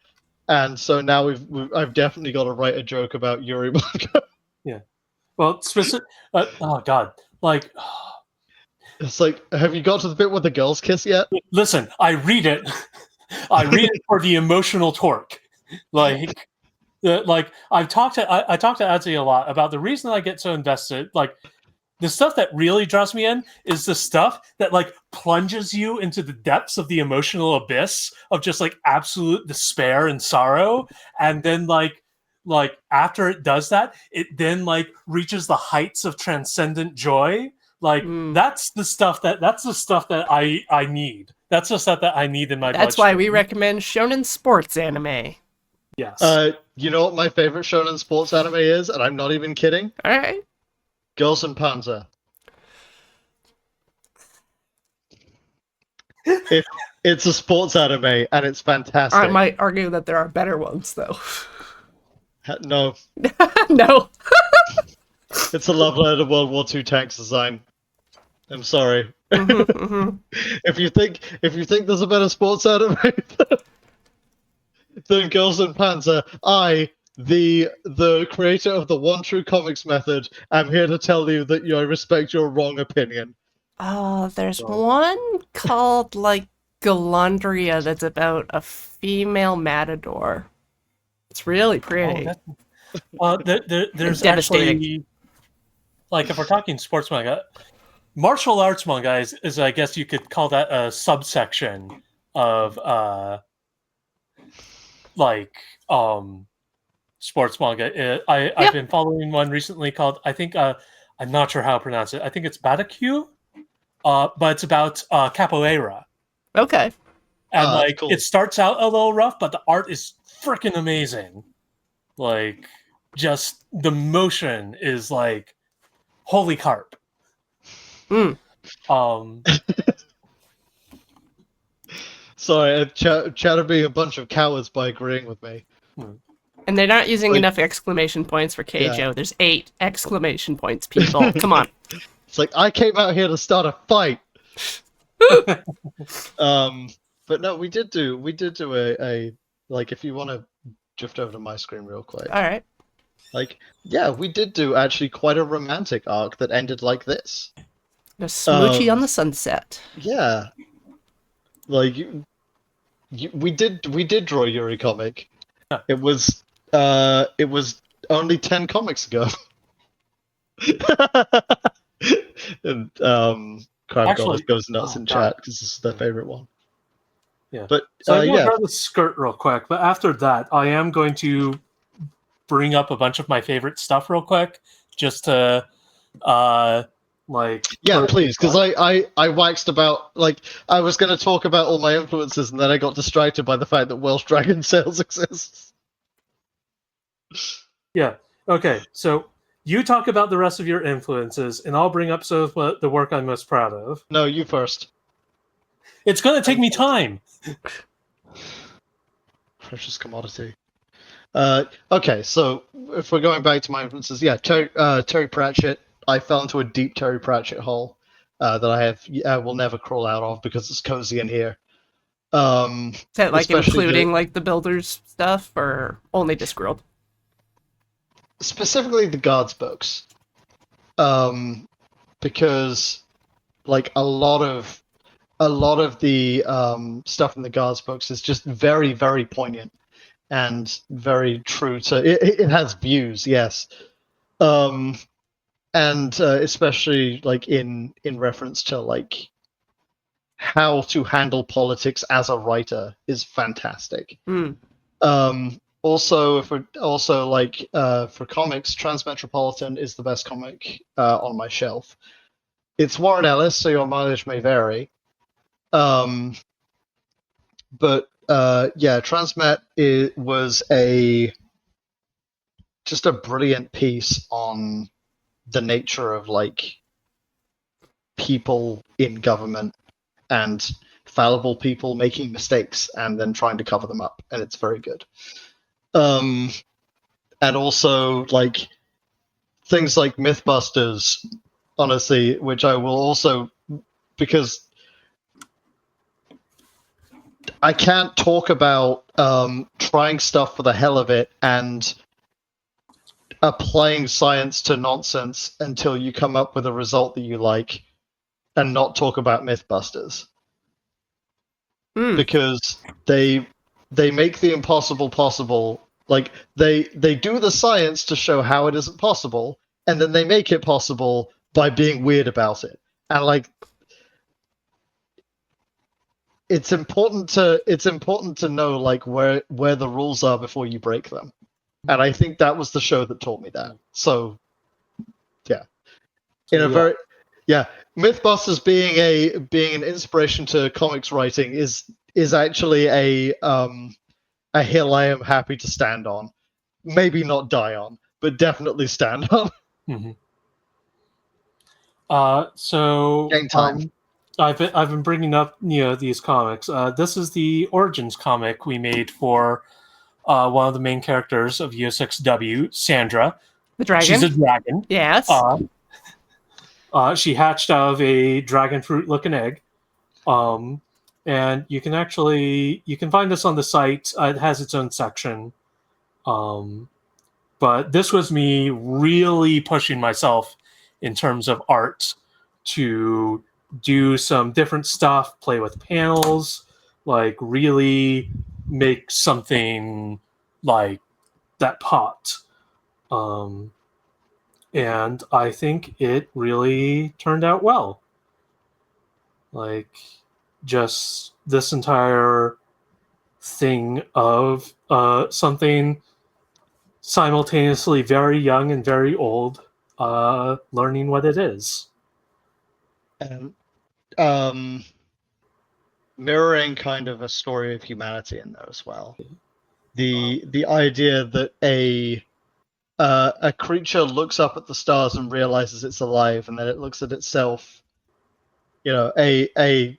and so now I've definitely got to write a joke about Yuri manga. Yeah. Well, specific. Oh God! Like, It's like, have you got to the bit where the girls kiss yet? listen, I read it. I read it for the emotional torque. Like, like I talked to Adzy a lot about the reason I get so invested. Like, the stuff that really draws me in is the stuff that like plunges you into the depths of the emotional abyss of just like absolute despair and sorrow, and then like after it does that, it then like reaches the heights of transcendent joy. Like that's the stuff that I need. That's the stuff that I need in my. that's why bloodstream. we recommend shonen sports anime. Yes. You know what my favorite shonen sports anime is, and I'm not even kidding. All right. Girls and Panzer. It's a sports anime, and it's fantastic. I might argue that there are better ones, though. No, No. it's a love letter to World War II tanks design. I'm sorry. If you think there's a better sports anime than Girls and Panzer, I, the creator of the One True Comics method, am here to tell you that I respect your wrong opinion. There's one called like Galandria that's about a female matador. It's really pretty. There's Devastating. actually, like, if we're talking sports manga, martial arts manga is I guess you could call that a subsection of sports manga. I've been following one recently called, I think, I'm not sure how to pronounce it. I think it's Bataku, but it's about capoeira. Okay. And like cool. It starts out a little rough, but the art is freaking amazing. Like, just the motion is like holy carp. Sorry, Chad are being a bunch of cowards by agreeing with me. And they're not using enough exclamation points for Keijo. Yeah. There's 8 exclamation points, people. Come on. It's like, I came out here to start a fight. But no, we did do a like, if you want to drift over to my screen real quick. All right. Like, yeah, we did do actually quite a romantic arc that ended like this. A smoochie on the sunset. Yeah. Like, we did draw a Yuri comic. Huh. It was only 10 comics ago. And Crab Actually- Goddess goes nuts oh, in God. chat because this is their favorite one. Yeah. But So I'm going to yeah, grab the skirt real quick, but after that, I am going to bring up a bunch of my favorite stuff real quick, just to please, because I waxed about, like, I was going to talk about all my influences, and then I got distracted by the fact that Welsh Dragon Sales exists. Yeah. Okay. So you talk about the rest of your influences, and I'll bring up some of the work I'm most proud of. No, you first. It's going to take me time. Precious commodity. Okay, so if we're going back to my influences, yeah, Terry Pratchett. I fell into a deep Terry Pratchett hole that I will never crawl out of because it's cozy in here. Is that like especially including like the builders stuff or only Discworld? specifically the guards books, because like a lot of the stuff in the guards books is just very, very poignant and very true to it has views, yes, and especially like in reference to like how to handle politics as a writer is fantastic. Mm. Also, for comics, Transmetropolitan is the best comic on my shelf. It's Warren Ellis, so your mileage may vary. But yeah, Transmet was just a brilliant piece on the nature of like people in government and fallible people making mistakes and then trying to cover them up, and it's very good. And also like things like Mythbusters, honestly, which I will also, because I can't talk about trying stuff for the hell of it and applying science to nonsense until you come up with a result that you like, and not talk about Mythbusters. Because they make the impossible possible. Like they do the science to show how it isn't possible, and then they make it possible by being weird about it. And like it's important to know like where the rules are before you break them. And I think that was the show that taught me that. So yeah. Mythbusters being an inspiration to comics writing is actually a hill I am happy to stand on. Maybe not die on, but definitely stand on. Mm-hmm. So Game time. I've been bringing up these comics. This is the Origins comic we made for one of the main characters of U6W, Sandra. The dragon. She's a dragon. Yes. She hatched out of a dragon fruit-looking egg. And you can find this on the site. It has its own section. But this was me really pushing myself in terms of art to do some different stuff, play with panels, like really make something like that popped. And I think it really turned out well. Like, just this entire thing of something simultaneously very young and very old, learning what it is. And mirroring kind of a story of humanity in there as well. The idea that a creature looks up at the stars and realizes it's alive, and then it looks at itself. It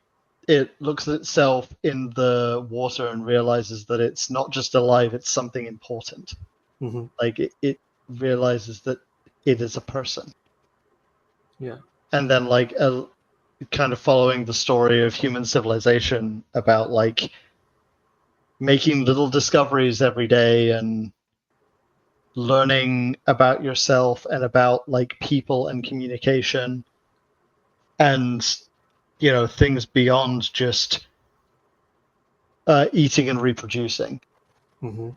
looks at itself in the water and realizes that it's not just alive; it's something important. Mm-hmm. Like it realizes that it is a person. Yeah. And then like kind of following the story of human civilization about like making little discoveries every day and learning about yourself and about like people and communication and things beyond just eating and reproducing. Mm-hmm.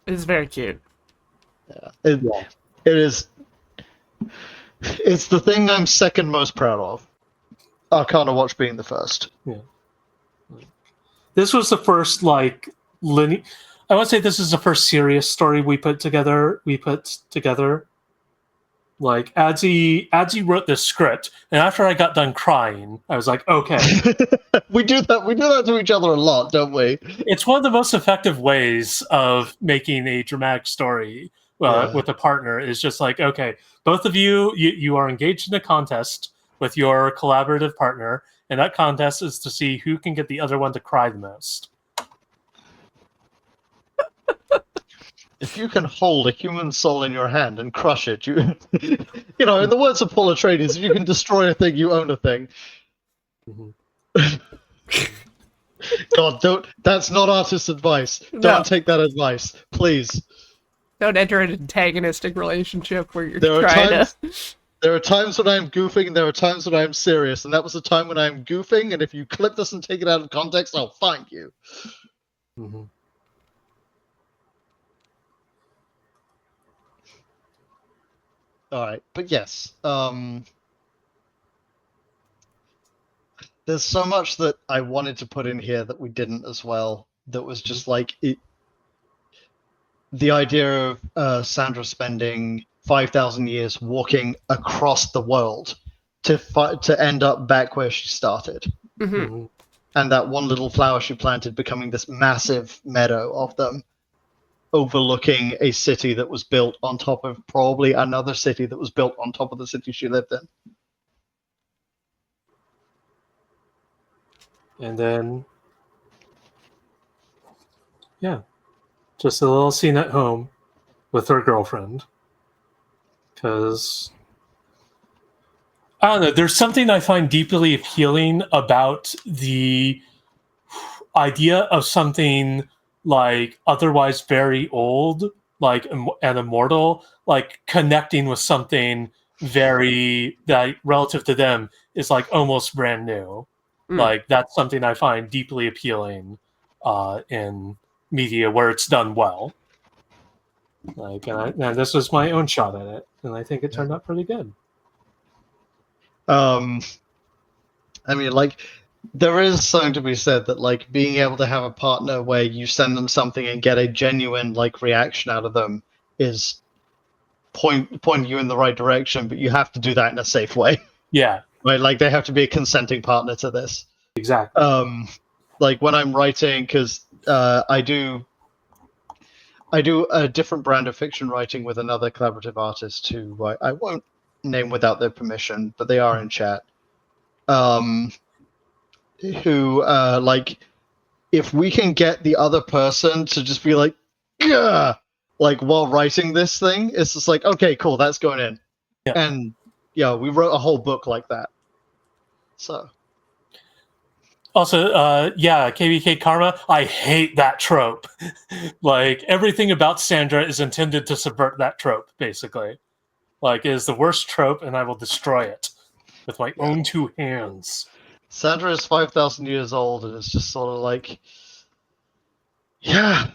It's very cute. Yeah. It is. It's the thing I'm second most proud of. Arcana Watch being the first. Yeah. This was the first like I would say this is the first serious story we put together. Like Adzy wrote this script, and after I got done crying, I was like, okay. We do that to each other a lot, don't we? It's one of the most effective ways of making a dramatic story with a partner is just like, okay, both of you are engaged in a contest with your collaborative partner, and that contest is to see who can get the other one to cry the most. if you can hold a human soul in your hand and crush it, you you know, in the words of Paul Atreides, if you can destroy a thing, you own a thing. Mhm. God, don't. That's not artist advice. No. Don't take that advice, please. Don't enter an antagonistic relationship where you're There are trying times. to. There are times when I'm goofing, and there are times when I'm serious, and that was the time when I'm goofing. And if you clip this and take it out of context, I'll find you. Mhm. All right, but yes, there's so much that I wanted to put in here that we didn't as well. That was just like it, the idea of Sandra spending 5,000 years walking across the world to end up back where she started, Mhm. Mhm. and that one little flower she planted becoming this massive meadow of them, overlooking a city that was built on top of probably another city that was built on top of the city she lived in. And then, yeah, just a little scene at home with her girlfriend. Because, I don't know, there's something I find deeply appealing about the idea of something like otherwise very old, like and immortal, like connecting with something very that relative to them is like almost brand new. Mm. Like that's something I find deeply appealing in media where it's done well. Like, and this was my own shot at it, and I think it turned out pretty good. I mean, like, there is something to be said that, like, being able to have a partner where you send them something and get a genuine, like, reaction out of them is pointing you in the right direction, but you have to do that in a safe way, Yeah, right? Like, they have to be a consenting partner to this. exactly. Like, when I'm writing, because I do a different brand of fiction writing with another collaborative artist who I won't name without their permission, but they are in chat. Who like if we can get the other person to just be like, yeah, like while writing this thing, it's just like, okay, cool, that's going in. Yeah. And yeah, we wrote a whole book like that. So Also, yeah, KBK Karma, I hate that trope. Like, everything about Sandra is intended to subvert that trope, basically. Like, it is the worst trope, and I will destroy it with my own two hands. Sandra is 5,000 years old, and it's just sort of like, yeah,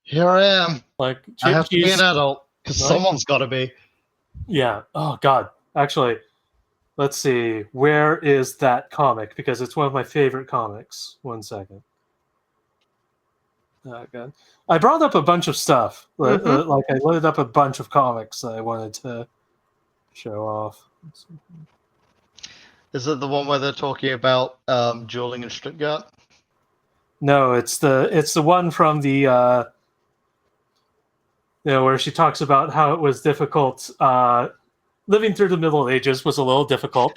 here I am. Like, I have to be she's... an adult, because Right. someone's got to be. Yeah. Oh, God. Actually, let's see. Where is that comic? Because it's one of my favorite comics. 1 second. Oh, God. I brought up a bunch of stuff. Mhm. Like, I loaded up a bunch of comics that I wanted to show off. Is it the one where they're talking about dueling in Stuttgart? No, it's the one from the where she talks about how it was difficult. Living through the Middle Ages was a little difficult.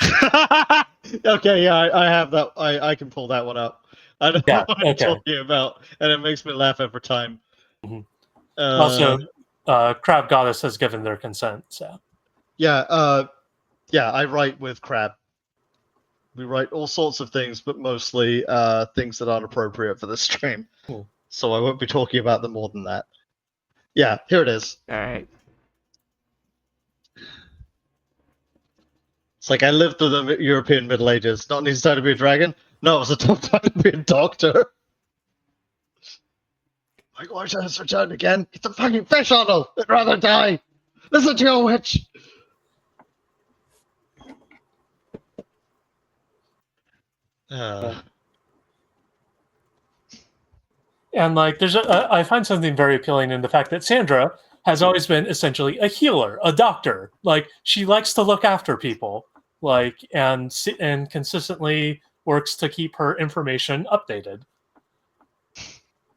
Okay, yeah, I have that. I can pull that one up. I know Yeah, what I'm okay. talking about, and it makes me laugh every time. Mhm. Uh, Also, Crab Goddess has given their consent. So yeah, yeah, I write with Crab. We write all sorts of things, but mostly things that aren't appropriate for this stream. Cool. So I won't be talking about them more than that. Yeah, here it is. All right. It's like I lived through the European Middle Ages. Not an easy time to be a dragon. No, it was a tough time to be a doctor. My gosh, has returned again. It's a fucking fish Arnold. I'd rather die. Listen to your witch. and like there's I find something very appealing in the fact that Sandra has always been essentially a healer, a doctor. Like she likes to look after people, like and consistently works to keep her information updated.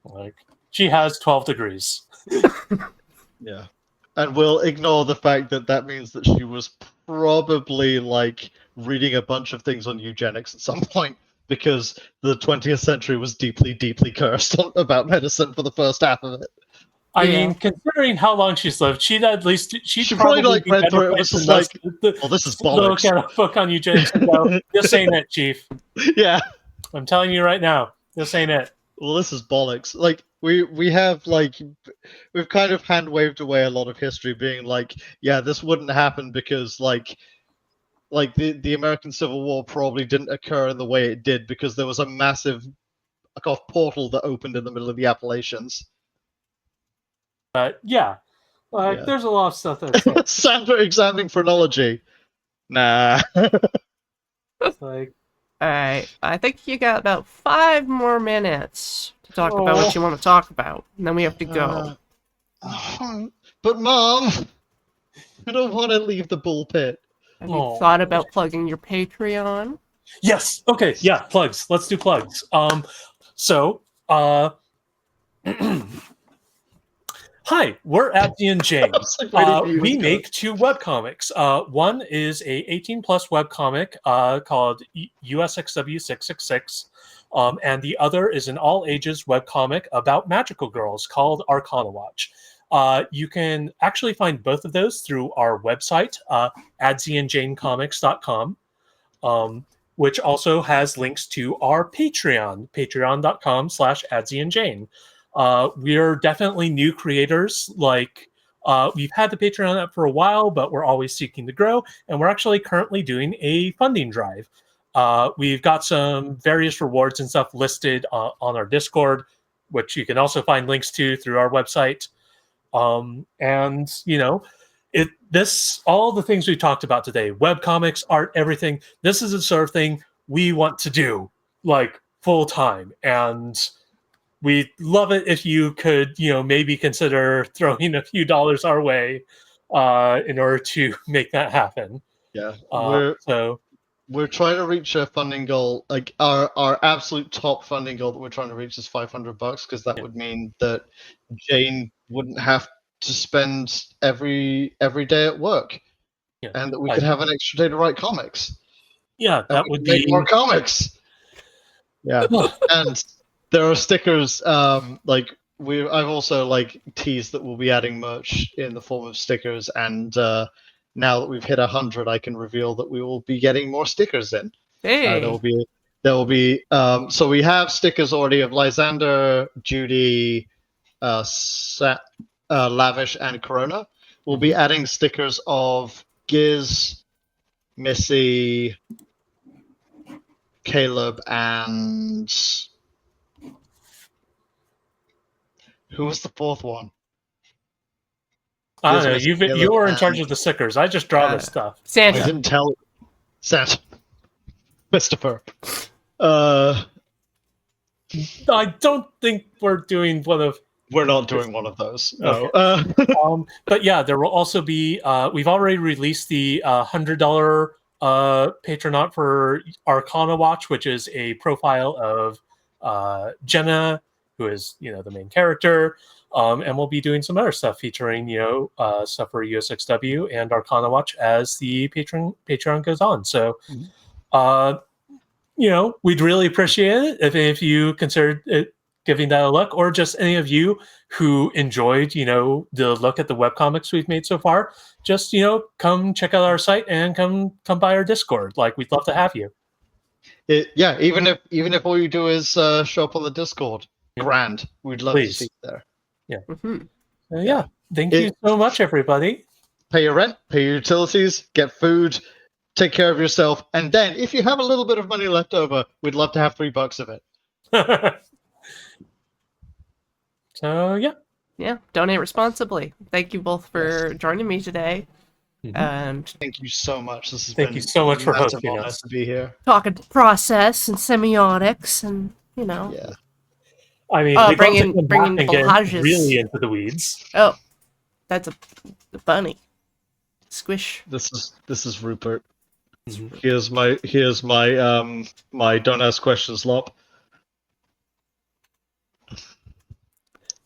Like she has 12 degrees. Yeah. And we'll ignore the fact that that means that she was probably like reading a bunch of things on eugenics at some point because the 20th century was deeply, deeply cursed about medicine for the first half of it. I Yeah. mean, considering how long she's lived, she'd She probably probably, like, be read better through it, placed was than just us well, this is to look bollocks. at a book on eugenics and go, "This ain't it, Chief." Yeah. I'm telling you right now, this ain't it. Well, this is bollocks. Like we have like we've kind of hand waved away a lot of history, being like, yeah, this wouldn't happen because like the American Civil War probably didn't occur in the way it did because there was a massive portal that opened in the middle of the Appalachians. But yeah, like Yeah. there's a lot of stuff that's like, Santa examining phrenology. Nah. it's like All right. I think you got about 5 more minutes to talk about what you want to talk about, and then we have to go. But Mom, I don't want to leave the bullpit. Have you thought about plugging your Patreon? yes. Okay. Yeah. Plugs. Let's do plugs. So, hi, we're Adzy and Jane. I was like waiting for you We to go. make 2 webcomics. One is a 18-plus webcomic called USXW 666, and the other is an all-ages webcomic about magical girls called Arcana Watch. You can actually find both of those through our website, adzyandjanecomics.com, which also has links to our Patreon, patreon.com/adzyandjane. We're definitely new creators. Like, we've had the Patreon up for a while, but we're always seeking to grow, and we're actually currently doing a funding drive. We've got some various rewards and stuff listed on our Discord, which you can also find links to through our website. And you know, all the things we talked about today, webcomics, art, everything, this is the sort of thing we want to do like full time, and we'd love it if you could, maybe consider throwing a few dollars our way in order to make that happen. Yeah, we're trying to reach a funding goal. Like our absolute top funding goal that we're trying to reach is $500, because that would mean that Jane wouldn't have to spend every day at work, and that we could have an extra day to write comics. Yeah, that would make be more comics. Yeah, and there are stickers. I've also like teased that we'll be adding merch in the form of stickers, and now that we've hit 100, I can reveal that we will be getting more stickers in. Hey. There will be. So we have stickers already of Lysander, Judy, Lavish, and Corona. We'll be adding stickers of Giz, Missy, Caleb, and who was the 4th one? I don't know. Giz, Missy, You were in Caleb, charge of the stickers. I just draw this stuff. Santa. I didn't tell Santa. Christopher. I don't think we're doing one of. We're not doing one of those. No. Okay. But yeah, there will also be. We've already released the $100 Patronaut for Arcana Watch, which is a profile of Jenna, who is the main character. And we'll be doing some other stuff featuring stuff for USXW and Arcana Watch as the Patreon goes on. So, we'd really appreciate it if you considered giving that a look, or just any of you who enjoyed the look at the webcomics we've made so far. Just come check out our site and come by our Discord. Like, we'd love to have you. Even if all you do is show up on the Discord, grand. We'd love to see you there. Yeah. Mm-hmm. Thank you so much, everybody. Pay your rent, pay your utilities, get food, take care of yourself, and then if you have a little bit of money left over, we'd love to have $3 of it. So yeah, donate responsibly. Thank you both for joining me today. And thank you so much. Thank you so much for hosting us. To be here. Talking process and semiotics, and Yeah. I mean, bringing collages really into the weeds. Oh, that's a bunny. Squish. This is Rupert. Here's my my don't ask questions lop.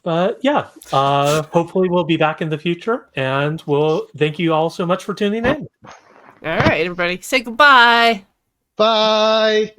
But yeah, hopefully we'll be back in the future, and we'll thank you all so much for tuning in. All right, everybody, say goodbye. Bye.